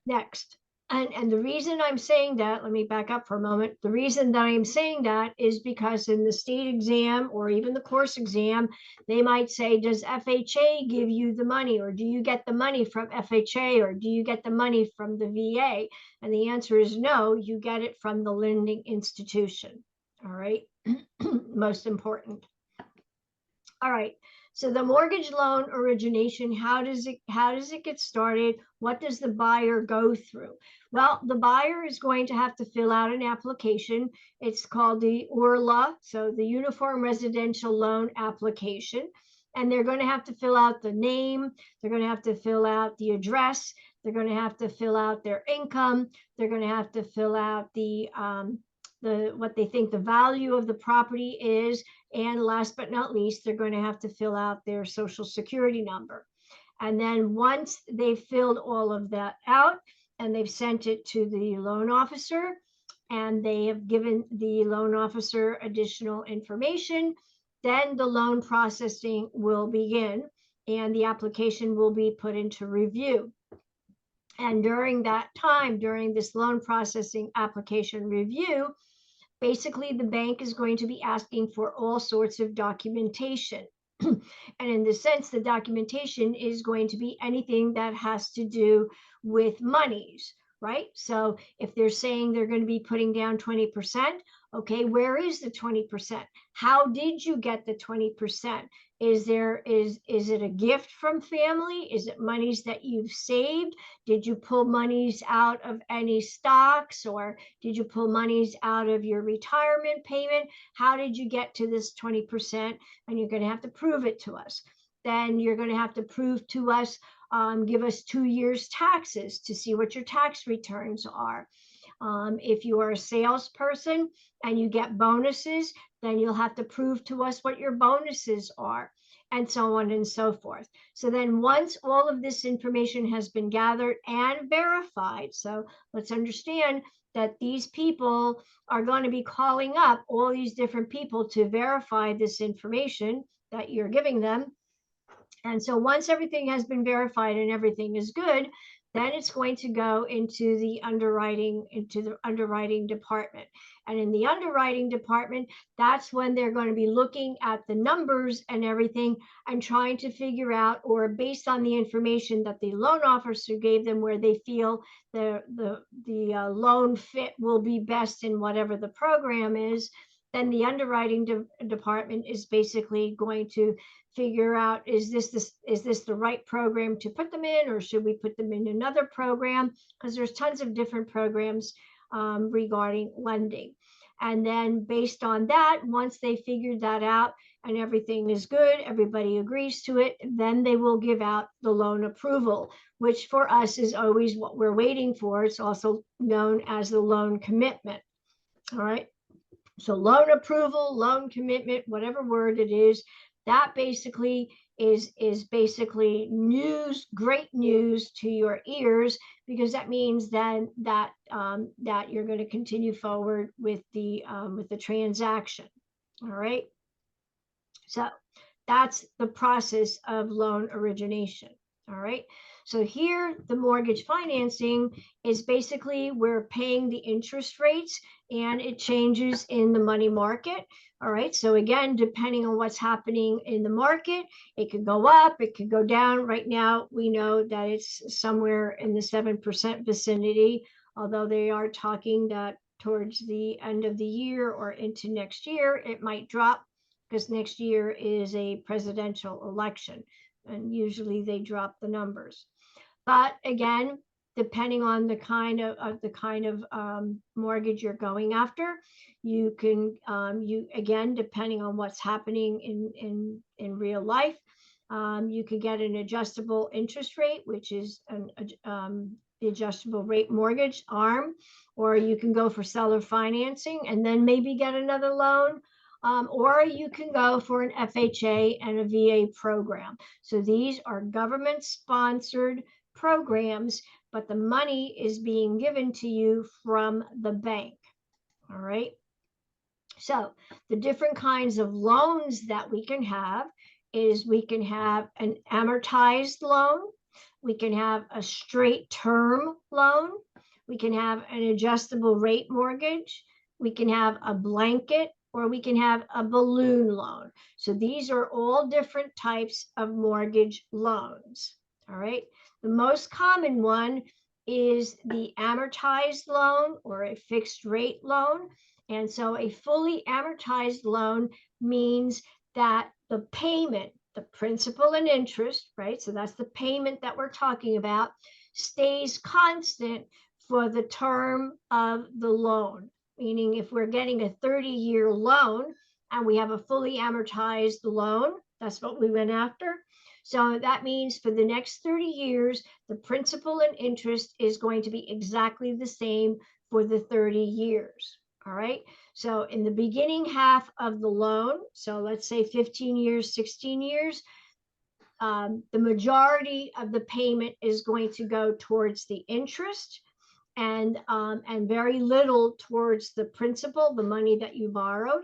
Next. And the reason I'm saying that, let me back up for a moment. The reason that I'm saying that is because in the state exam or even the course exam, they might say, does FHA give you the money, or do you get the money from FHA, or do you get the money from the VA? And the answer is no, you get it from the lending institution. All right. Most important. All right. So the mortgage loan origination, how does it get started? What does the buyer go through? Well, the buyer is going to have to fill out an application. It's called the URLA, so the Uniform Residential Loan Application. And they're going to have to fill out the name. They're going to have to fill out the address. They're going to have to fill out their income. They're going to have to fill out the what they think the value of the property is. And last but not least, they're going to have to fill out their social security number. And then once they've filled all of that out and they've sent it to the loan officer and they have given the loan officer additional information, then the loan processing will begin and the application will be put into review. And during that time, during this loan processing application review, basically the bank is going to be asking for all sorts of documentation. And in this sense, the documentation is going to be anything that has to do with monies, right? So if they're saying they're going to be putting down 20%, okay, where is the 20%? How did you get the 20%? Is it a gift from family? Is it monies that you've saved? Did you pull monies out of any stocks, or did you pull monies out of your retirement payment? How did you get to this 20%? And you're going to have to prove it to us. Then you're going to have to prove to us, give us 2 years taxes to see what your tax returns are. If you are a salesperson and you get bonuses, then you'll have to prove to us what your bonuses are, and so on and so forth. So then once all of this information has been gathered and verified, so let's understand that these people are going to be calling up all these different people to verify this information that you're giving them. And so once everything has been verified and everything is good, then it's going to go into the underwriting department. And in the underwriting department, that's when they're going to be looking at the numbers and everything and trying to figure out, or based on the information that the loan officer gave them, where they feel the loan fit will be best in whatever the program is, then the underwriting department is basically going to figure out, is this the right program to put them in, or should we put them in another program? Because there's tons of different programs regarding lending. And then based on that, once they figured that out and everything is good, everybody agrees to it, then they will give out the loan approval, which for us is always what we're waiting for. It's also known as the loan commitment. All right. So loan approval, loan commitment, whatever word it is, that basically is basically news, great news to your ears, because that means then that you're going to continue forward with the transaction. All right. So that's the process of loan origination. All right. So here, the mortgage financing is basically we're paying the interest rates, and it changes in the money market. All right. So again, depending on what's happening in the market, it could go up, it could go down. Right now, we know that it's somewhere in the 7% vicinity, although they are talking that towards the end of the year or into next year, it might drop, because next year is a presidential election, and usually they drop the numbers. But again, depending on the kind of mortgage you're going after, you can again, depending on what's happening in real life, you could get an adjustable interest rate, which is the adjustable rate mortgage arm, or you can go for seller financing and then maybe get another loan. Or you can go for an FHA and a VA program. So these are government sponsored programs, but the money is being given to you from the bank. All right. So the different kinds of loans that we can have is we can have an amortized loan. We can have a straight term loan. We can have an adjustable rate mortgage. We can have a blanket, or we can have a balloon loan. So these are all different types of mortgage loans. All right. The most common one is the amortized loan or a fixed rate loan. And so a fully amortized loan means that the payment, the principal and interest, right? So that's the payment that we're talking about, stays constant for the term of the loan. Meaning if we're getting a 30-year loan and we have a fully amortized loan, that's what we went after. So that means for the next 30 years, the principal and interest is going to be exactly the same for the 30 years. All right. So in the beginning half of the loan, so let's say 15 years, 16 years, the majority of the payment is going to go towards the interest, and very little towards the principal, the money that you borrowed.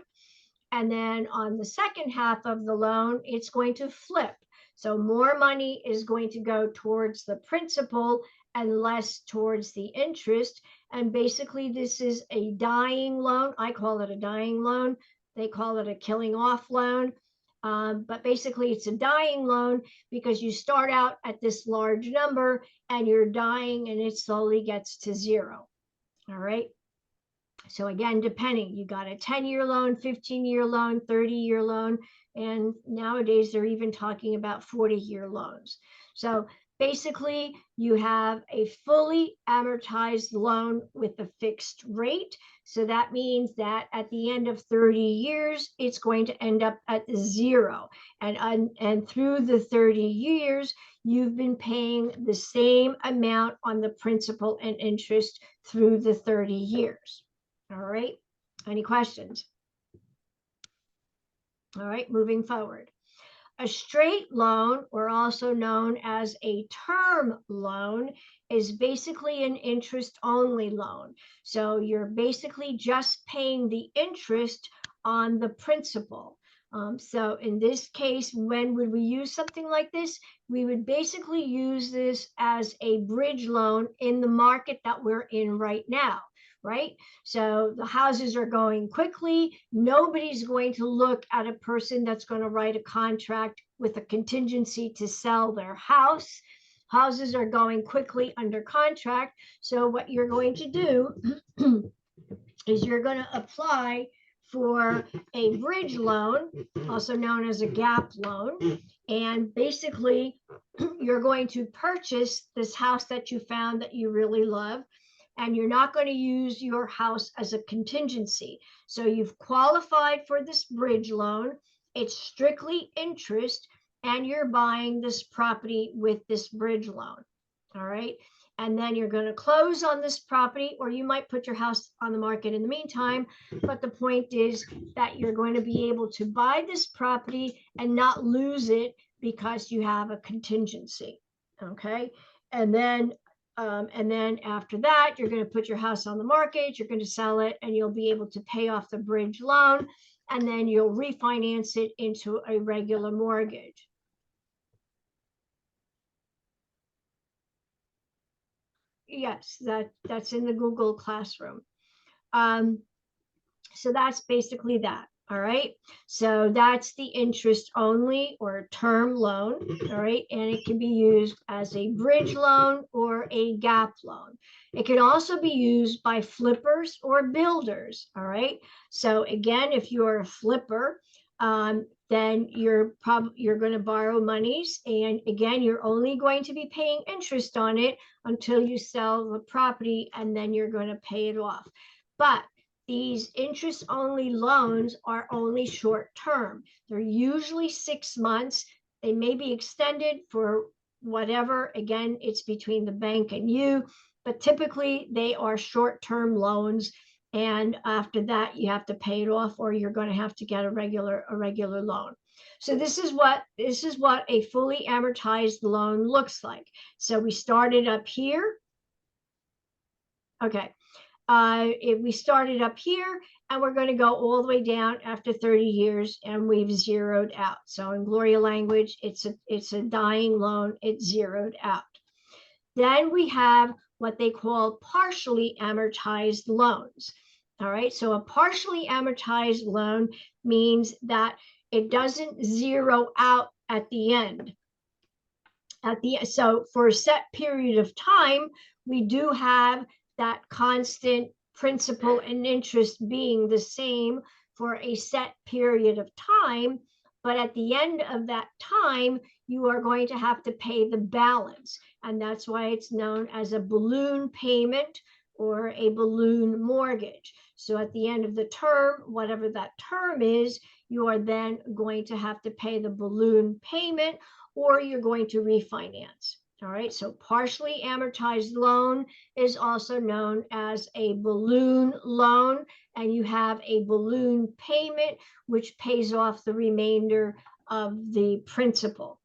And then on the second half of the loan, it's going to flip. So more money is going to go towards the principal and less towards the interest. And basically this is a dying loan. I call it a dying loan. They call it a killing off loan. But basically it's a dying loan because you start out at this large number and you're dying and it slowly gets to zero. All right. So again, depending, you got a 10-year loan, 15-year loan, 30-year loan, and nowadays they're even talking about 40-year loans. So basically you have a fully amortized loan with a fixed rate. So that means that at the end of 30 years, it's going to end up at zero. And through the 30 years, you've been paying the same amount on the principal and interest through the 30 years. All right. Any questions? All right, moving forward. A straight loan, or also known as a term loan, is basically an interest-only loan. So you're basically just paying the interest on the principal. So in this case, when would we use something like this? We would basically use this as a bridge loan in the market that we're in right now. Right? So the houses are going quickly. Nobody's going to look at a person that's going to write a contract with a contingency to sell their house. Houses are going quickly under contract. So what you're going to do is you're going to apply for a bridge loan, also known as a gap loan. And basically, you're going to purchase this house that you found that you really love. And you're not going to use your house as a contingency. So you've qualified for this bridge loan. It's strictly interest, and you're buying this property with this bridge loan. All right. And then you're going to close on this property, or you might put your house on the market in the meantime. But the point is that you're going to be able to buy this property and not lose it because you have a contingency. Okay. And then after that, you're going to put your house on the market, you're going to sell it, and you'll be able to pay off the bridge loan, and then you'll refinance it into a regular mortgage. Yes, that's in the Google Classroom. So that's basically that. All right. So that's the interest only or term loan. All right. And it can be used as a bridge loan or a gap loan. It can also be used by flippers or builders. All right. So again, if you're a flipper, then you're going to borrow monies. And again, you're only going to be paying interest on it until you sell the property, and then you're going to pay it off. But these interest-only loans are only short term. They're usually 6 months. They may be extended for whatever. Again, it's between the bank and you, but typically they are short-term loans. And after that, you have to pay it off, or you're going to have to get a regular loan. So this is what a fully amortized loan looks like. So we started up here. Okay. If we started up here, and we're going to go all the way down after 30 years, and we've zeroed out. So in Gloria language, it's a dying loan. It's zeroed out. Then we have what they call partially amortized loans. All right. So a partially amortized loan means that it doesn't zero out at the end. So for a set period of time, we do have that constant principal and interest being the same for a set period of time. But at the end of that time, you are going to have to pay the balance. And that's why it's known as a balloon payment or a balloon mortgage. So at the end of the term, whatever that term is, you are then going to have to pay the balloon payment, or you're going to refinance. All right, so partially amortized loan is also known as a balloon loan, and you have a balloon payment, which pays off the remainder of the principal.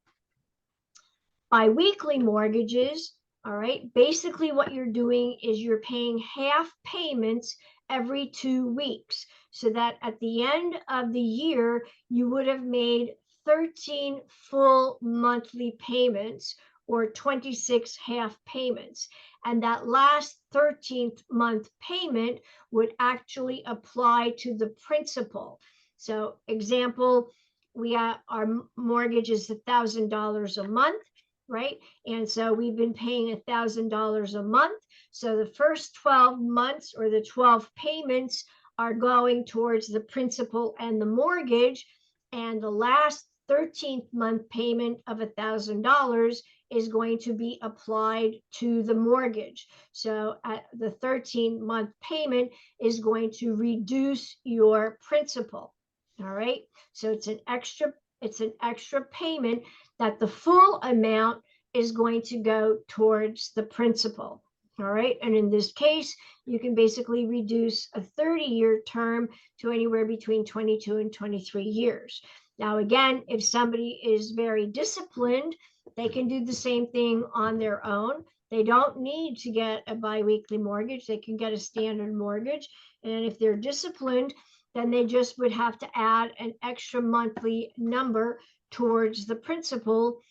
Biweekly mortgages, all right, basically what you're doing is you're paying half payments every 2 weeks, so that at the end of the year, you would have made 13 full monthly payments or 26 half payments. And that last 13th month payment would actually apply to the principal. So example, our mortgage is $1,000 a month, right? And so we've been paying $1,000 a month. So the first 12 months or the 12 payments are going towards the principal and the mortgage. And the last 13th month payment of $1,000 is going to be applied to the mortgage. So at the 13th month payment is going to reduce your principal. All right. So it's an extra payment that the full amount is going to go towards the principal. All right. And in this case, you can basically reduce a 30-year term to anywhere between 22 and 23 years. Now, again, if somebody is very disciplined, they can do the same thing on their own. They don't need to get a biweekly mortgage. They can get a standard mortgage. And if they're disciplined, then they just would have to add an extra monthly number towards the principal.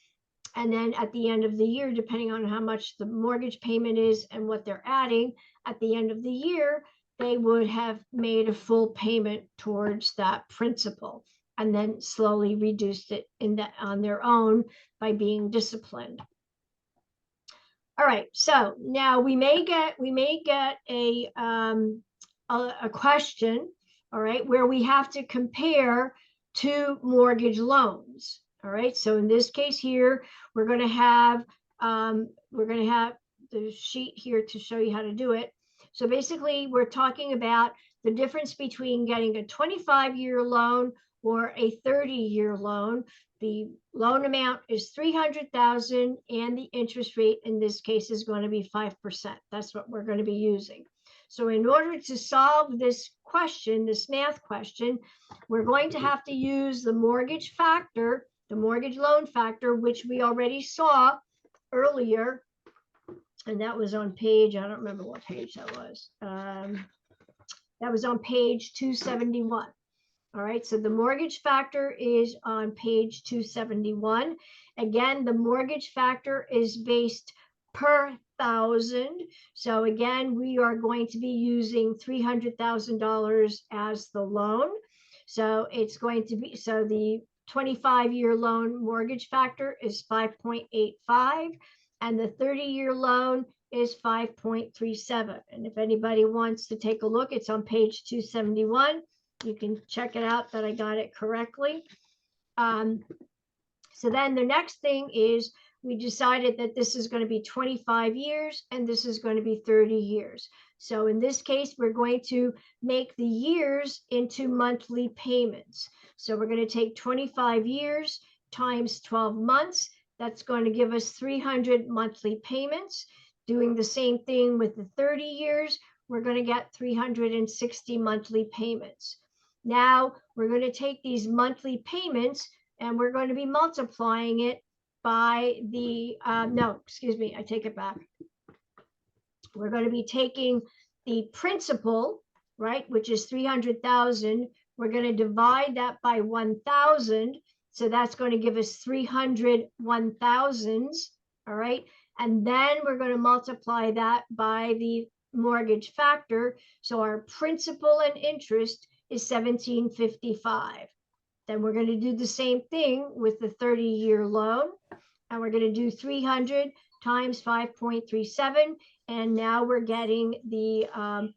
And then at the end of the year, depending on how much the mortgage payment is and what they're adding, at the end of the year, they would have made a full payment towards that principal, and then slowly reduced it on their own by being disciplined. All right, so now we may get a question, all right, where we have to compare two mortgage loans. All right, so in this case here, we're going to have the sheet here to show you how to do it. So basically, we're talking about the difference between getting a 25-year loan or a 30-year loan. The loan amount is $300,000, and the interest rate in this case is going to be 5%. That's what we're going to be using. So in order to solve this question, this math question, we're going to have to use the mortgage factor, the mortgage loan factor, which we already saw earlier. And that was on page, I don't remember what page that was. That was on page 271. All right, so the mortgage factor is on page 271. Again, the mortgage factor is based per thousand. So again, we are going to be using $300,000 as the loan. So it's going to be, so the 25-year loan mortgage factor is 5.85, and the 30-year loan is 5.37. And if anybody wants to take a look, it's on page 271. You can check it out that I got it correctly. So then the next thing is we decided that this is going to be 25 years and this is going to be 30 years. So in this case, we're going to make the years into monthly payments. So we're going to take 25 years times 12 months. That's going to give us 300 monthly payments. Doing the same thing with the 30 years, we're going to get 360 monthly payments. Now we're going to take these monthly payments and we're going to be multiplying it by the, no, excuse me, I take it back. We're going to be taking the principal, right, which is 300,000. We're going to divide that by 1,000. So that's going to give us 300 1,000s, all right? And then we're going to multiply that by the mortgage factor. So our principal and interest is 1755. Then we're going to do the same thing with the 30-year loan. And we're going to do 300 times 5.37. And now we're getting the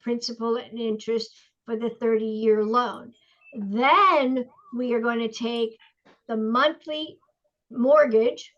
principal and interest for the 30-year loan. Then we are going to take the monthly mortgage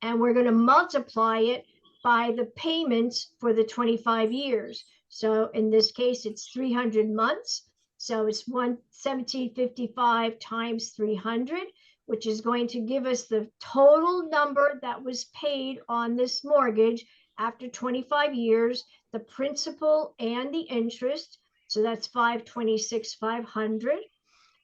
and we're going to multiply it by the payments for the 25 years. So in this case, it's 300 months. So it's 1755 times 300, which is going to give us the total number that was paid on this mortgage after 25 years, the principal and the interest. So that's 526,500.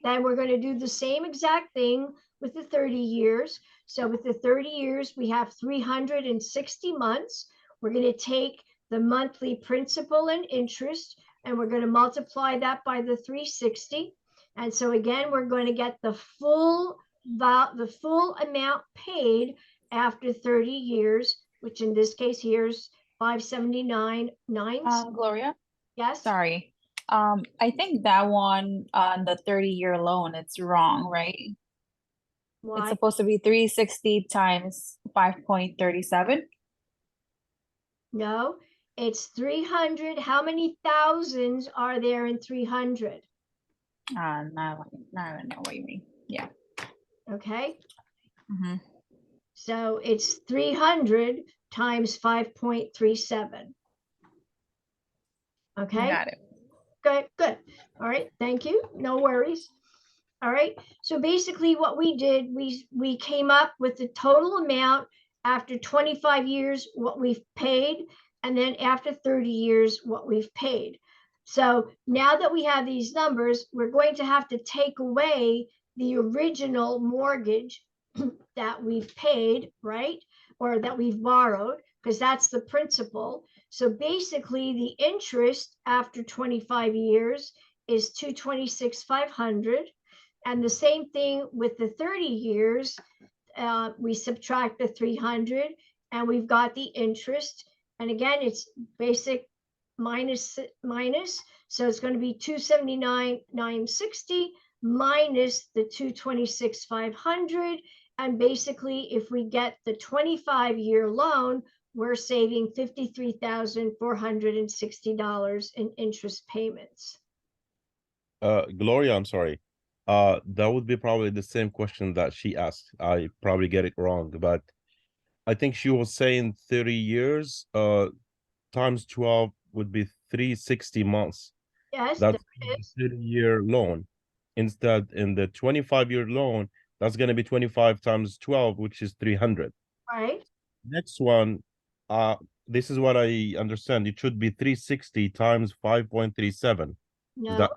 Then we're going to do the same exact thing with the 30 years. So with the 30 years, we have 360 months. We're going to take the monthly principal and interest, and we're going to multiply that by the 360. And so again, we're going to get the full amount paid after 30 years, which in this case here is 579.9. Gloria, Yes. sorry. I think that one on the 30-year loan, it's wrong, right? It's Why? supposed to be 360 times 5.37. No, it's 300. How many thousands are there in 300? Now I know what you mean. Yeah. Okay. Mm-hmm. So it's 300 times 5.37. Okay. Got it. Good, good. All right, thank you. No worries. All right, so basically what we did, we came up with the total amount after 25 years, what we've paid, and then after 30 years, what we've paid. So now that we have these numbers, we're going to have to take away the original mortgage that we've paid, right? Or that we've borrowed, because that's the principal. So basically the interest after 25 years is 226,500. And the same thing with the 30 years, we subtract the 300 and we've got the interest. And again, it's basic minus. So it's going to be 279,960 minus the 226,500. And basically, if we get the 25-year loan, we're saving $53,460 in interest payments. Gloria, I'm sorry. That would be probably the same question that she asked. I probably get it wrong, but I think she was saying 30 years, times 12 would be 360 months. Yes, That's a 30-year loan. Instead, in the 25-year loan, that's going to be 25 times 12, which is 300. right. Next one, this is what I understand. It should be 360 times 5.37. No. Is that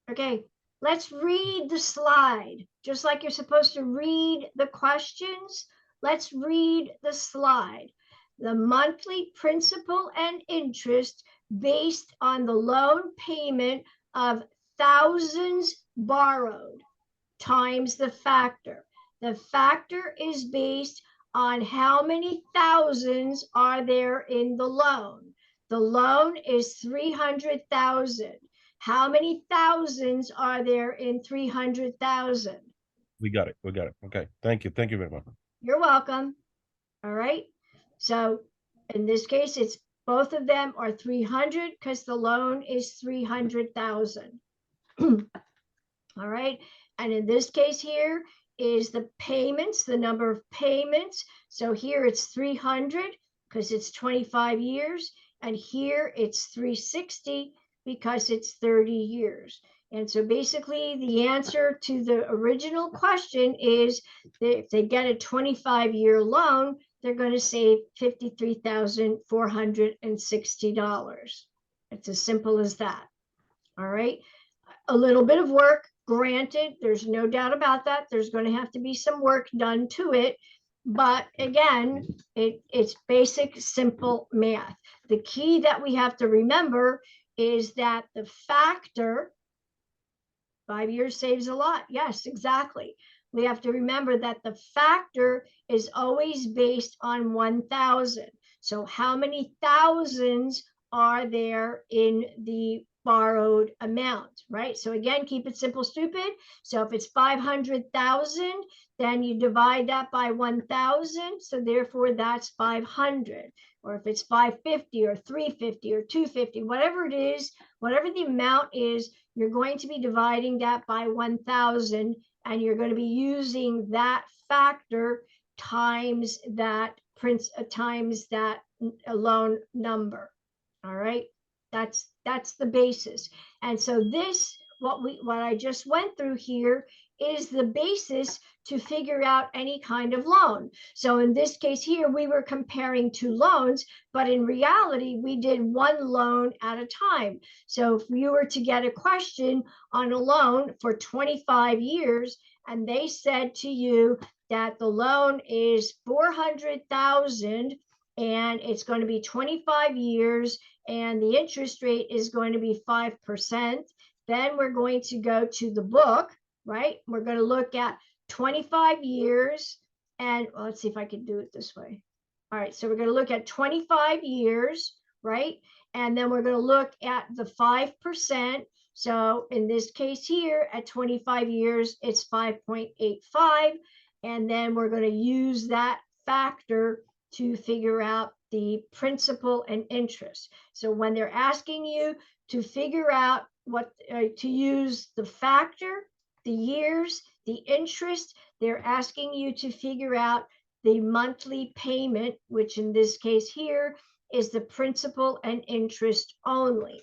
Okay, let's read the slide. Just like you're supposed to read the questions, let's read the slide. The monthly principal and interest based on the loan payment of thousands borrowed times the factor. The factor is based on how many thousands are there in the loan. The loan is 300,000. How many thousands are there in 300,000? we got it. We got it. Okay. Thank you. Thank you very much. You're welcome. All right. So in this case, it's both of them are 300 because the loan is 300,000. All right. And in this case here is the payments, the number of payments. So here it's 300 because it's 25 years. And here it's 360 because it's 30 years. And so basically the answer to the original question is that if they get a 25-year loan, they're going to save $53,460. It's as simple as that. All right. A little bit of work, granted, there's no doubt about that. There's going to have to be some work done to it. But again, it's basic, simple math. The key that we have to remember is that the factor, 5 years saves a lot. Yes, exactly. We have to remember that the factor is always based on 1,000. So how many thousands are there in the borrowed amount, right? So again, keep it simple, stupid. So if it's 500,000, then you divide that by 1,000. So therefore that's 500. Or if it's 550 or 350 or 250, whatever it is, whatever the amount is, you're going to be dividing that by 1,000, and you're going to be using that factor times that loan number. All right, that's the basis. And so this, what I just went through here, is the basis to figure out any kind of loan. So in this case here, we were comparing two loans, but in reality, we did one loan at a time. So if you were to get a question on a loan for 25 years, and they said to you that the loan is 400,000 and it's going to be 25 years and the interest rate is going to be 5%, then we're going to go to the book, right? We're going to look at 25 years and well, let's see if I can do it this way. All right, so we're going to look at 25 years, right? And then we're going to look at the 5%. So in this case here, at 25 years, it's 5.85. And then we're going to use that factor to figure out the principal and interest. So when they're asking you to figure out what to use the factor, the years, the interest, they're asking you to figure out the monthly payment, which in this case here is the principal and interest only.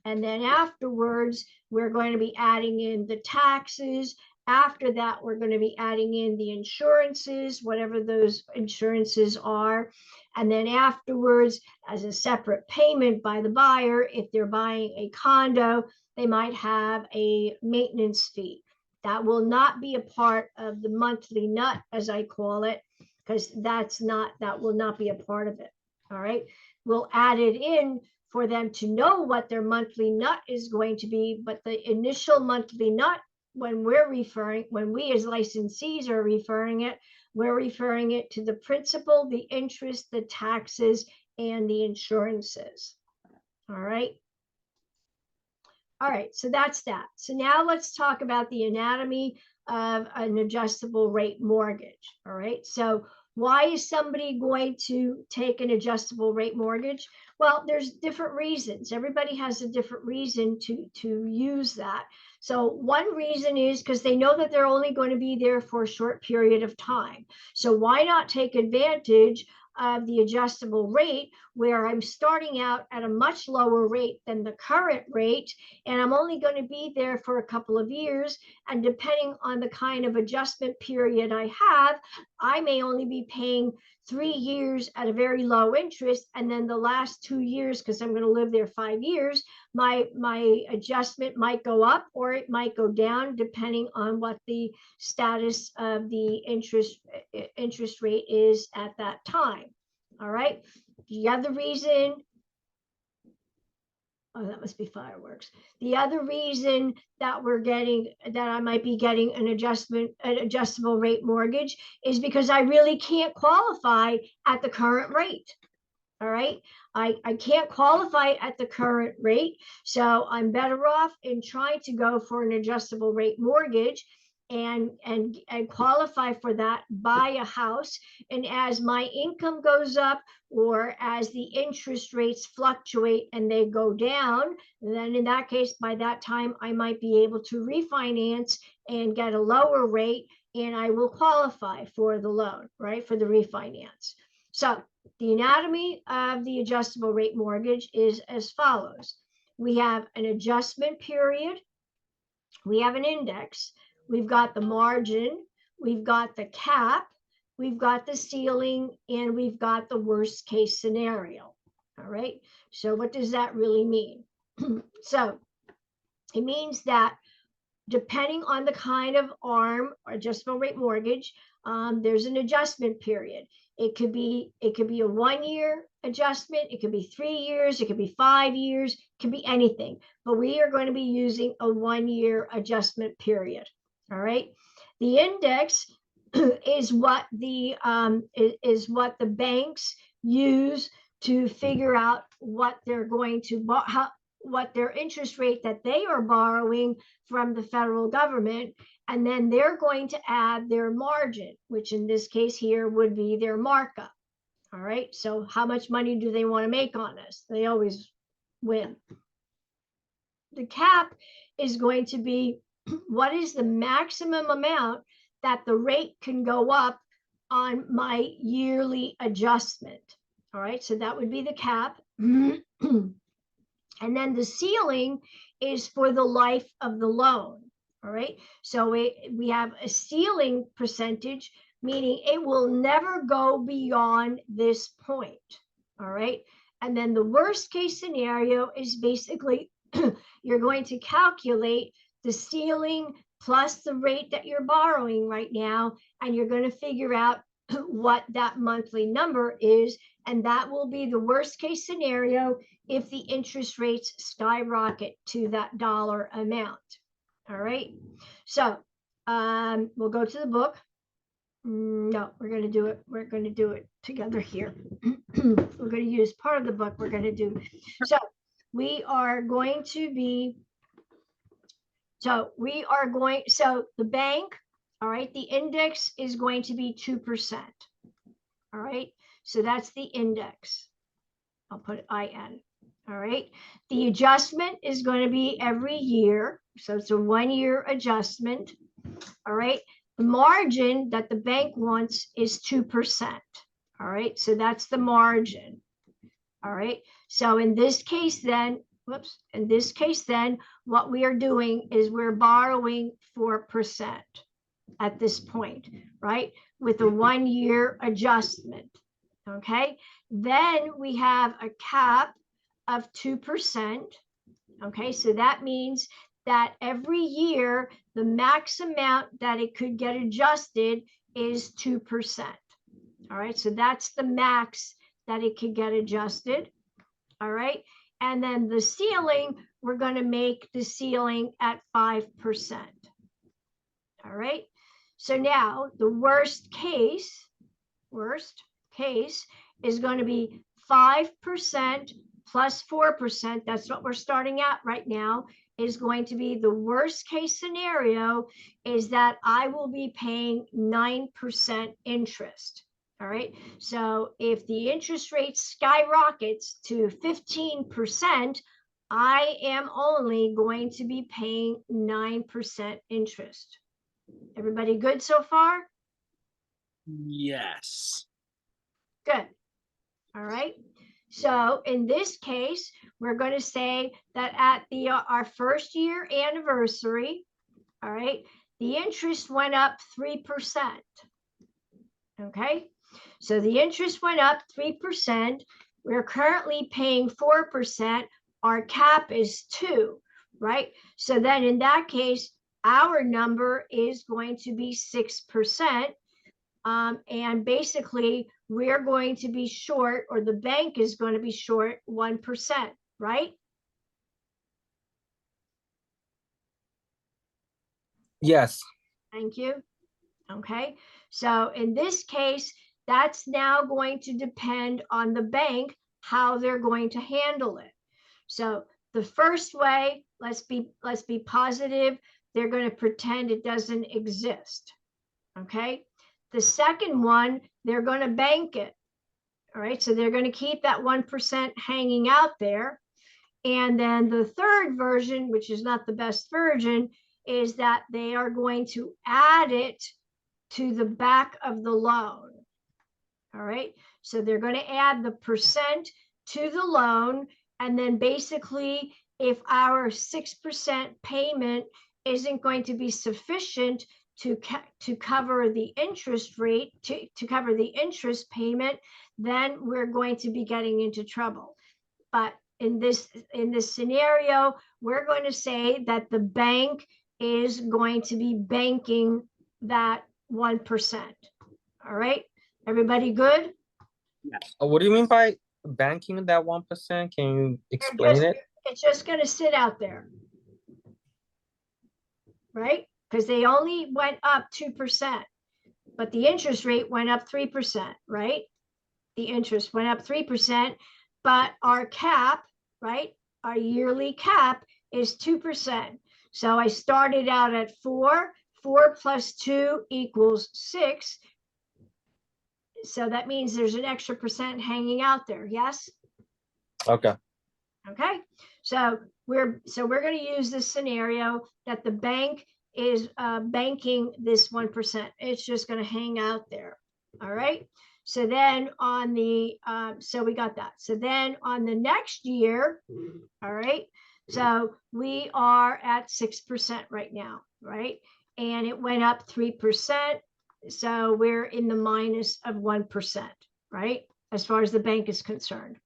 And then afterwards, we're going to be adding in the taxes. After that, we're going to be adding in the insurances, whatever those insurances are. And then afterwards, as a separate payment by the buyer, if they're buying a condo, they might have a maintenance fee. That will not be a part of the monthly nut, as I call it, because that will not be a part of it. All right. We'll add it in for them to know what their monthly nut is going to be, but the initial monthly nut, when we as licensees are referring it, we're referring it to the principal, the interest, the taxes, and the insurances. All right. All right, so that's that. So now let's talk about the anatomy of an adjustable rate mortgage. All right, so why is somebody going to take an adjustable rate mortgage? Well, there's different reasons. Everybody has a different reason to use that. So one reason is because they know that they're only going to be there for a short period of time. So why not take advantage of the adjustable rate where I'm starting out at a much lower rate than the current rate, and I'm only going to be there for a couple of years. And depending on the kind of adjustment period I have, I may only be paying 3 years at a very low interest. And then the last 2 years, because I'm going to live there 5 years, my adjustment might go up or it might go down depending on what the status of the interest rate is at that time. All right. The other reason, oh, that must be fireworks. The other reason that I might be getting an adjustable rate mortgage is because I really can't qualify at the current rate. All right. I can't qualify at the current rate. So I'm better off in trying to go for an adjustable rate mortgage and qualify for that, buy a house. And as my income goes up or as the interest rates fluctuate and they go down, then in that case, by that time, I might be able to refinance and get a lower rate and I will qualify for the loan, right, for the refinance. So the anatomy of the adjustable rate mortgage is as follows. We have an adjustment period, we have an index, we've got the margin, we've got the cap, we've got the ceiling, and we've got the worst case scenario. All right. So what does that really mean? So it means that depending on the kind of ARM or adjustable rate mortgage, there's an adjustment period. It could be a 1 year adjustment. It could be 3 years. It could be 5 years. It could be anything. But we are going to be using a 1 year adjustment period. All right. The index is what the banks use to figure out what they're going to what their interest rate that they are borrowing from the federal government, and then they're going to add their margin, which in this case here would be their markup. All right, so how much money do they want to make on us? They always win. The cap is going to be what is the maximum amount that the rate can go up on my yearly adjustment. All right, so that would be the cap. And then the ceiling is for the life of the loan. All right. So we have a ceiling percentage, meaning it will never go beyond this point. All right. And then the worst case scenario is basically you're going to calculate the ceiling plus the rate that you're borrowing right now, and you're going to figure out what that monthly number is, and that will be the worst case scenario if the interest rates skyrocket to that dollar amount. All right, so we'll go to the book. No, we're going to do it. We're going to do it together here. We're going to use part of the book. We're going to do. So we are going to be. So the bank. All right, the index is going to be 2%. All right, so that's the index. I'll put IN. All right, the adjustment is going to be every year. So it's a 1 year adjustment. All right, the margin that the bank wants is 2%. All right, so that's the margin. All right, so in this case then, what we are doing is we're borrowing 4%. At this point, right, with a 1 year adjustment. Okay, then we have a cap of 2%. Okay, so that means that every year the max amount that it could get adjusted is 2%. All right, so that's the max that it could get adjusted. All right, and then the ceiling, we're going to make the ceiling at 5%. All right. So now the worst case is going to be 5% plus 4%. That's what we're starting at right now, is going to be the worst case scenario is that I will be paying 9% interest. All right. So if the interest rate skyrockets to 15%, I am only going to be paying 9% interest. Everybody good so far? Yes. Good. All right. So in this case, we're going to say that at our first year anniversary, all right, the interest went up 3%. Okay. So the interest went up 3%. We're currently paying 4%. Our cap is 2%, right? So then in that case, our number is going to be 6%. And basically, we're going to be short, or the bank is going to be short 1%, right? Yes. Thank you. Okay. So in this case, that's now going to depend on the bank, how they're going to handle it. So the first way, let's be positive. They're going to pretend it doesn't exist. Okay. The second one, they're going to bank it. All right. So they're going to keep that 1% hanging out there. And then the third version, which is not the best version, is that they are going to add it to the back of the loan. All right. So they're going to add the percent to the loan. And then basically, if our 6% payment isn't going to be sufficient to cover the interest rate, to cover the interest payment, then we're going to be getting into trouble. But in this scenario, we're going to say that the bank is going to be banking that 1%. All right, everybody good? What do you mean by banking that 1%? Can you explain it? It's just going to sit out there, right? Because they only went up 2%, but the interest rate went up 3%, right? The interest went up 3%, but our cap, right? Our yearly cap is 2%. So I started out at 4. 4 plus 2 equals 6. So that means there's an extra percent hanging out there. Yes. Okay. Okay. So we're going to use this scenario that the bank is banking this 1%. It's just going to hang out there. All right. So then on the so we got that. So then on the next year, all right. So we are at 6% right now, right? And it went up 3%. So we're in the minus of 1%, right? As far as the bank is concerned.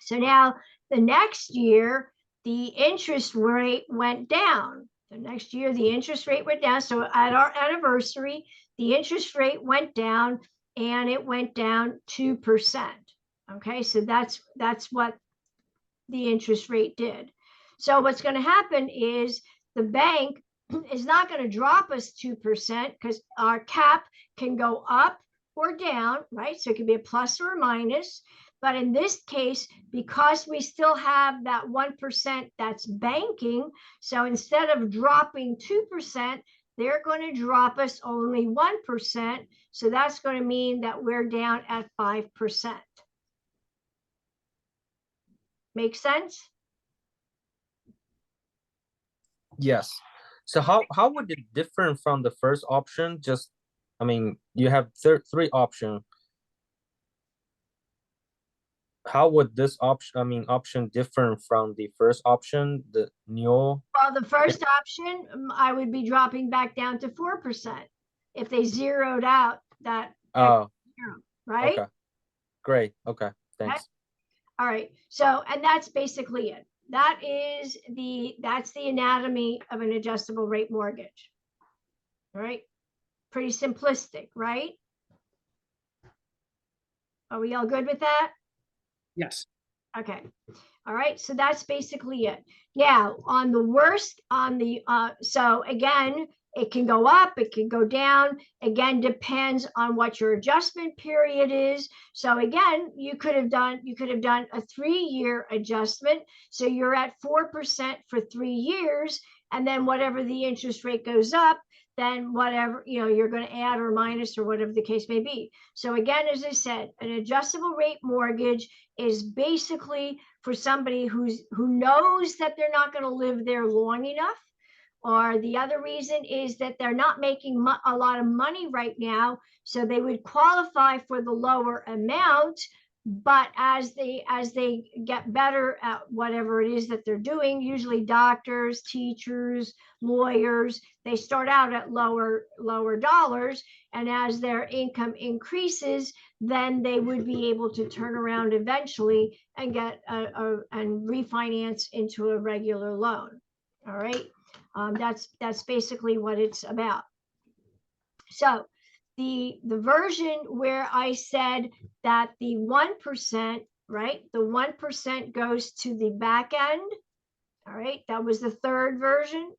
So now the next year, the interest rate went down. The next year, the interest rate went down. So at our anniversary, the interest rate went down, and it went down 2%. Okay, so that's what the interest rate did. So what's going to happen is the bank is not going to drop us 2% because our cap can go up or down, right? So it could be a plus or a minus. But in this case, because we still have that 1% that's banking, so instead of dropping 2%, they're going to drop us only 1%. So that's going to mean that we're down at 5%. Make sense? Yes. So how would it differ from the first option? Just, I mean, you have 3 options. How would this option different from the first option, the new? Well, the first option, I would be dropping back down to 4% if they zeroed out that zero, right? Okay. Great. Okay. Thanks. Okay. All right. So, and that's basically it. That's the anatomy of an adjustable rate mortgage. All right. Pretty simplistic, right? Are we all good with that? Yes. Okay. All right. So that's basically it. Now, on the worst, so again, it can go up, it can go down. Again, depends on what your adjustment period is. So again, you could have done a 3-year adjustment. So you're at 4% for 3 years, and then whatever the interest rate goes up, then whatever, you're going to add or minus or whatever the case may be. So again, as I said, an adjustable rate mortgage is basically for somebody who knows that they're not going to live there long enough, or the other reason is that they're not making a lot of money right now, so they would qualify for the lower amount. But as they get better at whatever it is that they're doing, usually doctors, teachers, lawyers, they start out at lower dollars, and as their income increases, then they would be able to turn around eventually and get and refinance into a regular loan. All right, that's basically what it's about. So the version where I said that the 1%, right? The 1% goes to the back end. All right, that was the third version.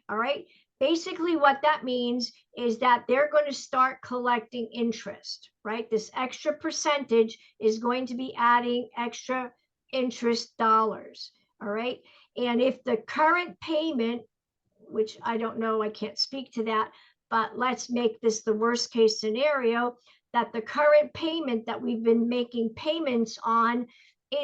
All right, basically what that means is that they're going to start collecting interest, right? This extra percentage is going to be adding extra interest dollars. All right, and if the current payment, which I don't know, I can't speak to that, but let's make this the worst case scenario, that the current payment that we've been making payments on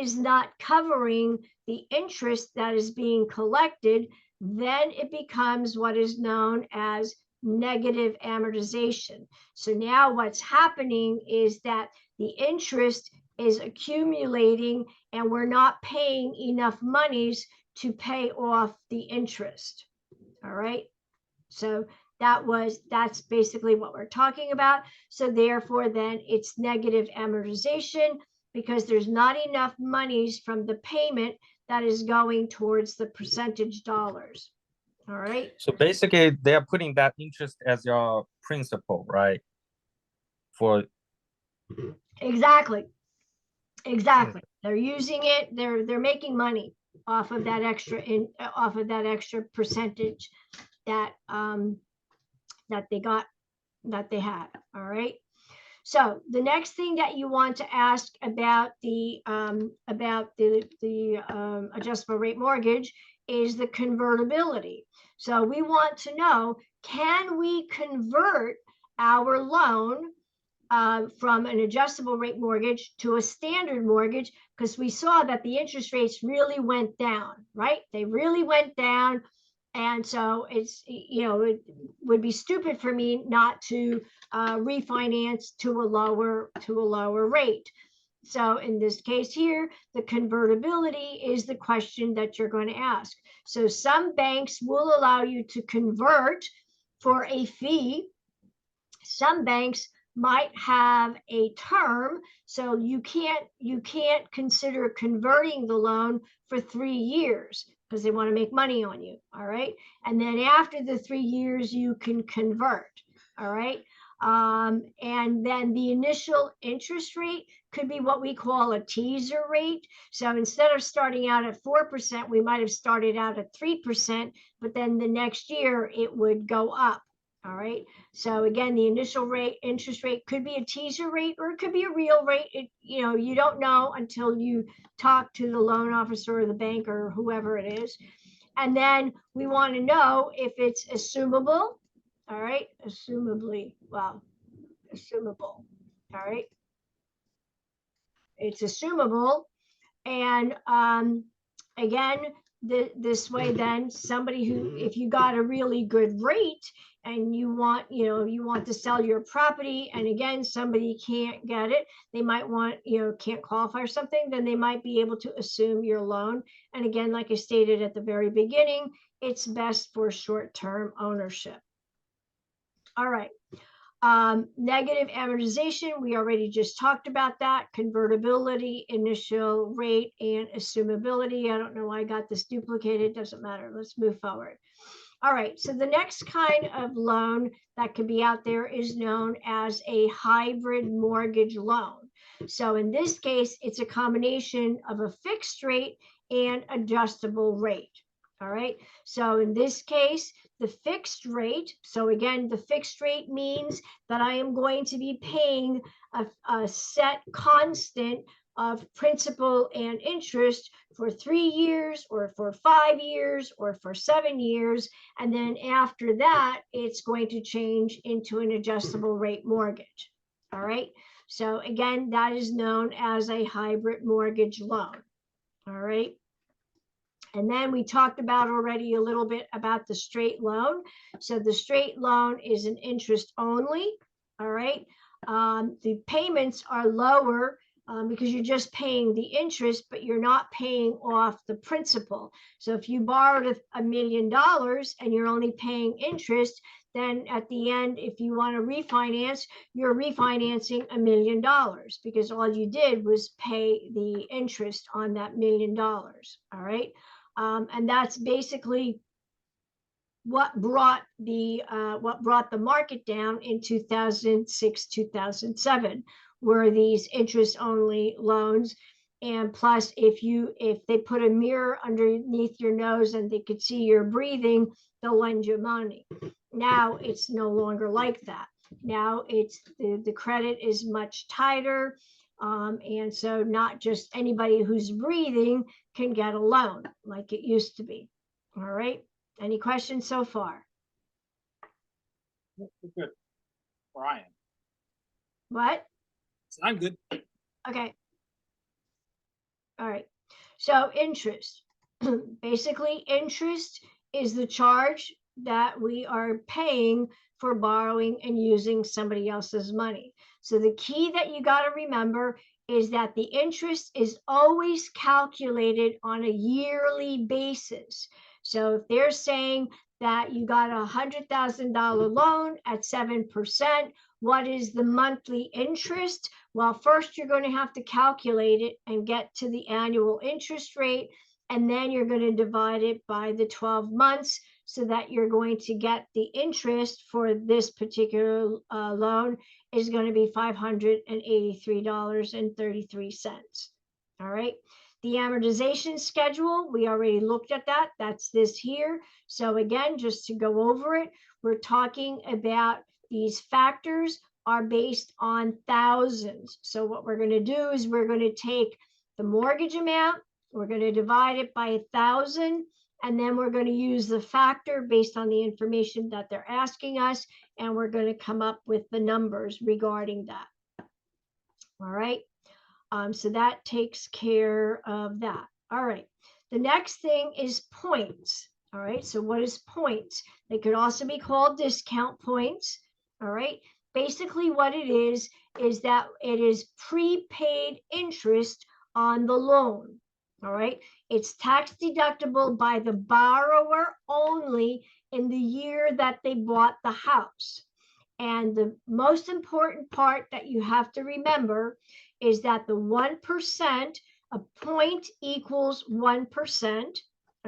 is not covering the interest that is being collected, then it becomes what is known as negative amortization. So now what's happening is that the interest is accumulating, and we're not paying enough monies to pay off the interest. All right. So that's basically what we're talking about. So therefore, then it's negative amortization because there's not enough monies from the payment that is going towards the percentage dollars. All right. So basically, they are putting that interest as your principal, right? For Exactly. Exactly. They're using it. They're making money off of that extra percentage that they had. All right. So the next thing that you want to ask about the adjustable rate mortgage is the convertibility. So we want to know, can we convert our loan from an adjustable rate mortgage to a standard mortgage? Because we saw that the interest rates really went down, right? They really went down. And so it's, it would be stupid for me not to refinance to a lower rate. So in this case here, the convertibility is the question that you're going to ask. So some banks will allow you to convert for a fee. Some banks might have a term, so you can't consider converting the loan for 3 years because they want to make money on you. All right. And then after the 3 years, you can convert. All right. And then the initial interest rate could be what we call a teaser rate. So instead of starting out at 4%, we might have started out at 3%, but then the next year it would go up. All right. So again, the initial interest rate could be a teaser rate, or it could be a real rate. You don't know until you talk to the loan officer or the bank or whoever it is. And then we want to know if it's assumable. All right. Assumable. All right. It's assumable. And again, this way, then somebody who, if you got a really good rate and you want to sell your property, and again, somebody can't get it, they might want, can't qualify or something, then they might be able to assume your loan. And again, like I stated at the very beginning, it's best for short-term ownership. All right. Negative amortization, we already just talked about that. Convertibility, initial rate, and assumability. I don't know why I got this duplicated. Doesn't matter. Let's move forward. All right. So the next kind of loan that could be out there is known as a hybrid mortgage loan. So in this case, it's a combination of a fixed rate and adjustable rate. All right. So in this case, the fixed rate. So again, the fixed rate means that I am going to be paying a set constant of principal and interest for 3 years or for 5 years or for 7 years. And then after that, it's going to change into an adjustable rate mortgage. All right. So again, that is known as a hybrid mortgage loan. All right. And then we talked about already a little bit about the straight loan. So the straight loan is an interest only. All right. The payments are lower because you're just paying the interest, but you're not paying off the principal. So if you borrowed $1 million and you're only paying interest, then at the end, if you want to refinance, you're refinancing $1 million because all you did was pay the interest on that $1 million. All right. And that's basically what brought the market down in 2006, 2007, were these interest only loans. And plus, if they put a mirror underneath your nose and they could see you're breathing, they'll lend you money. Now it's no longer like that. Now it's the credit is much tighter. And so not just anybody who's breathing can get a loan like it used to be. All right. Any questions so far? Good. Brian. What? I'm good. Okay. All right. So interest. Basically, interest is the charge that we are paying for borrowing and using somebody else's money. So the key that you got to remember is that the interest is always calculated on a yearly basis. So if they're saying that you got $100,000 loan at 7%, what is the monthly interest? Well, first you're going to have to calculate it and get to the annual interest rate, and then you're going to divide it by the 12 months so that you're going to get the interest for this particular loan is going to be $583.33. All right. The amortization schedule, we already looked at that. That's this here. So again, just to go over it, we're talking about these factors are based on thousands. So what we're going to do is we're going to take the mortgage amount, we're going to divide it by 1,000, and then we're going to use the factor based on the information that they're asking us, and we're going to come up with the numbers regarding that. All right. So that takes care of that. All right. The next thing is points. All right. So what is points? They could also be called discount points. All right. Basically what it is that it is prepaid interest on the loan. All right. It's tax deductible by the borrower only in the year that they bought the house. And the most important part that you have to remember is that the 1%, a point equals 1%,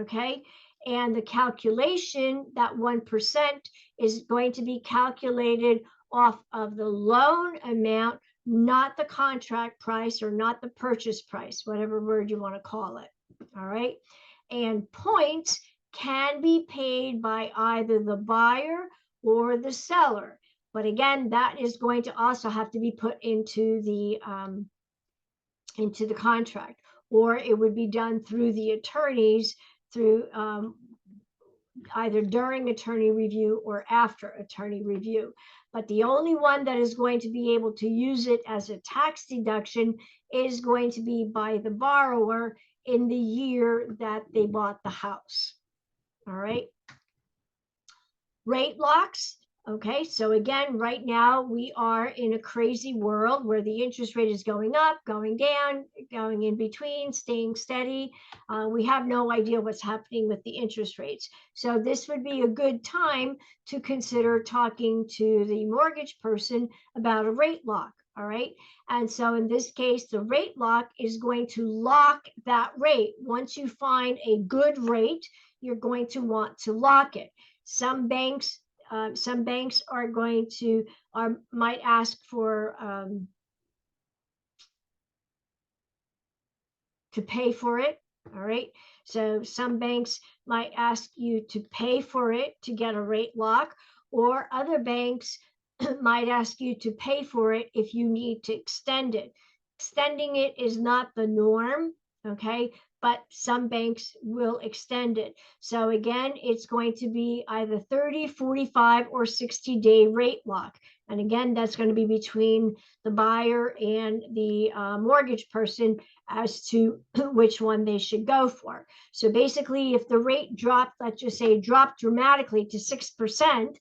okay? And the calculation, that 1% is going to be calculated off of the loan amount, not the contract price or not the purchase price, whatever word you want to call it, all right? And points can be paid by either the buyer or the seller. But again, that is going to also have to be put into the contract, or it would be done through the attorneys through either during attorney review or after attorney review. But the only one that is going to be able to use it as a tax deduction is going to be by the borrower in the year that they bought the house. All right. Rate locks. Okay, so again, right now we are in a crazy world where the interest rate is going up, going down, going in between, staying steady. We have no idea what's happening with the interest rates. So this would be a good time to consider talking to the mortgage person about a rate lock. All right. And so in this case, the rate lock is going to lock that rate. Once you find a good rate, you're going to want to lock it. Some banks are going to might ask for to pay for it. All right. So some banks might ask you to pay for it to get a rate lock, or other banks might ask you to pay for it if you need to extend it. Extending it is not the norm. Okay. But some banks will extend it. So again, it's going to be either 30, 45, or 60-day rate lock. And again, that's going to be between the buyer and the mortgage person as to which one they should go for. So basically, if the rate dropped, let's just say dropped dramatically to 6%,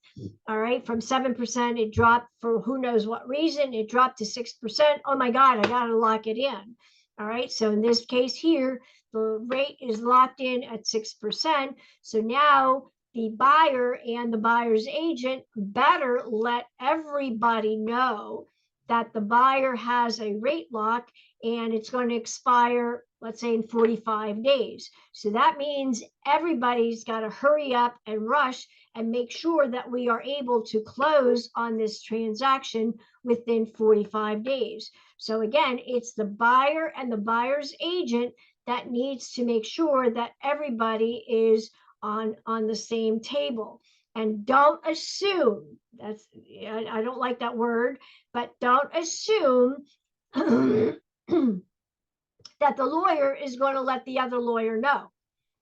all right, from 7%, it dropped for who knows what reason, it dropped to 6%. Oh my God, I got to lock it in. All right, so in this case here, the rate is locked in at 6%. So now the buyer and the buyer's agent better let everybody know that the buyer has a rate lock and it's going to expire, let's say, in 45 days. So that means everybody's got to hurry up and rush and make sure that we are able to close on this transaction within 45 days. So again, it's the buyer and the buyer's agent that needs to make sure that everybody is on the same table. And don't assume, that's, I don't like that word, but don't assume that the lawyer is going to let the other lawyer know.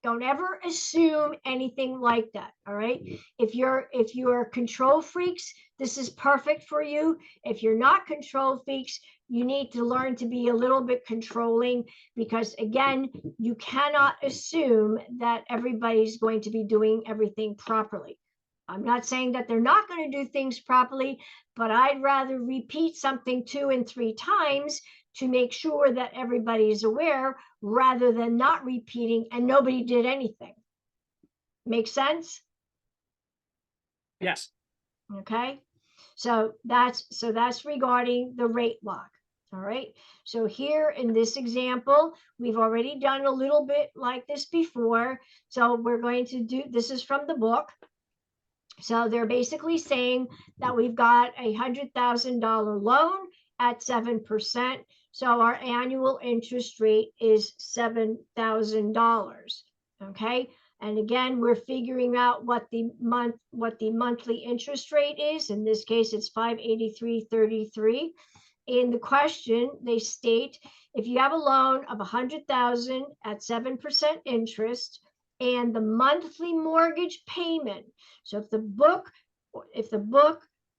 Don't ever assume anything like that. All right. If you're control freaks, this is perfect for you. If you're not control freaks, you need to learn to be a little bit controlling, because again, you cannot assume that everybody's going to be doing everything properly. I'm not saying that they're not going to do things properly, but I'd rather repeat something 2 and 3 times to make sure that everybody is aware rather than not repeating and nobody did anything. Make sense? Yes. Okay. So that's regarding the rate lock. All right. So here in this example, we've already done a little bit like this before. So we're going to do, this is from the book. So they're basically saying that we've got $100,000 loan at 7%. So our annual interest rate is $7,000. Okay. And again, we're figuring out what the monthly interest rate is. In this case, it's 583.33. In the question, they state if you have a loan of 100,000 at 7% interest and the monthly mortgage payment. So if the book,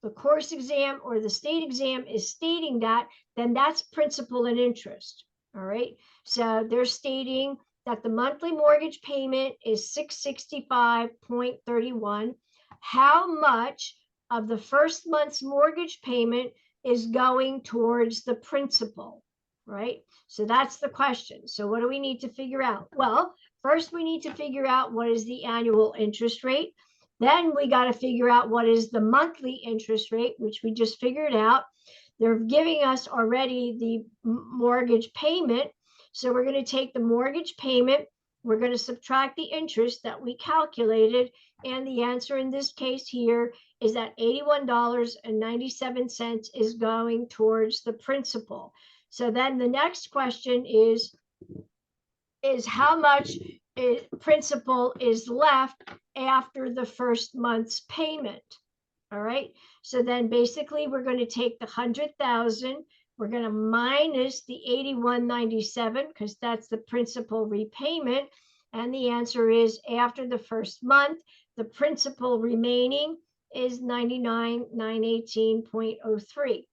the course exam or the state exam is stating that, then that's principal and interest. All right. So they're stating that the monthly mortgage payment is $665.31. How much of the first month's mortgage payment is going towards the principal, right? So that's the question. So what do we need to figure out? Well, first we need to figure out what is the annual interest rate. Then we got to figure out what is the monthly interest rate, which we just figured out. They're giving us already the mortgage payment. So we're going to take the mortgage payment, we're going to subtract the interest that we calculated, and the answer in this case here is that $81.97 is going towards the principal. So then the next question is how much principal is left after the first month's payment? All right. So then basically we're going to take the 100,000. We're going to minus the 81.97 because that's the principal repayment. And the answer is after the first month, the principal remaining is 99,918.03.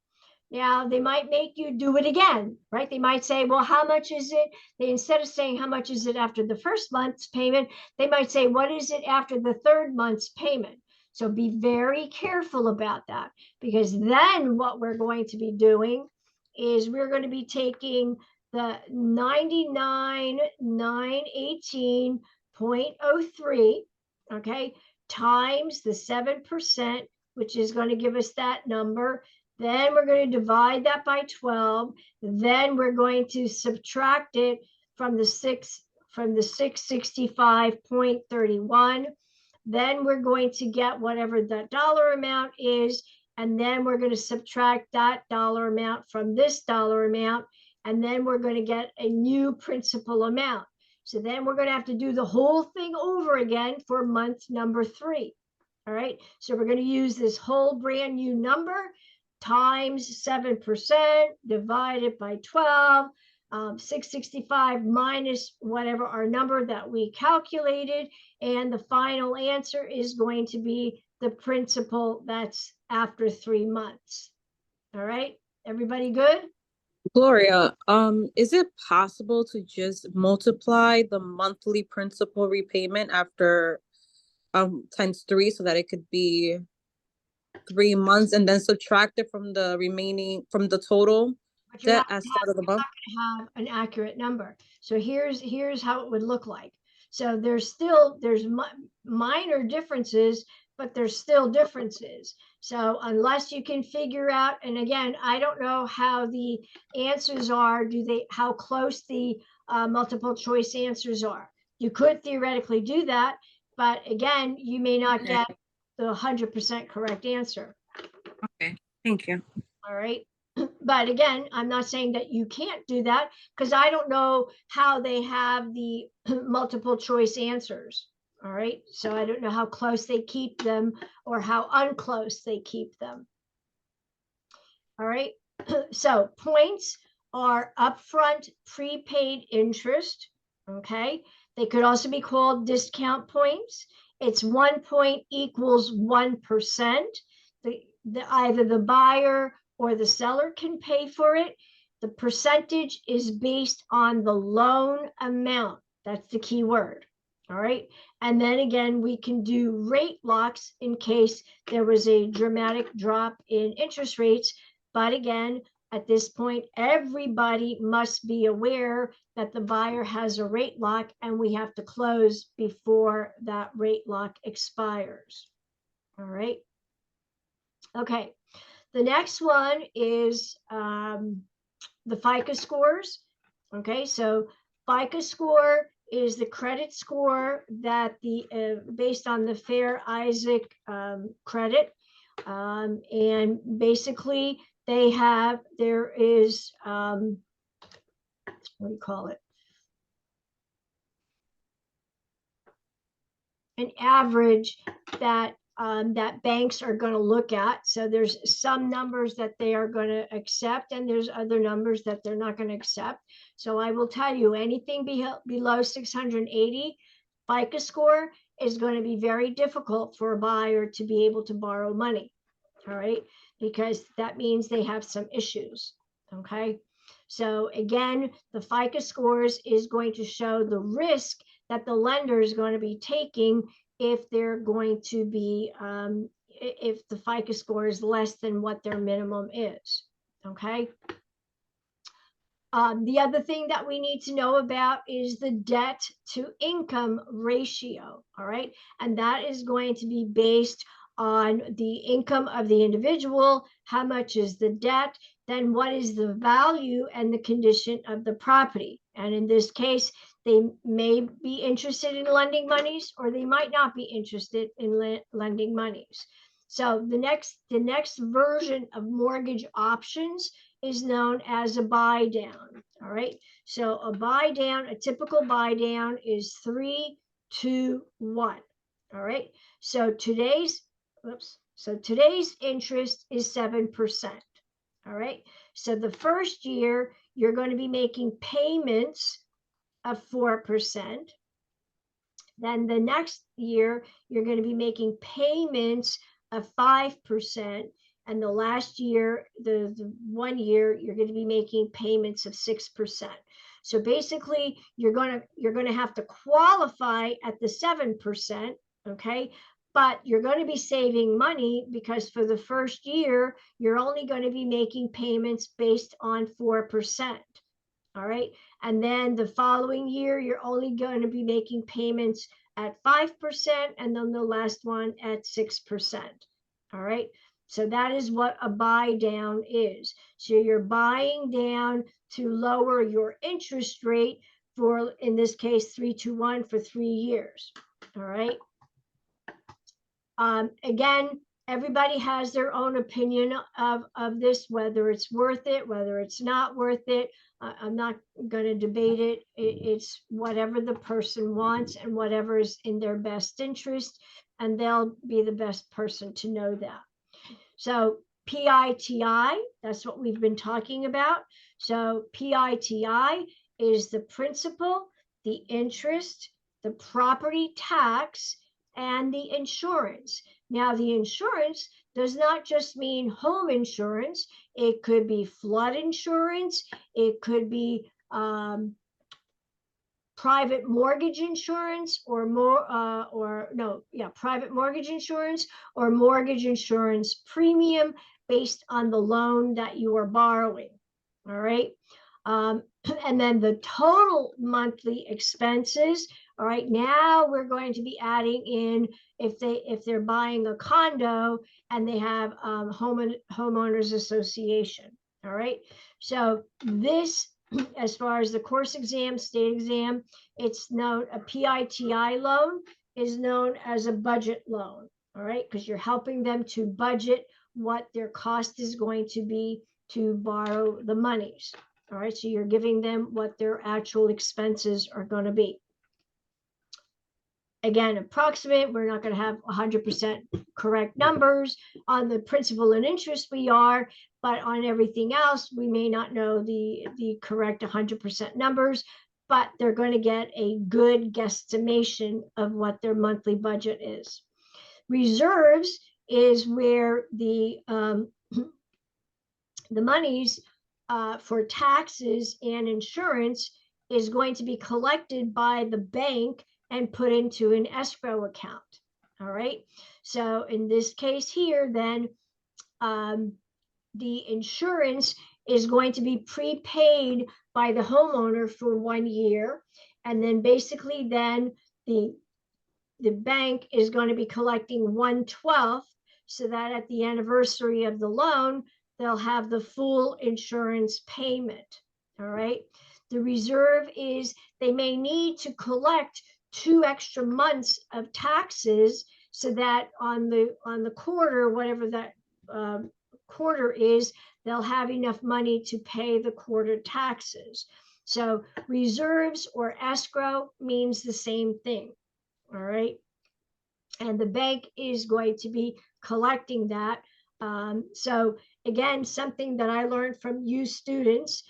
Now they might make you do it again, right? They might say, well, how much is it? They, instead of saying how much is it after the first month's payment, they might say, what is it after the third month's payment? So be very careful about that, because then what we're going to be doing is we're going to be taking the 99,918.03, okay, times the 7%, which is going to give us that number. Then we're going to divide that by 12. Then we're going to subtract it from the 665.31. Then we're going to get whatever that dollar amount is. And then we're going to subtract that dollar amount from this dollar amount. And then we're going to get a new principal amount. So then we're going to have to do the whole thing over again for month number 3. All right. So we're going to use this whole brand new number times 7% divided by 12. 665 minus whatever our number that we calculated, and the final answer is going to be the principal that's after 3 months. All right, everybody good? Gloria, is it possible to just multiply the monthly principal repayment after times 3 so that it could be 3 months and then subtract it from the remaining, from the total debt at start of the month? Have an accurate number. So here's how it would look like. So there's minor differences, but there's still differences. So unless you can figure out, and again, I don't know how the answers are, how close the multiple choice answers are. You could theoretically do that, but again, you may not get the 100% correct answer. Okay, thank you. All right. But again, I'm not saying that you can't do that because I don't know how they have the multiple choice answers. All right. So I don't know how close they keep them or how unclose they keep them. All right. So points are upfront prepaid interest. Okay. They could also be called discount points. It's 1 point equals 1%. Either the buyer or the seller can pay for it. The percentage is based on the loan amount. That's the key word. All right. And then again, we can do rate locks in case there was a dramatic drop in interest rates. But again, At this point, everybody must be aware that the buyer has a rate lock and we have to close before that rate lock expires. All right. Okay. The next one is the FICO scores. Okay, so FICO score is the credit score that based on the Fair Isaac credit. And basically there is, what do you call it? An average that that banks are going to look at. So there's some numbers that they are going to accept, and there's other numbers that they're not going to accept. So I will tell you, anything below 680 FICO score is going to be very difficult for a buyer to be able to borrow money. All right, because that means they have some issues. Okay, so again, the FICO scores is going to show the risk that the lender is going to be taking if they're going to be, if the FICO score is less than what their minimum is. Okay. The other thing that we need to know about is the debt to income ratio. All right. And that is going to be based on the income of the individual, how much is the debt, then what is the value and the condition of the property. And in this case, they may be interested in lending monies, or they might not be interested in lending monies. So the next version of mortgage options is known as a buy down. All right. So a buy down, a typical buy down is 3, 2, 1. All right. So today's interest is 7%. All right. So the first year you're going to be making payments of 4%. Then the next year you're going to be making payments of 5%. And the last year, the 1 year, you're going to be making payments of 6%. So basically, you're going to have to qualify at the 7%, okay? But you're going to be saving money because for the first year, you're only going to be making payments based on 4%. All right. And then the following year, you're only going to be making payments at 5%, and then the last one at 6%. All right. So that is what a buy down is. So you're buying down to lower your interest rate for, in this case, 3-1 for 3 years. All right. Again, everybody has their own opinion of this, whether it's worth it, whether it's not worth it. I'm not going to debate it. It's whatever the person wants and whatever is in their best interest, and they'll be the best person to know that. So PITI, that's what we've been talking about. So PITI is the principal, the interest, the property tax, and the insurance. Now, the insurance does not just mean home insurance. It could be flood insurance. It could be private mortgage insurance, or private mortgage insurance or mortgage insurance premium based on the loan that you are borrowing. All right. And then the total monthly expenses. All right, now we're going to be adding in if they're buying a condo and they have homeowners association. All right, so this, as far as the course exam, state exam, it's known, a PITI loan is known as a budget loan. All right, because you're helping them to budget what their cost is going to be to borrow the monies. All right, so you're giving them what their actual expenses are going to be. Again, approximate, we're not going to have 100% correct numbers. On the principal and interest we are, but on everything else, we may not know the correct 100% numbers, but they're going to get a good guesstimation of what their monthly budget is. Reserves is where the monies for taxes and insurance is going to be collected by the bank and put into an escrow account. All right. So in this case here, then the insurance is going to be prepaid by the homeowner for 1 year. And then basically then the bank is going to be collecting 1/12, so that at the anniversary of the loan, they'll have the full insurance payment. All right. The reserve is they may need to collect 2 extra months of taxes, so that on the quarter, whatever that quarter is, they'll have enough money to pay the quarter taxes. So reserves or escrow means the same thing. All right. And the bank is going to be collecting that. So again, something that I learned from you students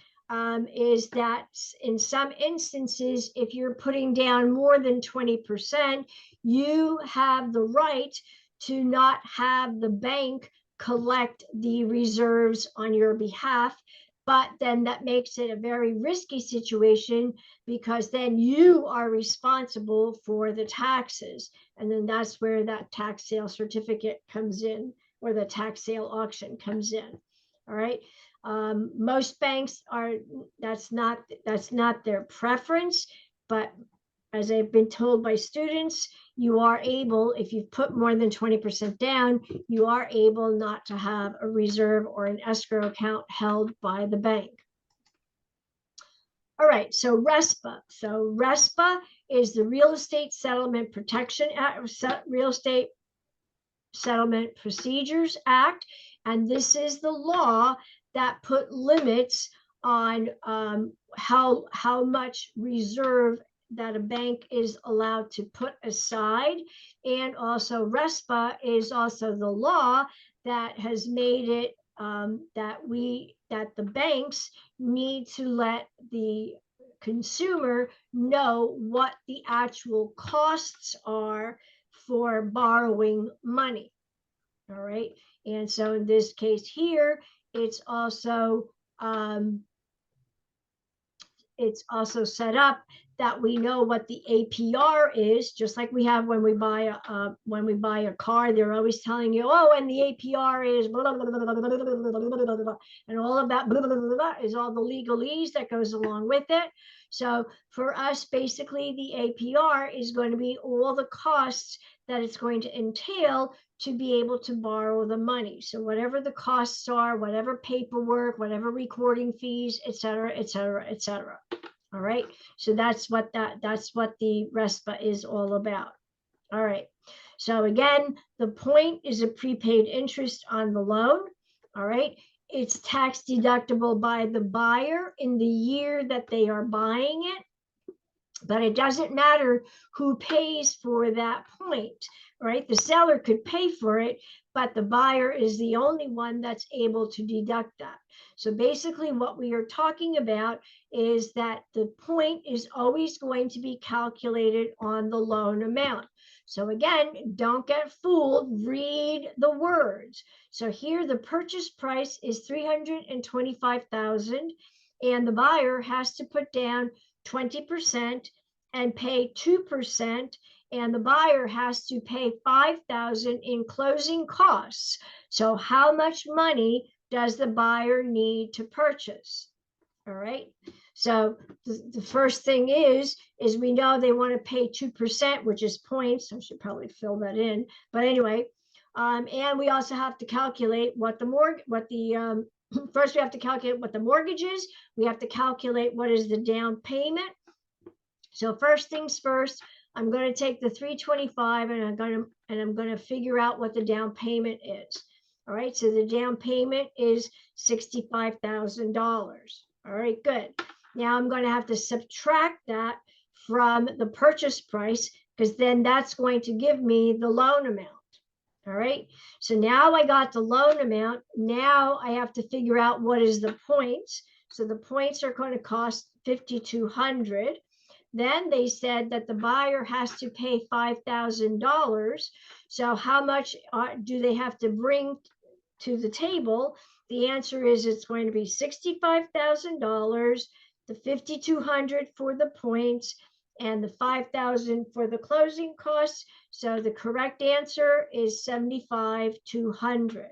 is that in some instances, if you're putting down more than 20%, you have the right to not have the bank collect the reserves on your behalf. But then that makes it a very risky situation, because then you are responsible for the taxes. And then that's where that tax sale certificate comes in, or the tax sale auction comes in. All right. Most banks are, that's not their preference, but as I've been told by students, you are able, if you've put more than 20% down, you are able not to have a reserve or an escrow account held by the bank. All right, so RESPA. So RESPA is the Real Estate Settlement Protection Act, Real Estate Settlement Procedures Act, and this is the law that put limits on how much reserve that a bank is allowed to put aside. And also RESPA is also the law that has made it that the banks need to let the consumer know what the actual costs are for borrowing money. All right. And so in this case here, it's also set up that we know what the APR is, just like we have when we buy a car. They're always telling you, oh, and the APR is blah, blah, blah, blah, blah, blah, blah, blah, blah, and all of that blah, blah, blah, blah, is all the legalese that goes along with it. So for us, basically, the APR is going to be all the costs that it's going to entail to be able to borrow the money. So whatever the costs are, whatever paperwork, whatever recording fees, et cetera, et cetera, et cetera. All right. So that's what the RESPA is all about. All right. So again, the point is a prepaid interest on the loan. All right. It's tax deductible by the buyer in the year that they are buying it. But it doesn't matter who pays for that point, right? The seller could pay for it, but the buyer is the only one that's able to deduct that. So basically what we are talking about is that the point is always going to be calculated on the loan amount. So again, don't get fooled, read the words. So here the purchase price is $325,000, and the buyer has to put down 20% and pay 2%, and the buyer has to pay $5,000 in closing costs. So how much money does the buyer need to purchase? All right. So the first thing is we know they want to pay 2%, which is points. I should probably fill that in. But anyway, and we also have to calculate first we have to calculate what the mortgage is. We have to calculate what is the down payment. So first things first, I'm going to take the 325 and I'm going to figure out what the down payment is. All right. So the down payment is $65,000. All right, good. Now I'm going to have to subtract that from the purchase price, because then that's going to give me the loan amount. All right. So now I got the loan amount. Now I have to figure out what is the points. So the points are going to cost $5,200. Then they said that the buyer has to pay $5,000. So how much do they have to bring to the table? The answer is it's going to be $65,000, the $5,200 for the points, and the $5,000 for the closing costs. So the correct answer is $75,200.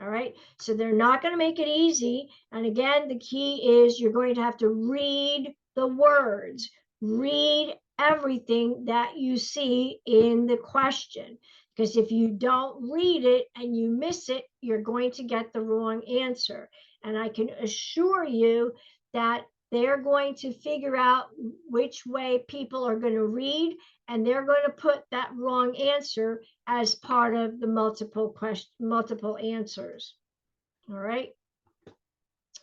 All right, so they're not going to make it easy. And again, the key is you're going to have to read the words, read everything that you see in the question. Because if you don't read it and you miss it, you're going to get the wrong answer. And I can assure you that they're going to figure out which way people are going to read, and they're going to put that wrong answer as part of the multiple answers. All right.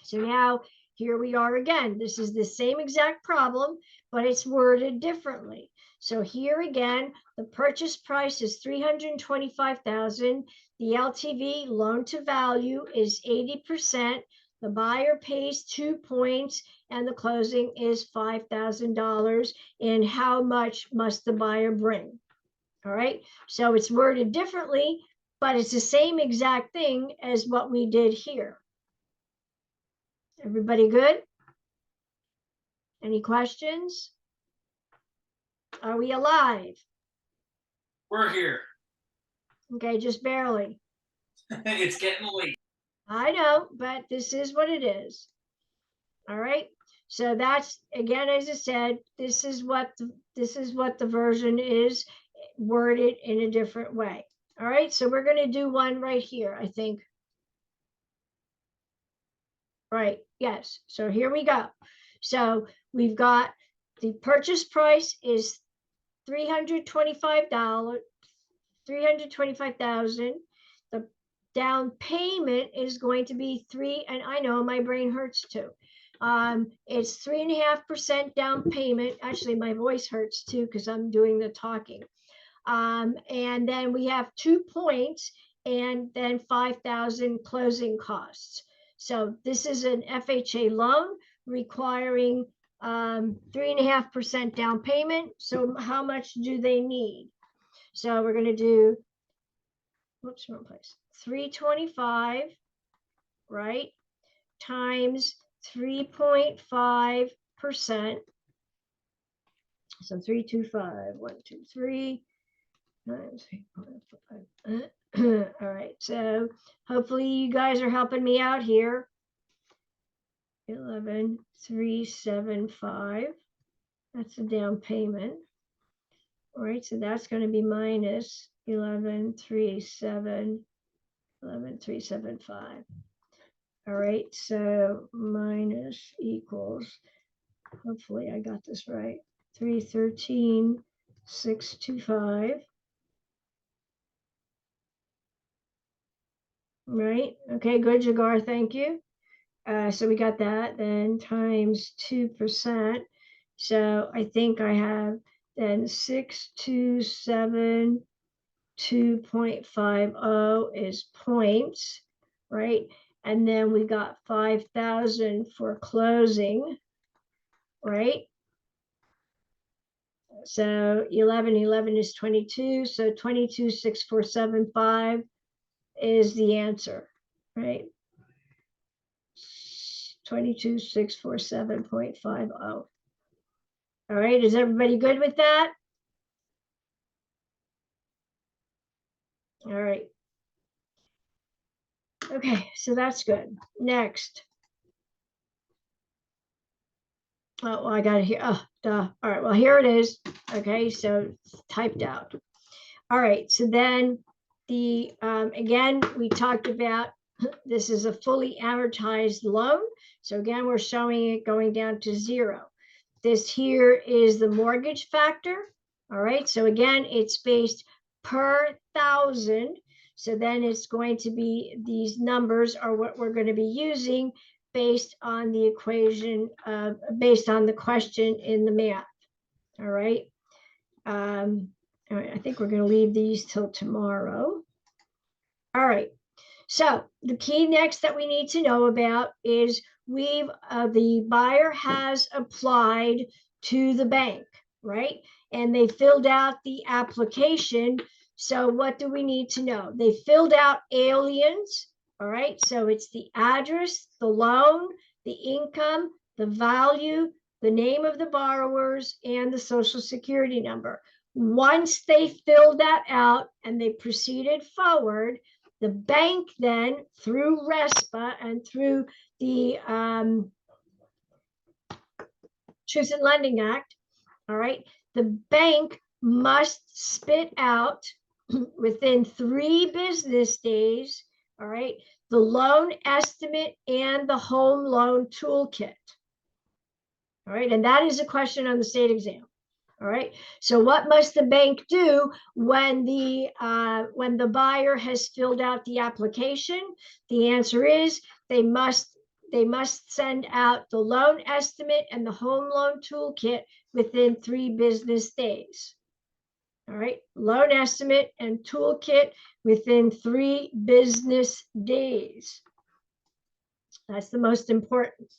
So now here we are again. This is the same exact problem, but it's worded differently. So here again, the purchase price is $325,000. The LTV, loan to value, is 80%. The buyer pays 2 points, and the closing is $5,000. And how much must the buyer bring? All right, so it's worded differently, but it's the same exact thing as what we did here. Everybody good? Any questions? Are we alive? We're here. Okay, just barely. It's getting late. I know, but this is what it is. All right, so that's, again, as I said, this is what the version is worded in a different way. All right, so we're going to do one right here, I think. Right, yes. So here we go. So we've got the purchase price is $325,000. The down payment is going to be and I know my brain hurts too. It's 3.5% down payment. Actually, my voice hurts too because I'm doing the talking. And then we have 2 points and then 5,000 closing costs. So this is an FHA loan requiring 3.5% down payment. So how much do they need? So we're going to do, whoops, wrong place. 325, right, times 3.5%. So 325, 1, 2, 3 times 3.5. All right, so hopefully you guys are helping me out here. 11,375. That's the down payment. All right, so that's going to be minus 11,375. All right, so minus equals, hopefully I got this right, 313,625. Right, okay, good, Jagar, thank you. So we got that, then times 2%. So I think I have then 6,272.50 is points, right? And then we got 5,000 for closing, right? So 11 is 22. So 22,647.5 is the answer, right? 22,647.50. All right, is everybody good with that? All right. Okay, so that's good. Next. Oh, well, I got it here. Oh, duh. All right, well, here it is. Okay, so it's typed out. All right, so then the, again, we talked about this is a fully amortized loan. So again, we're showing it going down to 0. This here is the mortgage factor. All right, so again, it's based per 1,000. So then it's going to be, these numbers are what we're going to be using based on the equation, based on the question in the math. All right. All right, I think we're going to leave these till tomorrow. All right. So the key next that we need to know about is the buyer has applied to the bank, right? And they filled out the application. So what do we need to know? They filled out aliens, all right? So it's the address, the loan, the income, the value, the name of the borrowers, and the social security number. Once they filled that out and they proceeded forward, The bank then, through RESPA and through the Truth in Lending Act, all right, the bank must spit out within 3 business days, all right, the loan estimate and the home loan toolkit. All right, and that is a question on the state exam. All right, so what must the bank do when the buyer has filled out the application? The answer is they must send out the loan estimate and the home loan toolkit within 3 business days. All right, loan estimate and toolkit within 3 business days. That's the most important.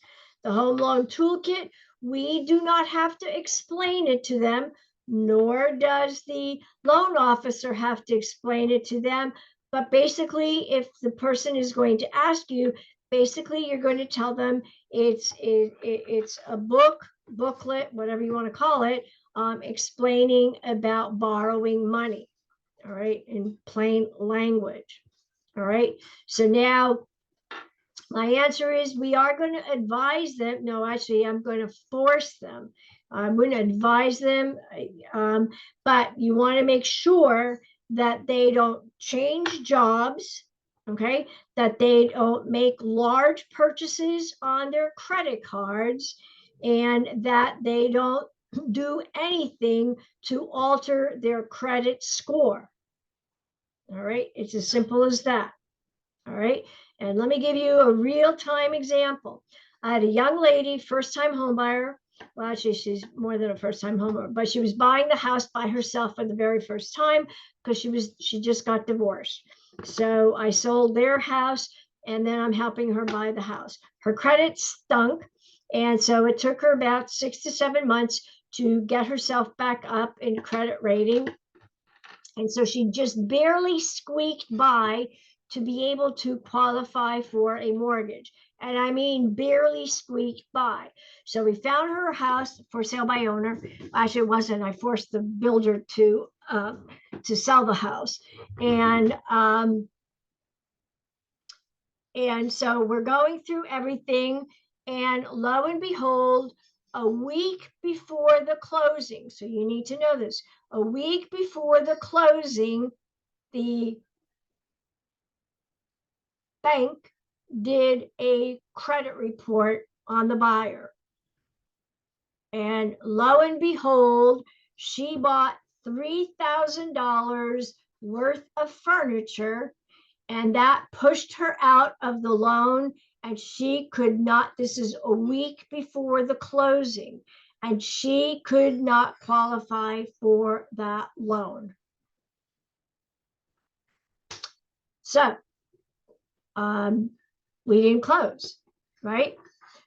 The home loan toolkit, we do not have to explain it to them, nor does the loan officer have to explain it to them. But basically, if the person is going to ask you, basically you're going to tell them it's a booklet, whatever you want to call it, explaining about borrowing money, all right, in plain language. All right, so now my answer is we are going to advise them. No, actually, I'm going to force them. I'm going to advise them, but you want to make sure that they don't change jobs, okay? That they don't make large purchases on their credit cards, and that they don't do anything to alter their credit score. All right, it's as simple as that. All right, and let me give you a real-time example. I had a young lady, first-time homebuyer. Well, actually, she's more than a first-time homebuyer, but she was buying the house by herself for the very first time because she just got divorced. So I sold their house, and then I'm helping her buy the house. Her credit stunk, and so it took her about 6 to 7 months to get herself back up in credit rating. And so she just barely squeaked by to be able to qualify for a mortgage. And I mean barely squeaked by. So we found her a house for sale by owner. Actually, it wasn't. I forced the builder to sell the house. And so we're going through everything. And lo and behold, a week before the closing, so you need to know this, a week before the closing, the bank did a credit report on the buyer. And lo and behold, she bought $3,000 worth of furniture, and that pushed her out of the loan, and she could not, this is a week before the closing, and she could not qualify for that loan. So we didn't close, right?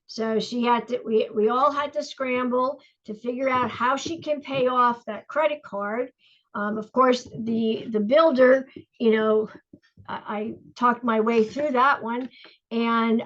So she had to, we all had to scramble to figure out how she can pay off that credit card. Of course, the builder, you know, I talked my way through that one. And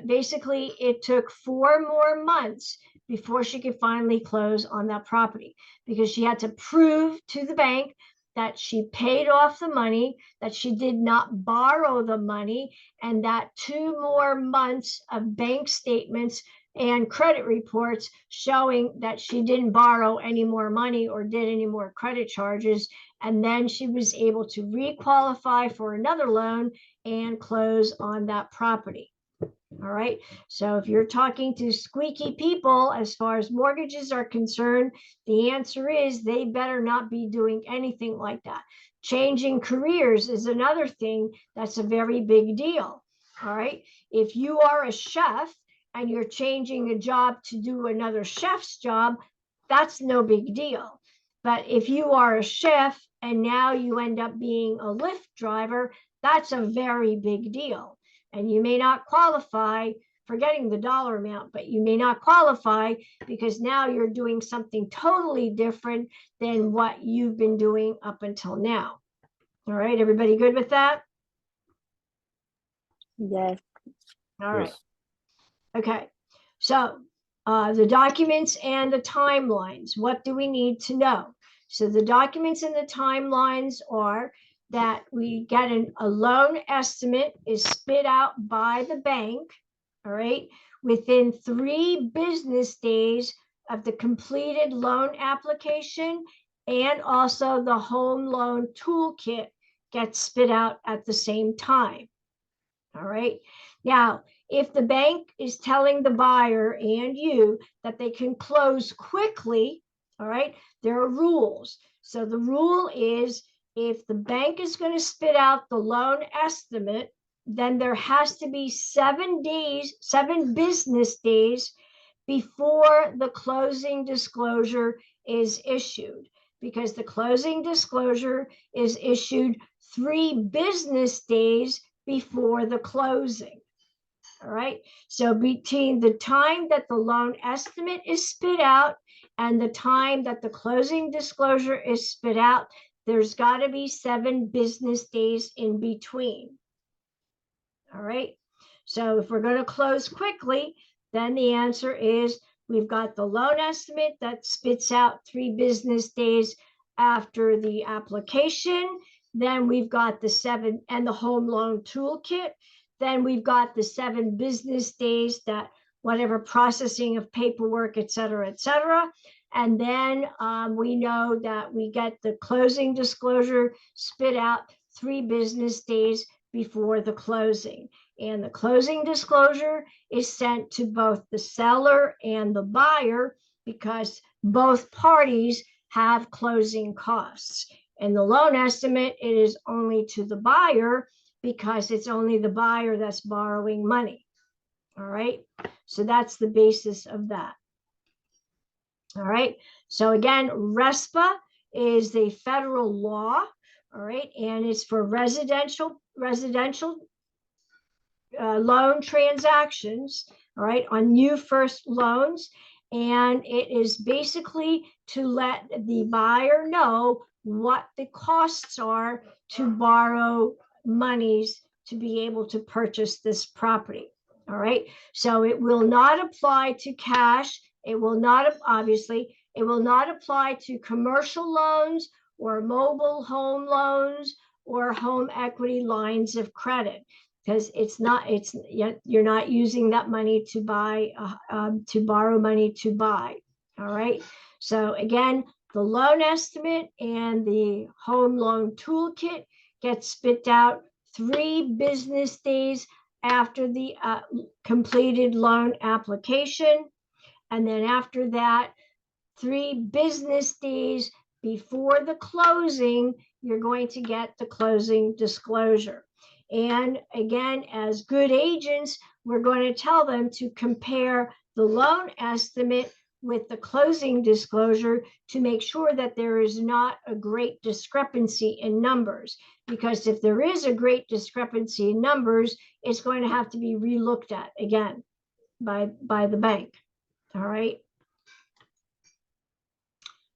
basically it took 4 more months before she could finally close on that property, because she had to prove to the bank that she paid off the money, that she did not borrow the money, and that 2 more months of bank statements and credit reports showing that she didn't borrow any more money or did any more credit charges. And then she was able to re-qualify for another loan and close on that property. All right. So if you're talking to squeaky people as far as mortgages are concerned, the answer is they better not be doing anything like that. Changing careers is another thing that's a very big deal. All right. If you are a chef and you're changing a job to do another chef's job, that's no big deal. But if you are a chef and now you end up being a Lyft driver, that's a very big deal. And you may not qualify, forgetting the dollar amount, but you may not qualify because now you're doing something totally different than what you've been doing up until now. All right, everybody good with that? Yes. All right. Okay, so the documents and the timelines, what do we need to know? So the documents and the timelines are that we get a loan estimate is spit out by the bank, all right, within 3 business days of the completed loan application, and also the home loan toolkit gets spit out at the same time. All right. Now, if the bank is telling the buyer and you that they can close quickly, all right, there are rules. So the rule is if the bank is going to spit out the loan estimate, then there has to be 7 business days before the closing disclosure is issued, because the closing disclosure is issued 3 business days before the closing. All right. So between the time that the loan estimate is spit out and the time that the closing disclosure is spit out, there's got to be 7 business days in between. All right. So if we're going to close quickly, then the answer is we've got the loan estimate that spits out 3 business days after the application. Then we've got the 7 and the home loan toolkit. Then we've got the 7 business days that whatever processing of paperwork, et cetera, and then we know that we get the closing disclosure spit out 3 business days before the closing. And the closing disclosure is sent to both the seller and the buyer because both parties have closing costs. And the loan estimate, it is only to the buyer because it's only the buyer that's borrowing money. All right. So that's the basis of that. All right. So again, RESPA is the federal law. All right. And it's for residential loan transactions. All right. On new first loans. And it is basically to let the buyer know what the costs are to borrow monies to be able to purchase this property. All right. So it will not apply to cash. It will not, obviously, it will not apply to commercial loans or mobile home loans or home equity lines of credit, because you're not using that money to buy, to borrow money to buy. All right. So again, the loan estimate and the home loan toolkit gets spit out 3 business days after the completed loan application. And then after that, 3 business days before the closing, you're going to get the closing disclosure. And again, as good agents, we're going to tell them to compare the loan estimate with the closing disclosure to make sure that there is not a great discrepancy in numbers. Because if there is a great discrepancy in numbers, it's going to have to be relooked at again by the bank. All right.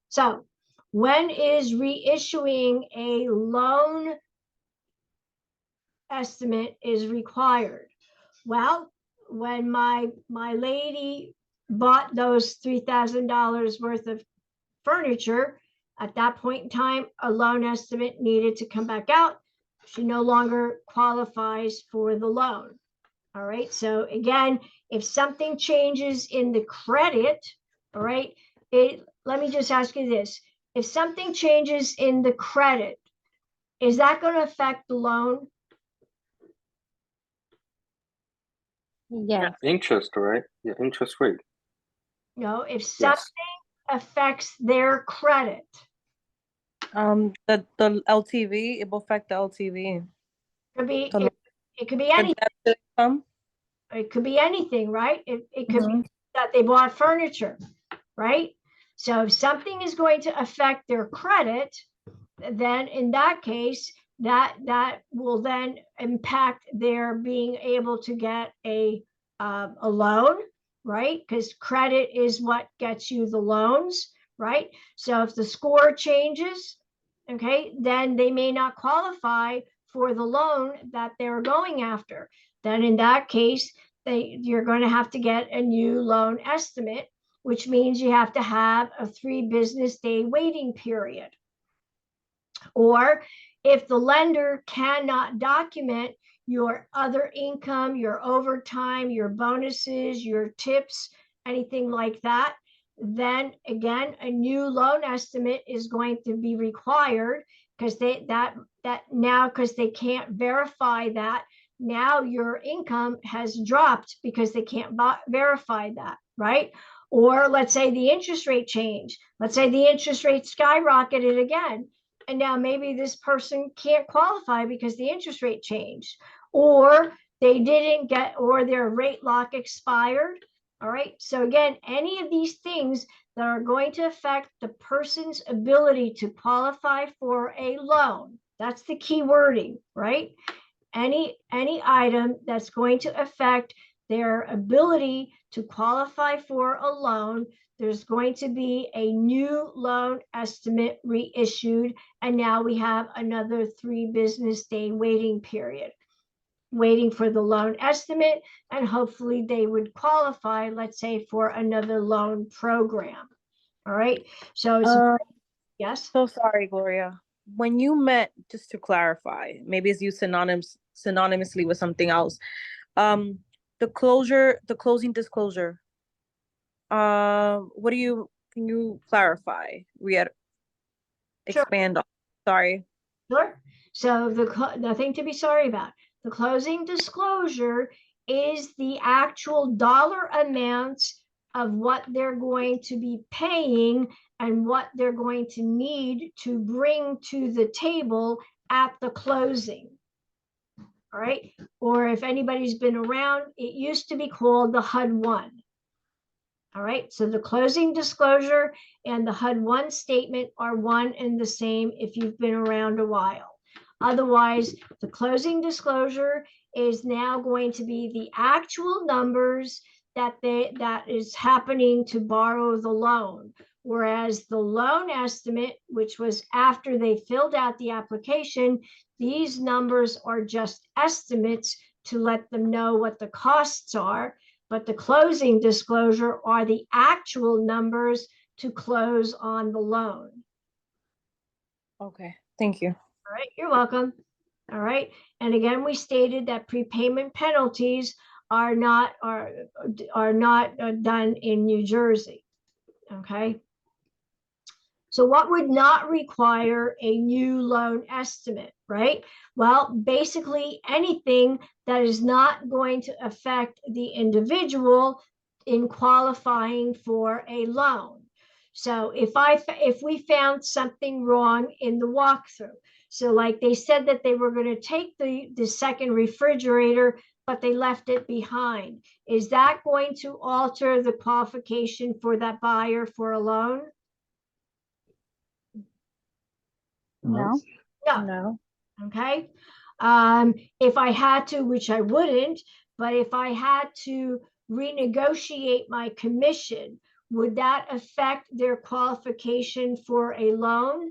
So when is reissuing a loan estimate is required? Well, when my lady bought those $3,000 worth of furniture, at that point in time, a loan estimate needed to come back out. She no longer qualifies for the loan. All right. So again, if something changes in the credit, all right, let me just ask you this. If something changes in the credit, is that going to affect the loan? Yeah. Interest, right? Yeah, interest rate. No, if something affects their credit. The LTV, it will affect the LTV. Could be, So it could be anything. It could be anything, right? It could be that they bought furniture, right? So if something is going to affect their credit, then in that case, that will then impact their being able to get a loan, right? Because credit is what gets you the loans, right? So if the score changes, okay, then they may not qualify for the loan that they're going after. Then in that case, you're going to have to get a new loan estimate, which means you have to have a 3 business day waiting period. Or if the lender cannot document your other income, your overtime, your bonuses, your tips, anything like that, then again, a new loan estimate is going to be required because they can't verify that. Now your income has dropped because they can't verify that, right? Or let's say the interest rate changed. Let's say the interest rate skyrocketed again. And now maybe this person can't qualify because the interest rate changed, or they didn't get, or their rate lock expired. All right. So again, any of these things that are going to affect the person's ability to qualify for a loan, that's the key wording, right? Any item that's going to affect their ability to qualify for a loan, there's going to be a new loan estimate reissued. And now we have another 3 business day waiting period, waiting for the loan estimate, and hopefully they would qualify, let's say, for another loan program. All right. So yes. So sorry, Gloria. When you meant, just to clarify, maybe it's used synonymously with something else. The closing disclosure. Can you clarify? Expand on. Sorry. Sure. So nothing to be sorry about. The closing disclosure is the actual dollar amounts of what they're going to be paying and what they're going to need to bring to the table at the closing. All right. Or if anybody's been around, it used to be called the HUD-1. All right. So the closing disclosure and the HUD-1 statement are one and the same if you've been around a while. Otherwise, the closing disclosure is now going to be the actual numbers that is happening to borrow the loan. Whereas the loan estimate, which was after they filled out the application, these numbers are just estimates to let them know what the costs are. But the closing disclosure are the actual numbers to close on the loan. Okay, thank you. All right, you're welcome. All right, and again, we stated that prepayment penalties are not done in New Jersey. Okay. So what would not require a new loan estimate, right? Well, basically anything that is not going to affect the individual in qualifying for a loan. So if we found something wrong in the walkthrough, so like they said that they were going to take the second refrigerator, but they left it behind, is that going to alter the qualification for that buyer for a loan? No. No. Okay. If I had to, which I wouldn't, but if I had to renegotiate my commission, would that affect their qualification for a loan?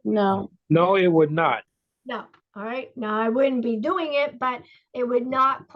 No. No, it would not. No. All right. Now I wouldn't be doing it, but it would not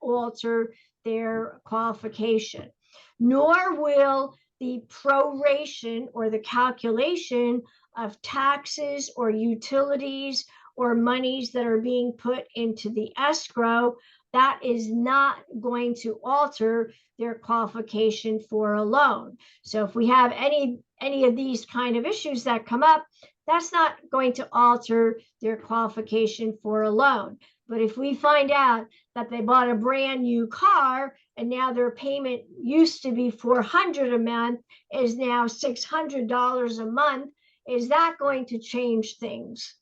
alter their qualification, nor will the proration or the calculation of taxes or utilities or monies that are being put into the escrow, that is not going to alter their qualification for a loan. So if we have any of these kind of issues that come up, that's not going to alter their qualification for a loan. But if we find out that they bought a brand new car and now their payment used to be $400 a month is now $600 a month, is that going to change things?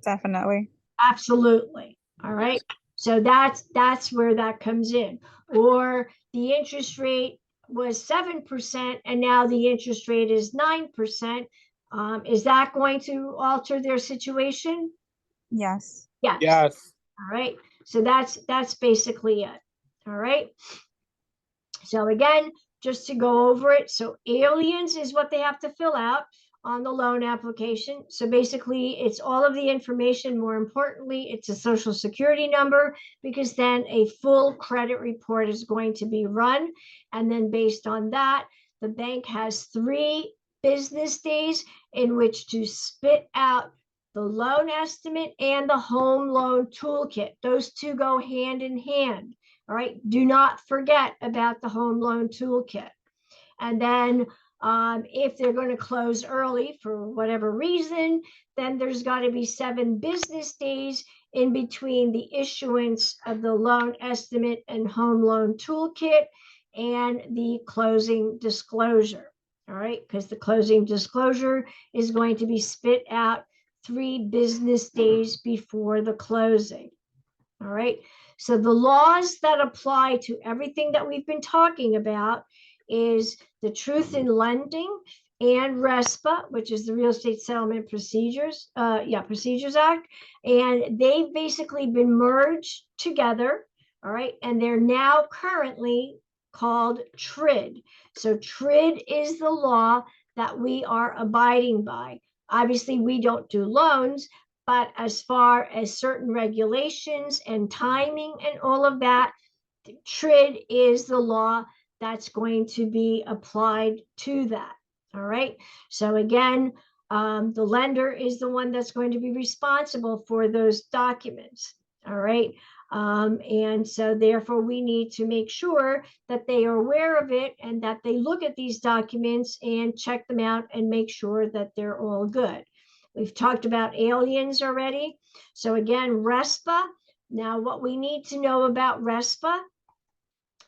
Definitely. Absolutely. All right. So that's where that comes in. Or the interest rate was 7% and now the interest rate is 9%. Is that going to alter their situation? Yes. Yes. Yes. All right. So that's basically it. All right. So again, just to go over it. So aliens is what they have to fill out on the loan application. So basically it's all of the information. More importantly, it's a social security number, because then a full credit report is going to be run. And then based on that, the bank has 3 business days in which to spit out the loan estimate and the home loan toolkit. Those two go hand in hand. All right. Do not forget about the home loan toolkit. And then if they're going to close early for whatever reason, then there's got to be 7 business days in between the issuance of the loan estimate and home loan toolkit and the closing disclosure. All right, because the closing disclosure is going to be spit out 3 business days before the closing. All right, so the laws that apply to everything that we've been talking about is the Truth in Lending and RESPA, which is the Real Estate Settlement Procedures Act, and they've basically been merged together. All right, and they're now currently called TRID. So TRID is the law that we are abiding by. Obviously, we don't do loans, but as far as certain regulations and timing and all of that, TRID is the law that's going to be applied to that. All right. So again, the lender is the one that's going to be responsible for those documents. All right. And so therefore we need to make sure that they are aware of it and that they look at these documents and check them out and make sure that they're all good. We've talked about aliens already. So again, RESPA. Now what we need to know about RESPA,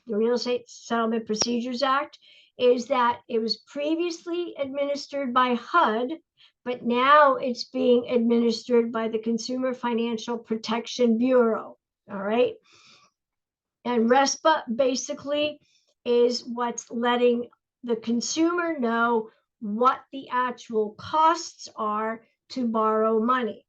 the Real Estate Settlement Procedures Act, is that it was previously administered by HUD, but now it's being administered by the Consumer Financial Protection Bureau. All right. And RESPA basically is what's letting the consumer know what the actual costs are to borrow money.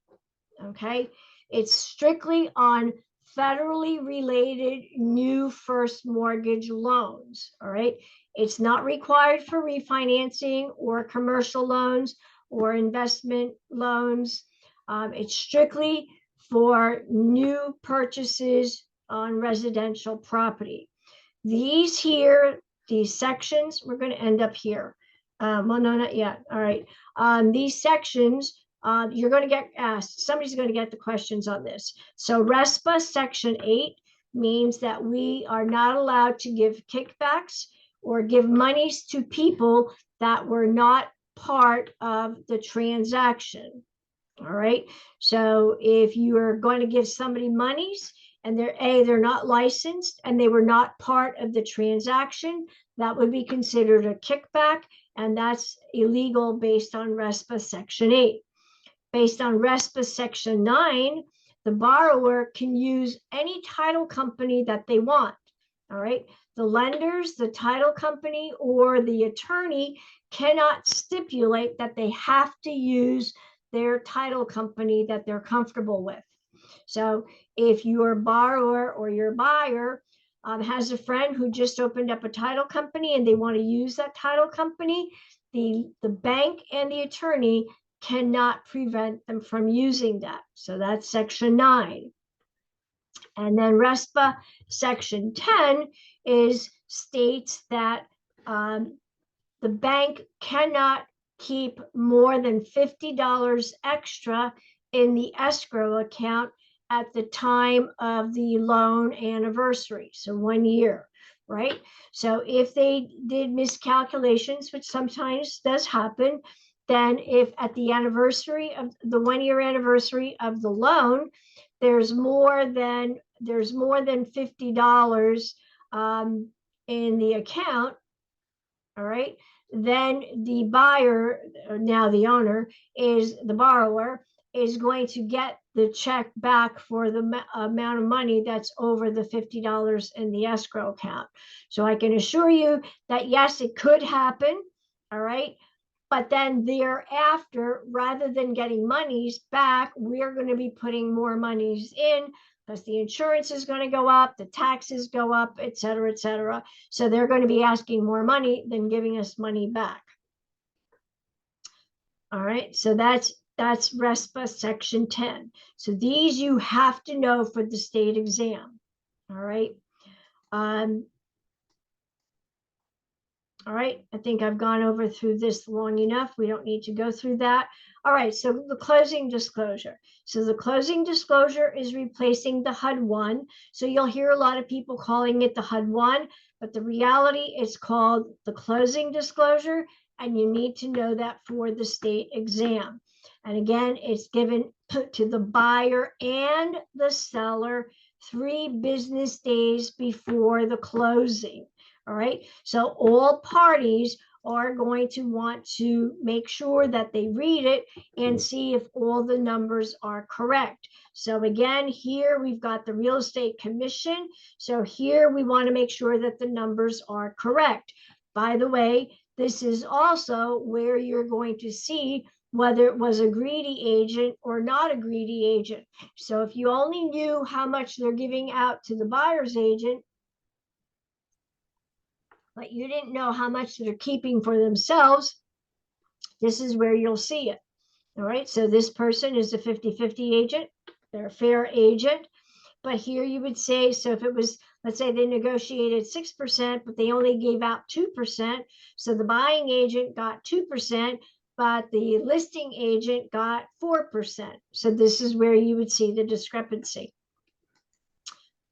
Okay. It's strictly on federally related new first mortgage loans. All right. It's not required for refinancing or commercial loans or investment loans. It's strictly for new purchases on residential property. These here, these sections, we're going to end up here. Well, no, not yet. All right. These sections, you're going to get asked, somebody's going to get the questions on this. So RESPA Section 8 means that we are not allowed to give kickbacks or give monies to people that were not part of the transaction. All right. So if you are going to give somebody monies and they're not licensed and they were not part of the transaction, that would be considered a kickback, and that's illegal based on RESPA Section 8. Based on RESPA Section 9, the borrower can use any title company that they want. All right. The lenders, the title company, or the attorney cannot stipulate that they have to use their title company that they're comfortable with. So if your borrower or your buyer has a friend who just opened up a title company and they want to use that title company, the bank and the attorney cannot prevent them from using that. So that's Section 9. And then RESPA Section 10 states that the bank cannot keep more than $50 extra in the escrow account at the time of the loan anniversary, so 1 year, right? So if they did miscalculations, which sometimes does happen, then if at the anniversary of the 1 year anniversary of the loan, there's more than $50 in the account, all right, then the buyer, now the owner, is the borrower, is going to get the check back for the amount of money that's over the $50 in the escrow account. So I can assure you that yes, it could happen, all right, but then thereafter, rather than getting monies back, we're going to be putting more monies in because the insurance is going to go up, the taxes go up, et cetera, et cetera. So they're going to be asking more money than giving us money back. All right, so that's RESPA Section 10. So these you have to know for the state exam. All right. All right, I think I've gone over through this long enough. We don't need to go through that. All right, so the closing disclosure. So the closing disclosure is replacing the HUD-1. So you'll hear a lot of people calling it the HUD-1, but the reality is called the closing disclosure, and you need to know that for the state exam. And again, it's given to the buyer and the seller 3 business days before the closing. All right, so all parties are going to want to make sure that they read it and see if all the numbers are correct. So again, here we've got the real estate commission. So here we want to make sure that the numbers are correct. By the way, this is also where you're going to see whether it was a greedy agent or not a greedy agent. So if you only knew how much they're giving out to the buyer's agent, but you didn't know how much they're keeping for themselves, this is where you'll see it. All right, so this person is a 50-50 agent. They're a fair agent. But here you would say, so if it was, let's say they negotiated 6%, but they only gave out 2%. So the buying agent got 2%, but the listing agent got 4%. So this is where you would see the discrepancy.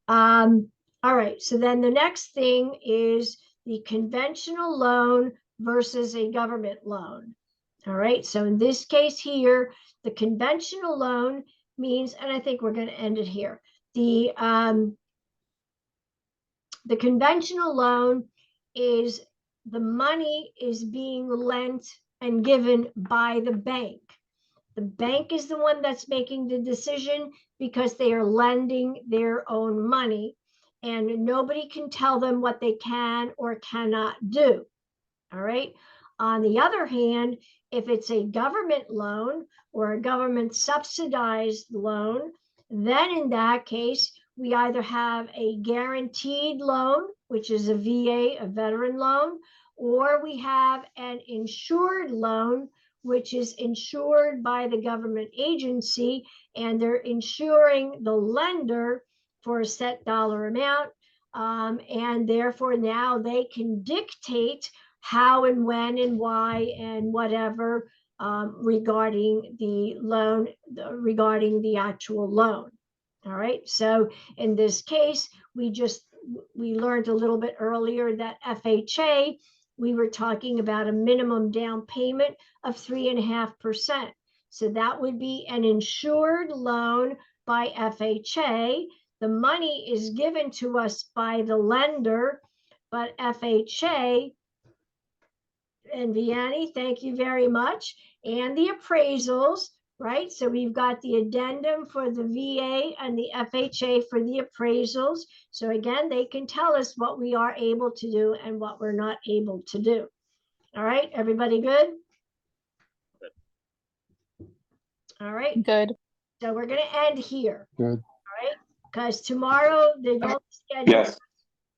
All right, so then the next thing is the conventional loan versus a government loan. All right, so in this case here, the conventional loan means, and I think we're going to end it here. The conventional loan is the money is being lent and given by the bank. The bank is the one that's making the decision because they are lending their own money, and nobody can tell them what they can or cannot do. All right. On the other hand, if it's a government loan or a government subsidized loan, then in that case, we either have a guaranteed loan, which is a VA, a veteran loan, or we have an insured loan, which is insured by the government agency, and they're insuring the lender for a set dollar amount. And therefore now they can dictate how and when and why and whatever regarding the loan, regarding the actual loan. All right, so in this case, we learned a little bit earlier that FHA, we were talking about a minimum down payment of 3.5%. So that would be an insured loan by FHA. The money is given to us by the lender, but FHA and Vianney, thank you very much. And the appraisals, right? So we've got the addendum for the VA and the FHA for the appraisals. So again, they can tell us what we are able to do and what we're not able to do. All right, everybody good? All right. Good. So we're going to end here. Good. All right, because tomorrow they've only scheduled. Yes.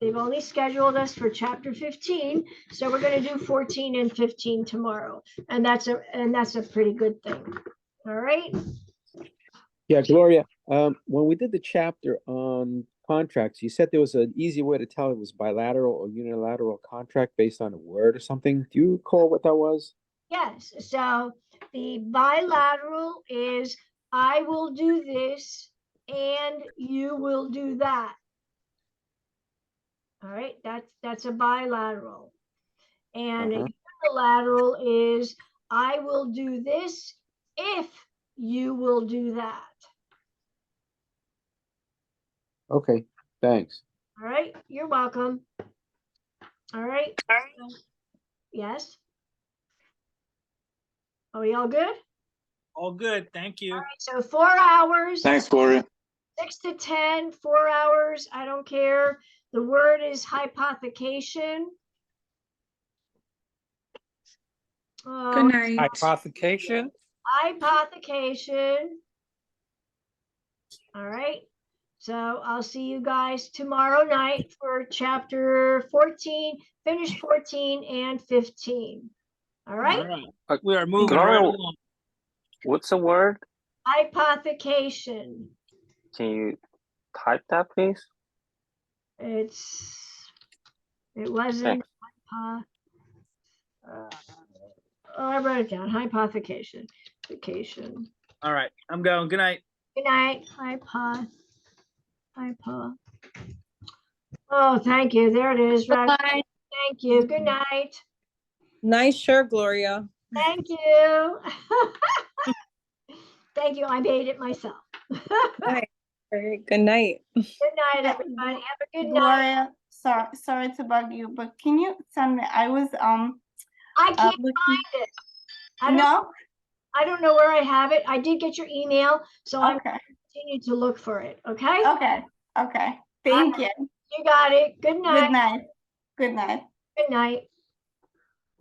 They've only scheduled us for chapter 15, so we're going to do 14 and 15 tomorrow, and that's a pretty good thing. All right. Yeah, Gloria, when we did the chapter on contracts, you said there was an easy way to tell it was bilateral or unilateral contract based on a word or something. Do you recall what that was? Yes. So the bilateral is I will do this and you will do that. All right, that's a bilateral. And a unilateral is I will do this if you will do that. Okay, thanks. All right, you're welcome. All right. Yes. Are we all good? All good, thank you. All right, so 4 hours. Thanks, Gloria. 6 to 10, 4 hours, I don't care. The word is hypothecation. Good night. Hypothecation. Hypothecation. All right. So I'll see you guys tomorrow night for chapter 14, finish 14 and 15. All right. All right. We are moving Gloria, right along. what's the word? Hypothecation. Can you type that, please? It wasn't I wrote it down. Hypothecation. Vacation. All right, I'm going. Good night. Good night. Hypo. Oh, thank you. There it is. Right. Bye. Thank you. Good night. Nice shirt, Gloria. Thank you. Thank you. I made it myself. Nice. All right, good night. Good night, everybody. Have a good night. Gloria, sorry to bug you, but can you send me? I was I can't find it. I don't know where I have it. I did get your email, so I'm going to continue to look for it. Okay? Okay. Thank you. You got it. Good night. Good night. Good night. Good night.